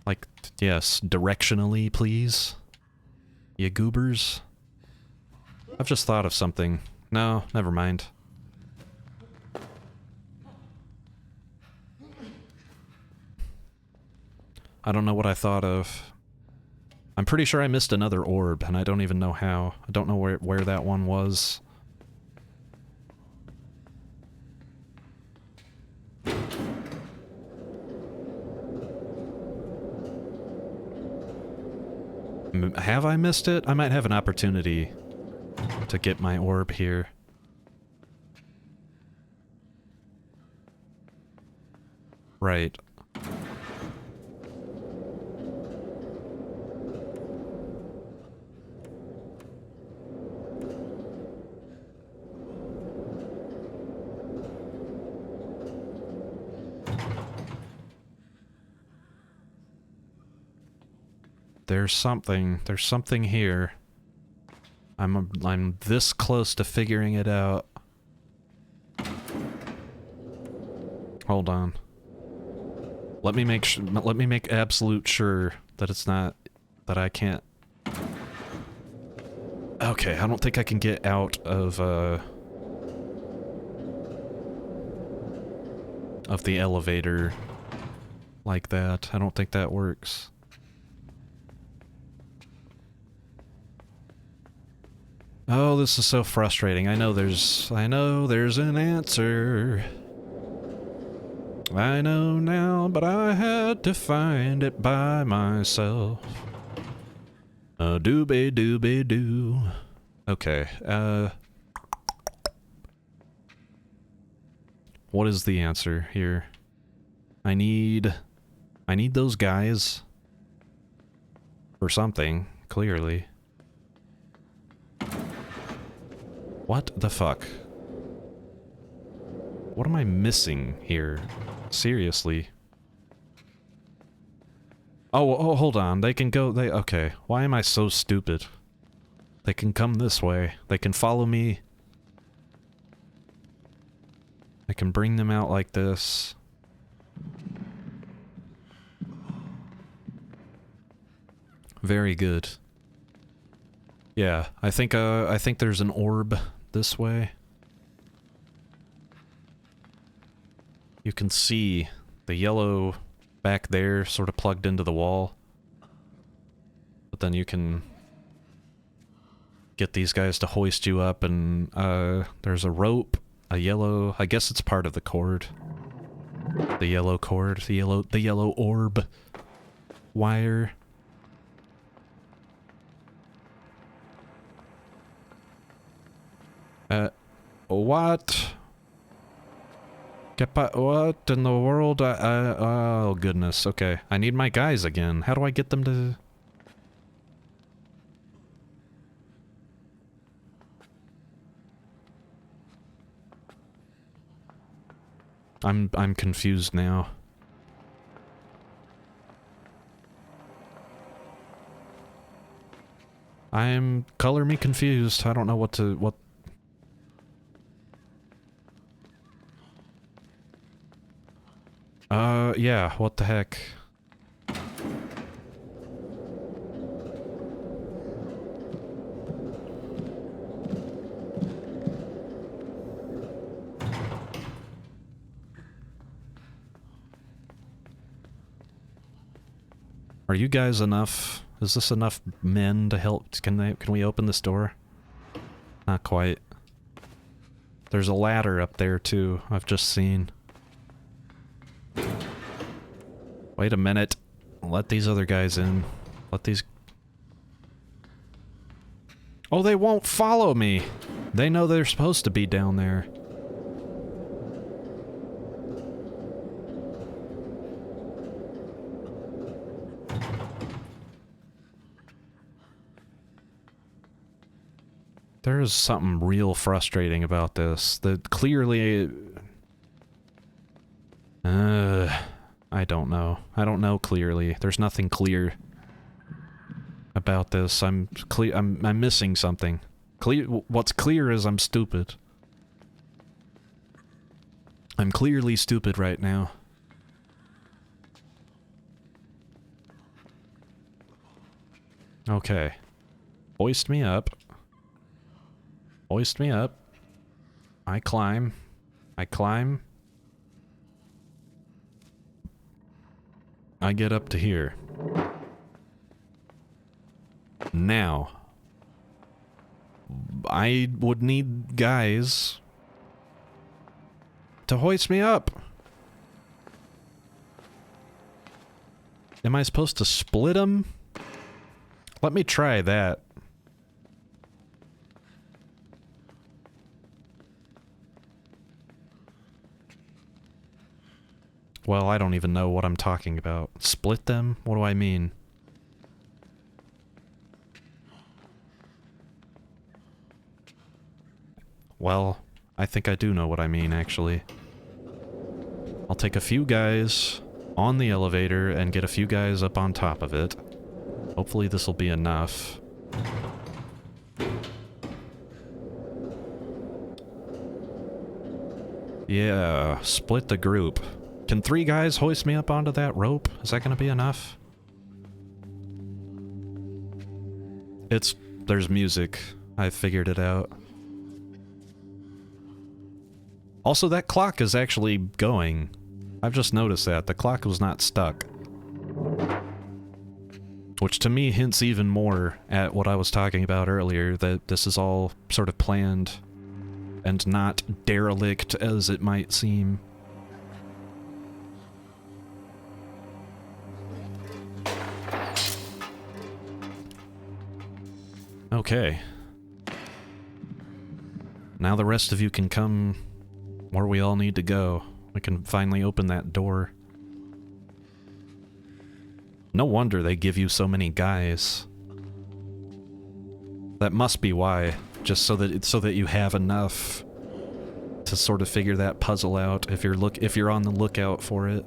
S1: like, yes, directionally, please? You goobers? I've just thought of something. No, never mind. I don't know what I thought of. I'm pretty sure I missed another orb, and I don't even know how. I don't know where that one was. Have I missed it? I might have an opportunity to get my orb here. Right. There's something here. I'm this close to figuring it out. Hold on. Let me make absolute sure that it's not, that I can't. Okay, I don't think I can get out of the elevator like that. I don't think that works. Oh, this is so frustrating. I know there's an answer. I know now, but I had to find it by myself. Doobie doobie doo. Okay, what is the answer here? I need those guys for something, clearly. What the fuck? What am I missing here? Seriously. Oh, hold on. They can go, okay. Why am I so stupid? They can come this way. They can follow me. I can bring them out like this. Very good. Yeah, I think there's an orb this way. You can see the yellow back there sort of plugged into the wall. But then you can get these guys to hoist you up, and there's a rope, a yellow, I guess it's part of the cord. The yellow cord, the yellow orb wire. What? What in the world? Oh goodness, okay. I need my guys again. How do I get them to... I'm confused now. Color me confused. I don't know what. Yeah, what the heck? Are you guys enough? Is this enough men to help? Can we open this door? Not quite. There's a ladder up there too, I've just seen. Wait a minute. Let these other guys in. Let these... Oh, they won't follow me! They know they're supposed to be down there. There is something real frustrating about this. That clearly... I don't know. I don't know clearly. There's nothing clear about this. I'm missing something. What's clear is I'm stupid. I'm clearly stupid right now. Okay. Hoist me up. Hoist me up. I climb. I climb. I get up to here. Now, I would need guys to hoist me up. Am I supposed to split them? Let me try that. Well, I don't even know what I'm talking about. Split them? What do I mean? Well, I think I do know what I mean, actually. I'll take a few guys on the elevator and get a few guys up on top of it. Hopefully this will be enough. Yeah, split the group. Can 3 guys hoist me up onto that rope? Is that gonna be enough? There's music. I figured it out. Also, that clock is actually going. I've just noticed that. The clock was not stuck. Which to me hints even more at what I was talking about earlier, that this is all sort of planned and not derelict as it might seem. Okay. Now the rest of you can come where we all need to go. We can finally open that door. No wonder they give you so many guys. That must be why. Just so that you have enough to sort of figure that puzzle out if you're on the lookout for it.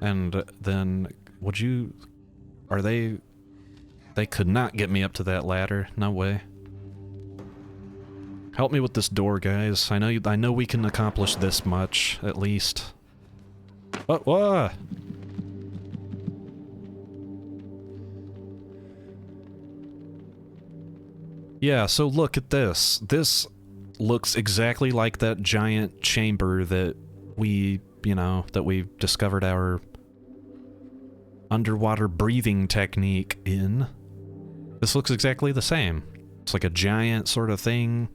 S1: And then they could not get me up to that ladder. No way. Help me with this door, guys. I know we can accomplish this much, at least. Whoa! Yeah, so look at this. This looks exactly like that giant chamber that we discovered our underwater breathing technique in. This looks exactly the same. It's like a giant sort of thing.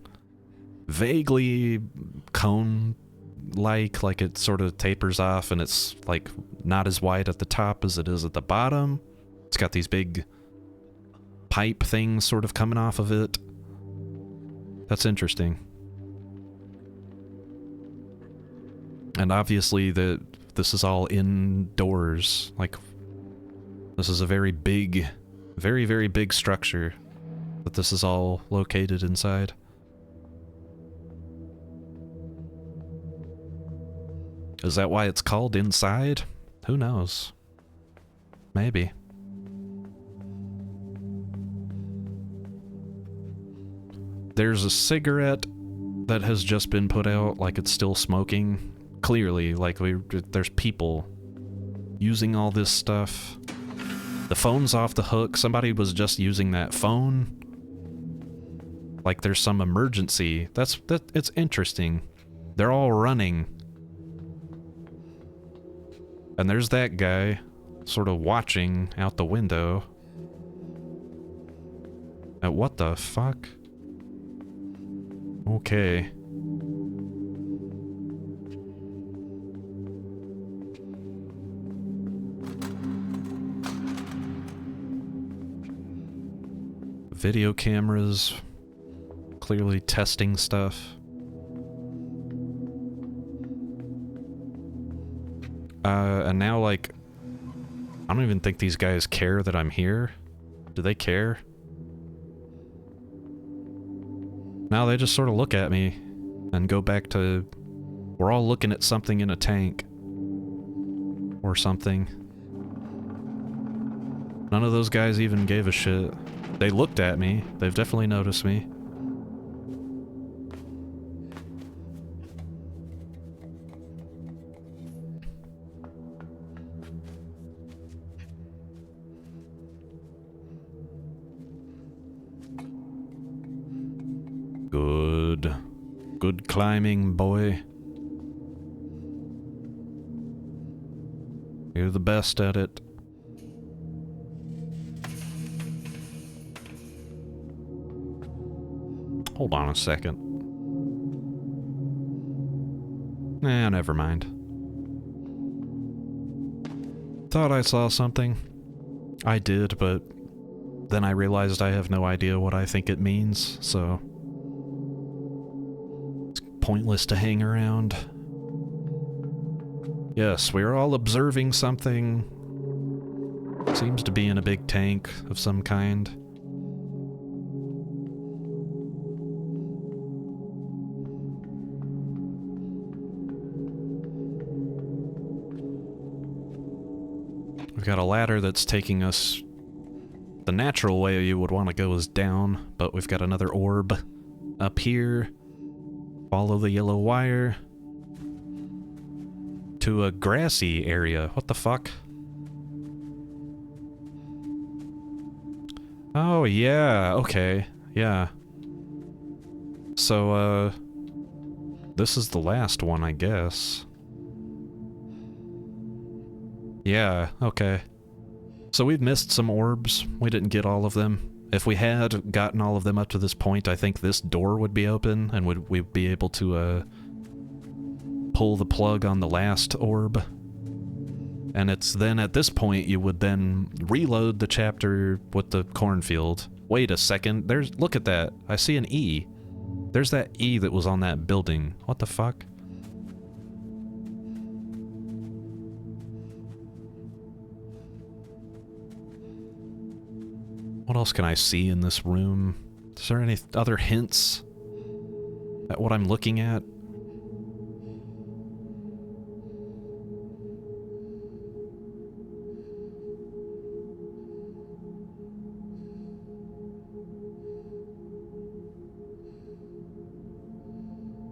S1: Vaguely cone-like, like it sort of tapers off and it's like not as wide at the top as it is at the bottom. It's got these big pipe things sort of coming off of it. That's interesting. And obviously this is all indoors. Like, this is a very big, very, very big structure that this is all located inside. Is that why it's called Inside? Who knows? Maybe. There's a cigarette that has just been put out, like it's still smoking. Clearly, like there's people using all this stuff. The phone's off the hook. Somebody was just using that phone. Like there's some emergency. It's interesting. They're all running. And there's that guy sort of watching out the window. And what the fuck? Okay. Video cameras, clearly testing stuff. And now, like, I don't even think these guys care that I'm here. Do they care? Now they just sort of look at me and go back to, we're all looking at something in a tank. Or something. None of those guys even gave a shit. They looked at me. They've definitely noticed me. Good. Good climbing, boy. You're the best at it. Hold on a second. Nah, never mind. Thought I saw something. I did, but then I realized I have no idea what I think it means, so it's pointless to hang around. Yes, we're all observing something. Seems to be in a big tank of some kind. We've got a ladder that's taking us... The natural way you would want to go is down, but we've got another orb up here. Follow the yellow wire to a grassy area. What the fuck? Oh, yeah, okay, yeah. So, this is the last one, I guess. Yeah, okay. So we've missed some orbs. We didn't get all of them. If we had gotten all of them up to this point, I think this door would be open, and we'd be able to, pull the plug on the last orb. And it's then at this point you would then reload the chapter with the cornfield. Wait a second, look at that. I see an E. There's that E that was on that building. What the fuck? What else can I see in this room? Is there any other hints at what I'm looking at?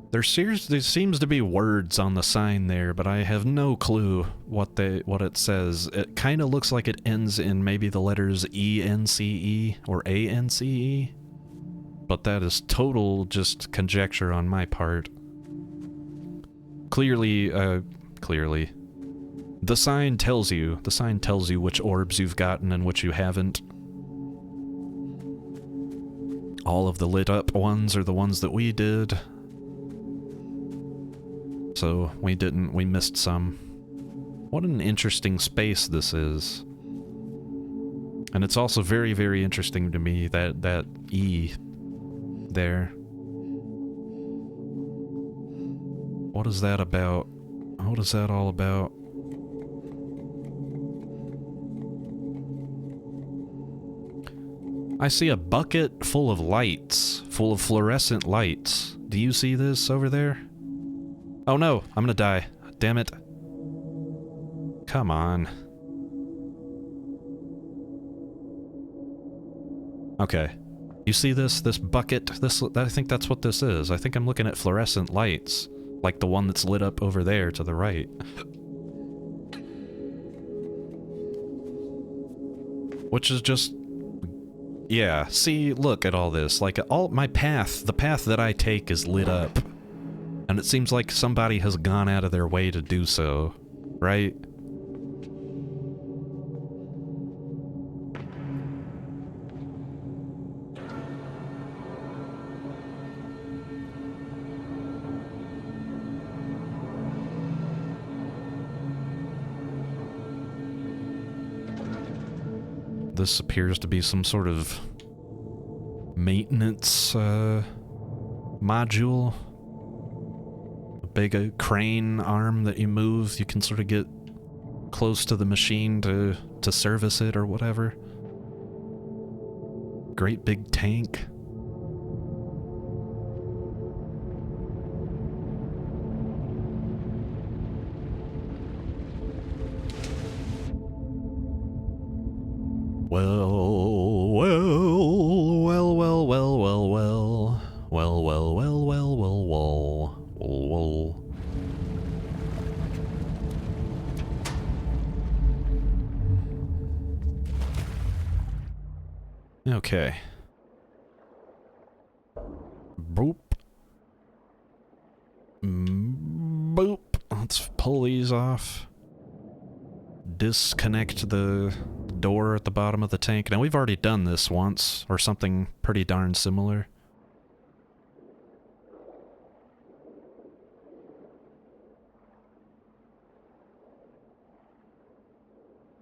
S1: There seems to be words on the sign there, but I have no clue what it says. It kind of looks like it ends in maybe the letters E-N-C-E or A-N-C-E, but that is total just conjecture on my part. Clearly, the sign tells you which orbs you've gotten and which you haven't. All of the lit up ones are the ones that we did. So we missed some. What an interesting space this is. And it's also very, very interesting to me that E there. What is that about? What is that all about? I see a bucket full of lights, full of fluorescent lights. Do you see this over there? Oh no, I'm gonna die. Damn it. Come on. Okay. You see this bucket? I think that's what this is. I think I'm looking at fluorescent lights. Like the one that's lit up over there to the right. Which is just... Yeah, see, look at all this. Like, my path, the path that I take is lit up. And it seems like somebody has gone out of their way to do so, right? This appears to be some sort of maintenance module. Big crane arm that you move. You can sort of get close to the machine to service it or whatever. Great big tank. Okay. Boop. Boop. Let's pull these off. Disconnect the door at the bottom of the tank. Now, we've already done this once, or something pretty darn similar.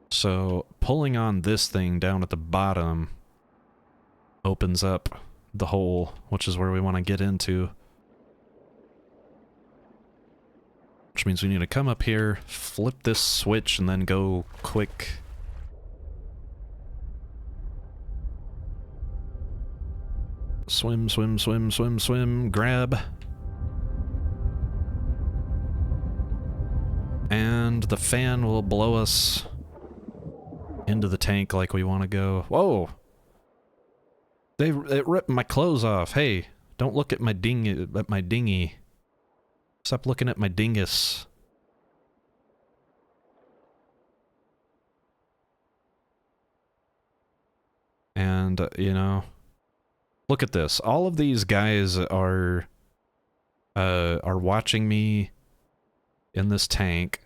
S1: So, pulling on this thing down at the bottom opens up the hole, which is where we want to get into. Which means we need to come up here, flip this switch, and then go quick. Swim, swim, swim, swim, swim, grab. And the fan will blow us into the tank like we want to go. Whoa! It ripped my clothes off. Hey, don't look at my dinghy. Stop looking at my dingus. And, you know, look at this. All of these guys are watching me in this tank.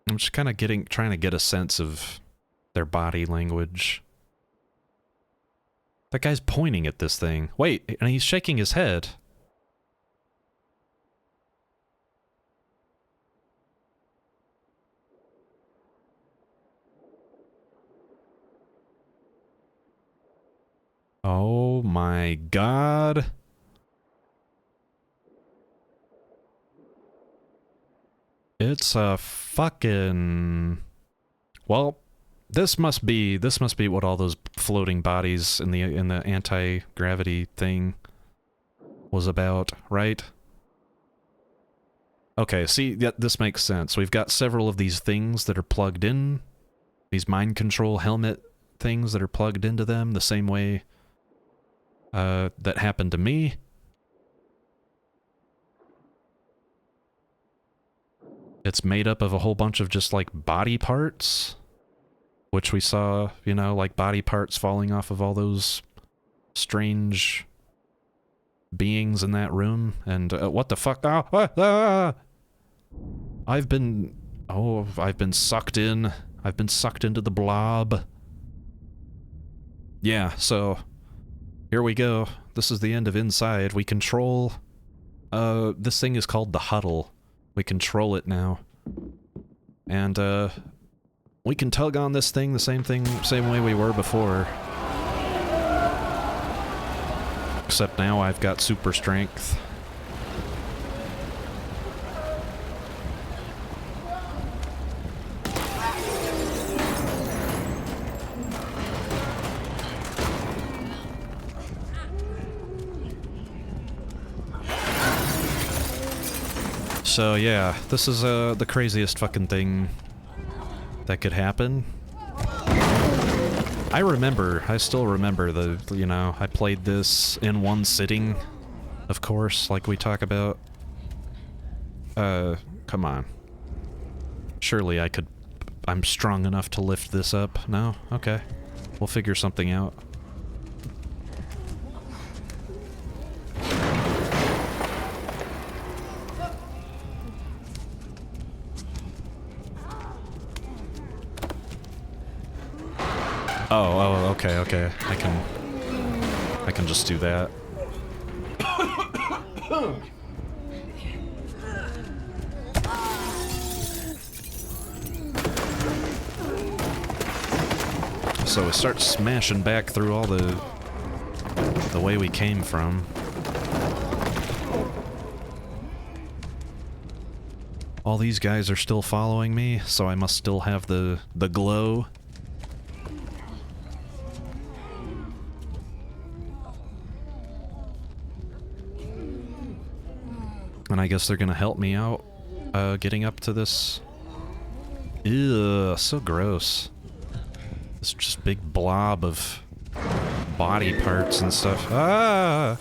S1: I'm just kind of trying to get a sense of their body language. That guy's pointing at this thing. Wait, and he's shaking his head. Oh my god. It's a fucking... Well, this must be what all those floating bodies in the anti-gravity thing was about, right? Okay, see, this makes sense. We've got several of these things that are plugged in, these mind control helmet things that are plugged into them the same way that happened to me. It's made up of a whole bunch of just like body parts, which we saw, you know, like body parts falling off of all those strange beings in that room. And what the fuck? I've been sucked in. I've been sucked into the blob. Yeah, so here we go. This is the end of Inside. We control... this thing is called the Huddle. We control it now. And, we can tug on this thing the same way we were before. Except now I've got super strength. So yeah, this is the craziest fucking thing that could happen. I still remember you know, I played this in one sitting, of course, like we talk about. Come on. Surely I'm strong enough to lift this up. No? Okay. We'll figure something out. Oh, okay. I can just do that. So we start smashing back through all the way we came from. All these guys are still following me, so I must still have the glow. And I guess they're gonna help me out, getting up to this. Ew, so gross. This just big blob of body parts and stuff. Ah!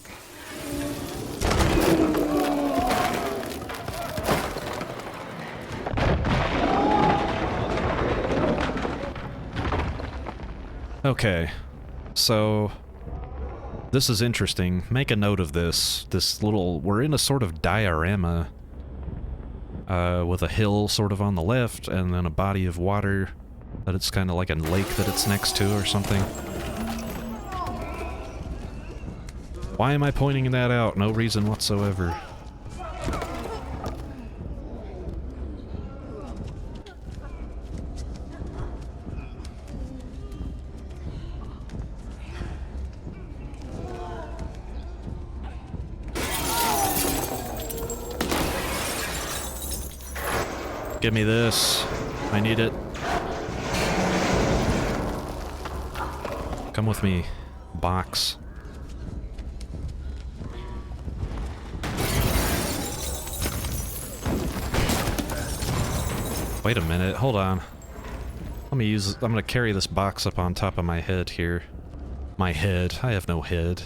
S1: Okay, so this is interesting. Make a note of this. We're in a sort of diorama with a hill sort of on the left and then a body of water that it's kind of like a lake that it's next to or something. Why am I pointing that out? No reason whatsoever. Give me this. I need it. Come with me, box. Wait a minute, hold on. I'm gonna carry this box up on top of my head here. My head. I have no head.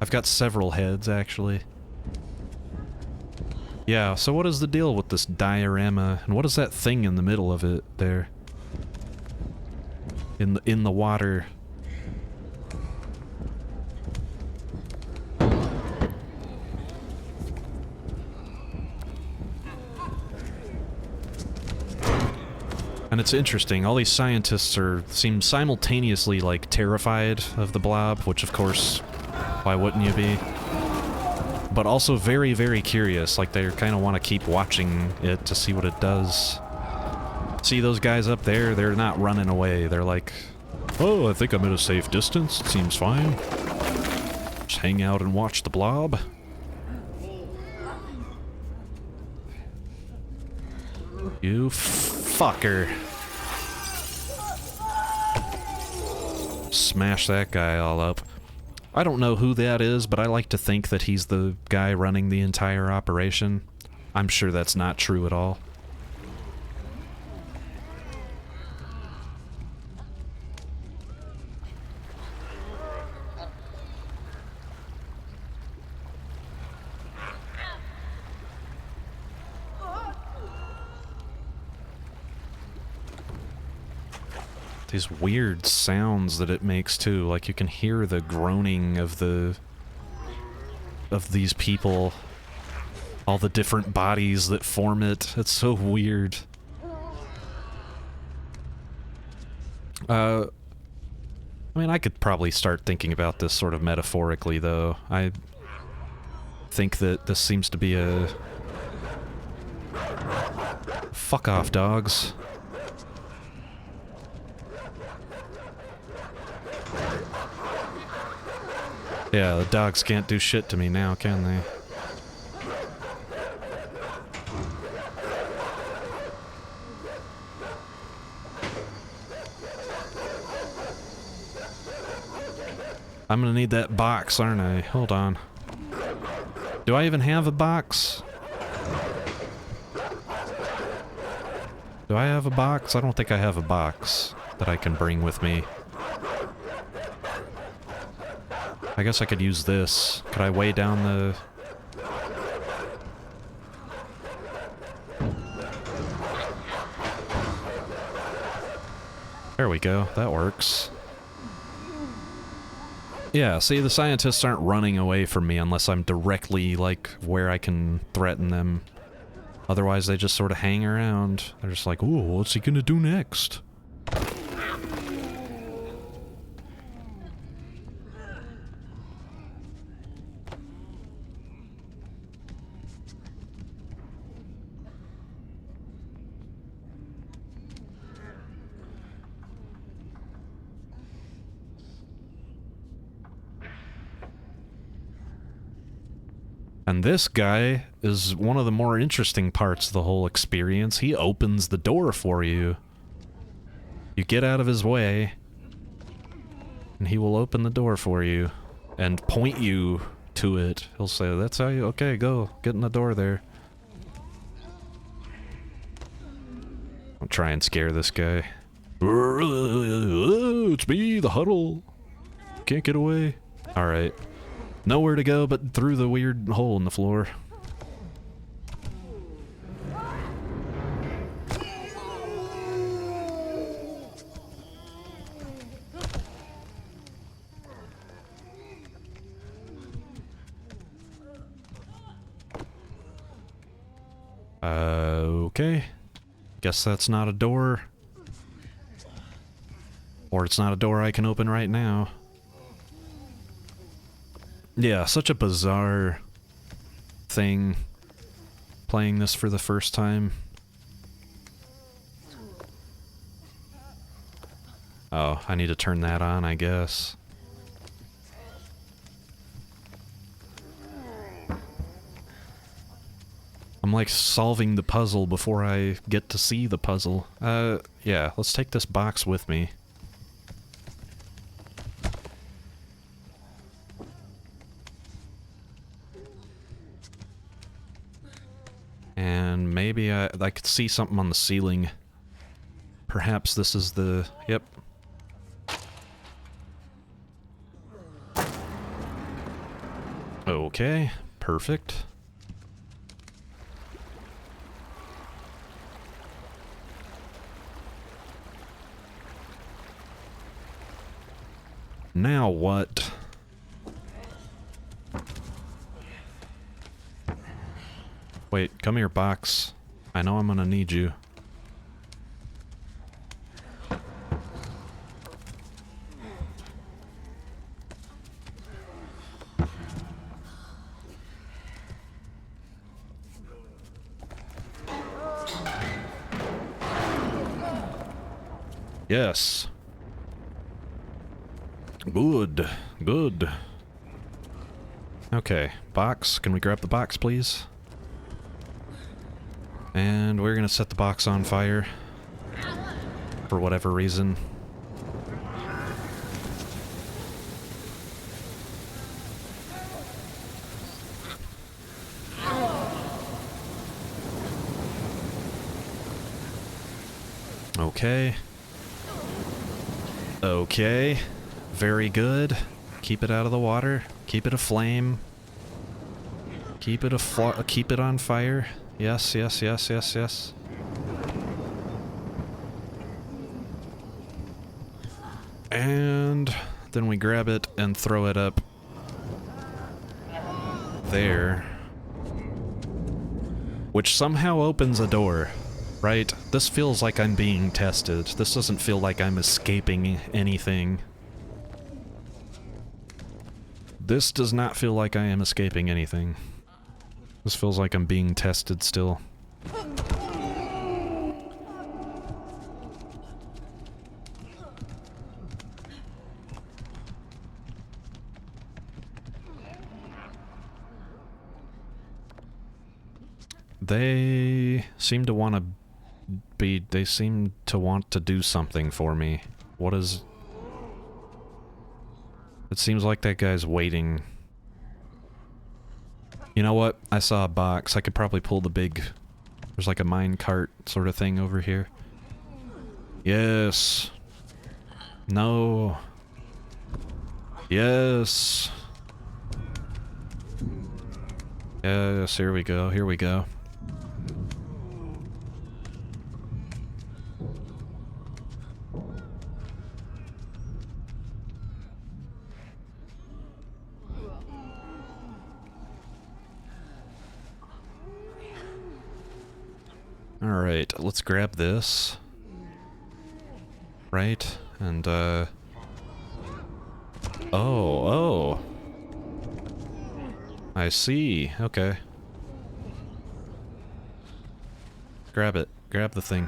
S1: I've got several heads, actually. Yeah, so what is the deal with this diorama, and what is that thing in the middle of it there? In the water. And it's interesting, all these scientists seem simultaneously, like, terrified of the blob, which of course, why wouldn't you be? But also very, very curious, like they kind of want to keep watching it to see what it does. See those guys up there? They're not running away, they're like, oh, I think I'm at a safe distance, it seems fine. Just hang out and watch the blob. You fucker. Smash that guy all up. I don't know who that is, but I like to think that he's the guy running the entire operation. I'm sure that's not true at all. These weird sounds that it makes too, like you can hear the groaning of these people, all the different bodies that form it. It's so weird. I mean, I could probably start thinking about this sort of metaphorically, though. I think that this seems to be a... Fuck off, dogs. Yeah, the dogs can't do shit to me now, can they? I'm gonna need that box, aren't I? Hold on. Do I even have a box? Do I have a box? I don't think I have a box that I can bring with me. I guess I could use this. Could I weigh down the... There we go. That works. Yeah, see, the scientists aren't running away from me unless I'm directly, like, where I can threaten them. Otherwise, they just sort of hang around. They're just like, ooh, what's he gonna do next? And this guy is one of the more interesting parts of the whole experience. He opens the door for you. You get out of his way, and he will open the door for you and point you to it. He'll say, that's how you... Okay, go. Get in the door there. I'll try and scare this guy. It's me, the huddle. Can't get away. Alright. Nowhere to go but through the weird hole in the floor. Okay. Guess that's not a door. Or it's not a door I can open right now. Yeah, such a bizarre thing, playing this for the first time. Oh, I need to turn that on, I guess. I'm like solving the puzzle before I get to see the puzzle. Yeah, let's take this box with me. And maybe I could see something on the ceiling. Perhaps this is the... Yep. Okay, perfect. Now what? Wait, come here, box. I know I'm gonna need you. Yes. Good. Good. Okay, box. Can we grab the box, please? And we're gonna set the box on fire. For whatever reason. Okay. Okay. Very good. Keep it out of the water. Keep it aflame. Keep it keep it on fire. Yes, yes, yes, yes, yes. And then we grab it and throw it up there. Which somehow opens a door, right? This feels like I'm being tested. This doesn't feel like I'm escaping anything. This does not feel like I am escaping anything. This feels like I'm being tested still. They seem to want to be... They seem to want to do something for me. What is... It seems like that guy's waiting. You know what? I saw a box. I could probably pull the big... There's like a mine cart sort of thing over here. Yes. No. Yes. Yes, here we go, here we go. Alright, let's grab this. Right, and oh. I see, okay. Grab it. Grab the thing.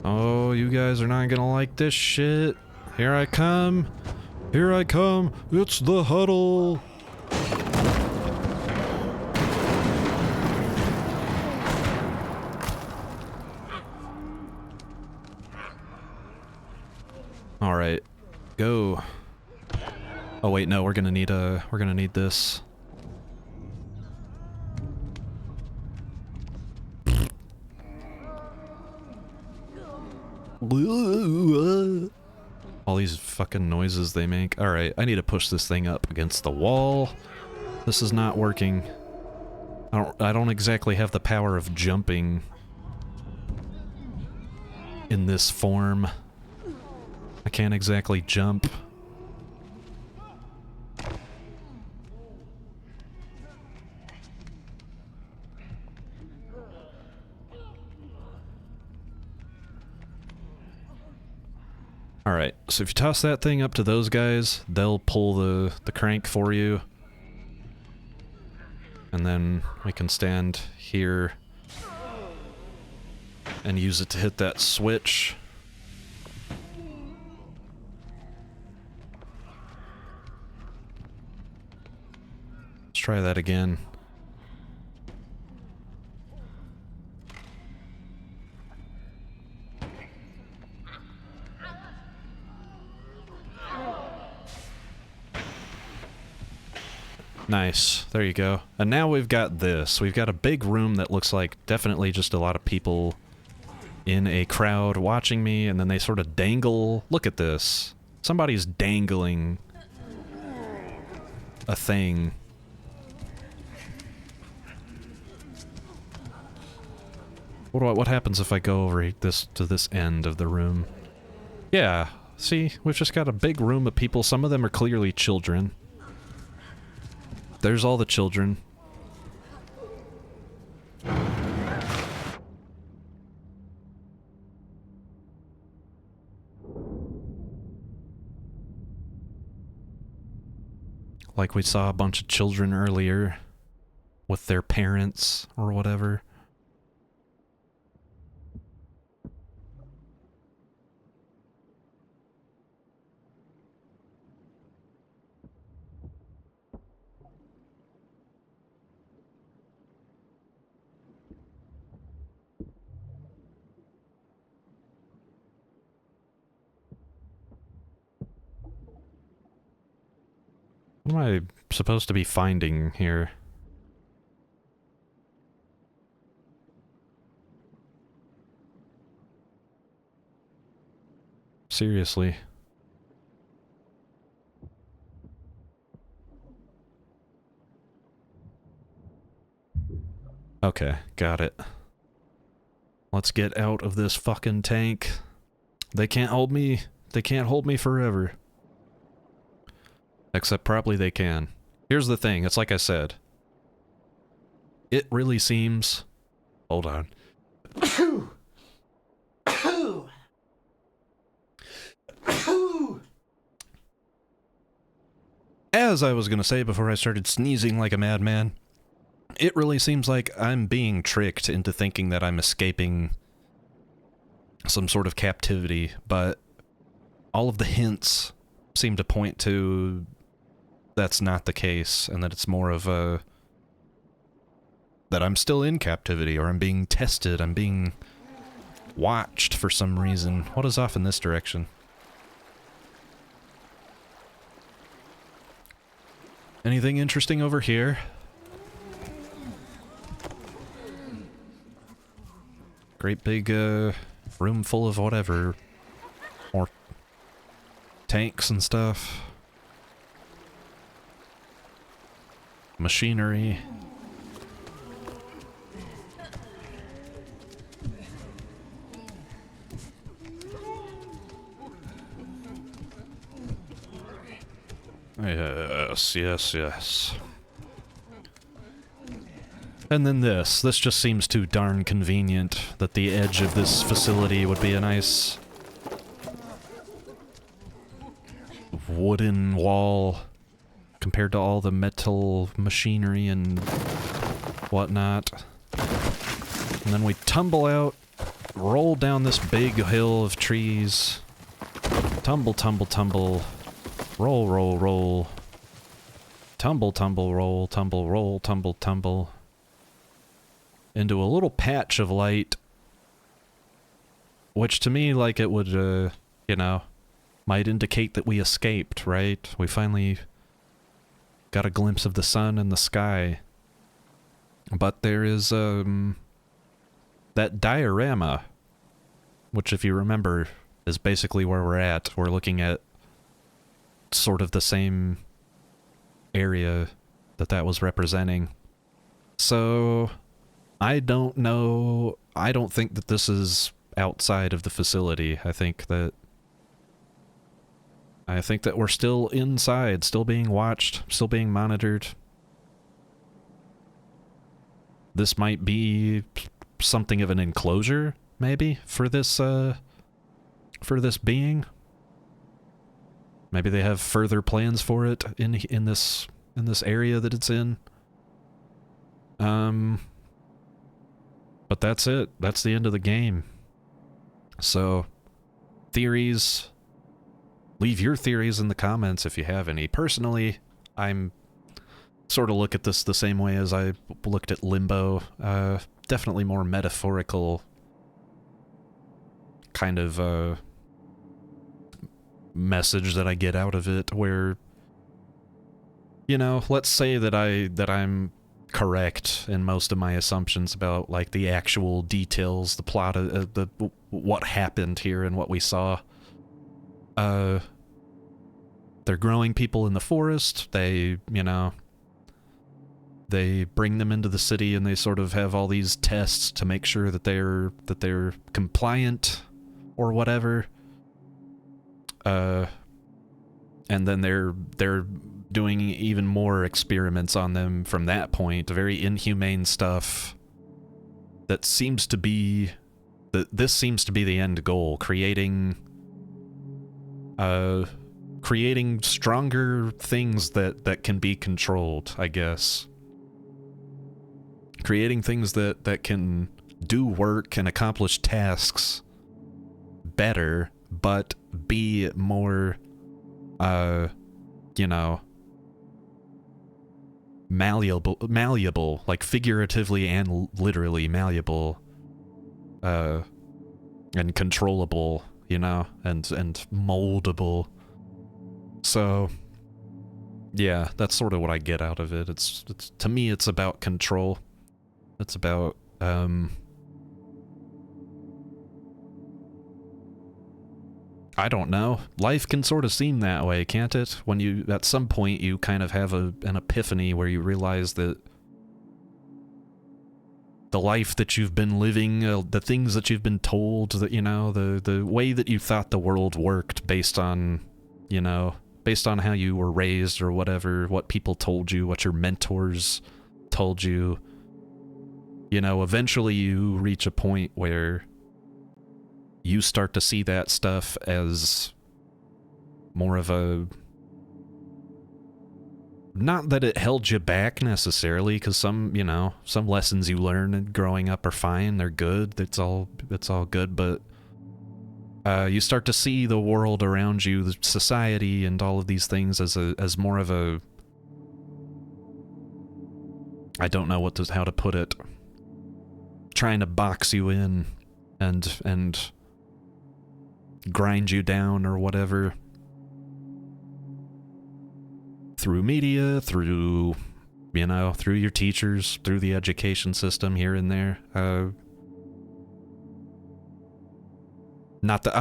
S1: Oh, you guys are not gonna like this shit. Here I come. Here I come. It's the huddle. All right. Go. Oh wait, no, we're gonna need this. All these fucking noises they make. Alright, I need to push this thing up against the wall. This is not working. I don't exactly have the power of jumping in this form. I can't exactly jump. Alright, so if you toss that thing up to those guys, they'll pull the crank for you. And then we can stand here and use it to hit that switch. Let's try that again. Nice. There you go. And now we've got this. We've got a big room that looks like definitely just a lot of people in a crowd watching me, and then they sort of dangle. Look at this. Somebody's dangling a thing. What happens if I go over this to this end of the room? Yeah, see? We've just got a big room of people. Some of them are clearly children. There's all the children. Like we saw a bunch of children earlier with their parents or whatever. What am I supposed to be finding here? Seriously. Okay, got it. Let's get out of this fucking tank. They can't hold me. They can't hold me forever. Except probably they can. Here's the thing, it's like I said. It really seems... Hold on. As I was gonna say before I started sneezing like a madman, it really seems like I'm being tricked into thinking that I'm escaping some sort of captivity, but all of the hints seem to point to that's not the case, and that it's more of a... that I'm still in captivity, or I'm being tested, I'm being watched for some reason. What is off in this direction? Anything interesting over here? Great big, room full of whatever. More tanks and stuff. Machinery. Yes, yes, yes. And then this. This just seems too darn convenient that the edge of this facility would be a nice wooden wall compared to all the metal machinery and whatnot. And then we tumble out, roll down this big hill of trees. Tumble, tumble, tumble. Roll, roll, roll. Tumble, tumble, roll, tumble, roll, tumble, tumble. Into a little patch of light. Which to me, like, it would, you know, might indicate that we escaped, right? We finally got a glimpse of the sun and the sky. But there is, that diorama, which if you remember, is basically where we're at. We're looking at sort of the same area that was representing. So, I don't know. I don't think that this is outside of the facility. I think that we're still inside, still being watched, still being monitored. This might be something of an enclosure, maybe, for this being. Maybe they have further plans for it in this area that it's in. But that's it. That's the end of the game. So, theories. Leave your theories in the comments if you have any. Personally, I'm sort of look at this the same way as I looked at Limbo. Definitely more metaphorical kind of message that I get out of it, where you know, let's say that I'm correct in most of my assumptions about like the actual details, the plot of what happened here and what we saw. They're growing people in the forest. They, you know, they bring them into the city and they sort of have all these tests to make sure that they're compliant or whatever. And then they're doing even more experiments on them from that point, very inhumane stuff that seems to be this seems to be the end goal, creating stronger things that can be controlled, I guess. Creating things that can do work and accomplish tasks better, but be more, you know, malleable, like figuratively and literally malleable, and controllable, you know, and moldable. So, yeah, that's sort of what I get out of it. It's to me, it's about control. It's about, I don't know. Life can sort of seem that way, can't it? When you, at some point, you kind of have an epiphany where you realize that the life that you've been living, the things that you've been told, that, you know, the way that you thought the world worked based on, you know, based on how you were raised or whatever, what people told you, what your mentors told you, you know, eventually you reach a point where you start to see that stuff as more of a... Not that it held you back necessarily, because some, you know, some lessons you learn growing up are fine, they're good, it's all good, but you start to see the world around you, the society and all of these things as more of a... I don't know how to put it. Trying to box you in and grind you down or whatever. Through media, through, you know, through your teachers, through the education system here and there. I'm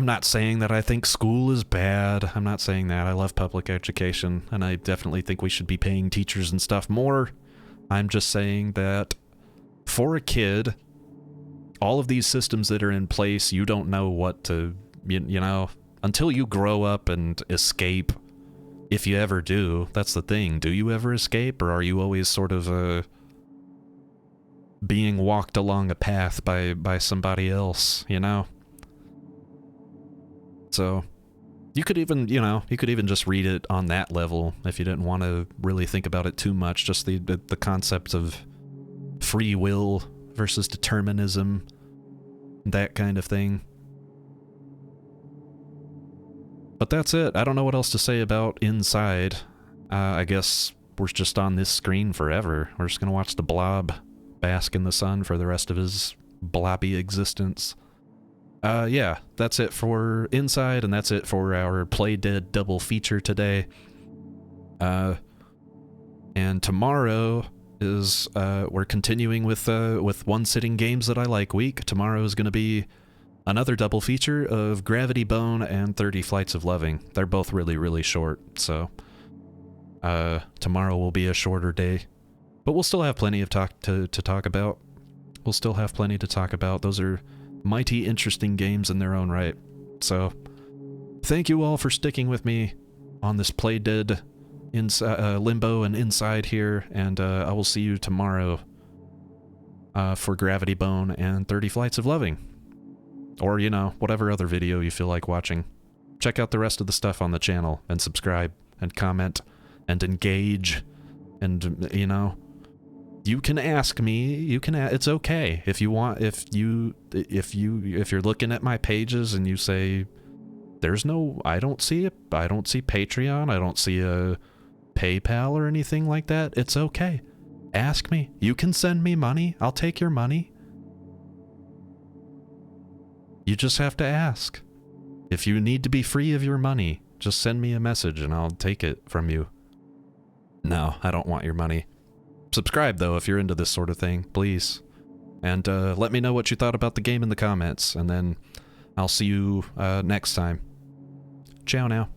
S1: not saying that I think school is bad. I'm not saying that. I love public education, and I definitely think we should be paying teachers and stuff more. I'm just saying that for a kid, all of these systems that are in place, you don't know what to, you know, until you grow up and escape. If you ever do, that's the thing. Do you ever escape, or are you always sort of being walked along a path by somebody else, you know? So, you could even, you know, just read it on that level if you didn't want to really think about it too much, just the concepts of free will versus determinism, that kind of thing. But that's it. I don't know what else to say about Inside. I guess we're just on this screen forever. We're just gonna watch the blob bask in the sun for the rest of his blobby existence. Yeah, that's it for Inside, and that's it for our Playdead double feature today. And tomorrow is, we're continuing with One Sitting Games That I Like week. Tomorrow is gonna be another double feature of Gravity Bone and 30 Flights of Loving. They're both really, really short, so tomorrow will be a shorter day. But we'll still have plenty of talk to talk about. We'll still have plenty to talk about. Those are mighty interesting games in their own right. So, thank you all for sticking with me on this Playdead Limbo and Inside here, and I will see you tomorrow for Gravity Bone and 30 Flights of Loving. Or, you know, whatever other video you feel like watching. Check out the rest of the stuff on the channel, and subscribe, and comment, and engage, and, you know, you can ask me, it's okay. If you want, if you're looking at my pages and you say, I don't see Patreon, I don't see a PayPal or anything like that, it's okay. Ask me. You can send me money. I'll take your money. You just have to ask. If you need to be free of your money, just send me a message and I'll take it from you. No, I don't want your money. Subscribe, though, if you're into this sort of thing, please. And let me know what you thought about the game in the comments, and then I'll see you next time. Ciao now.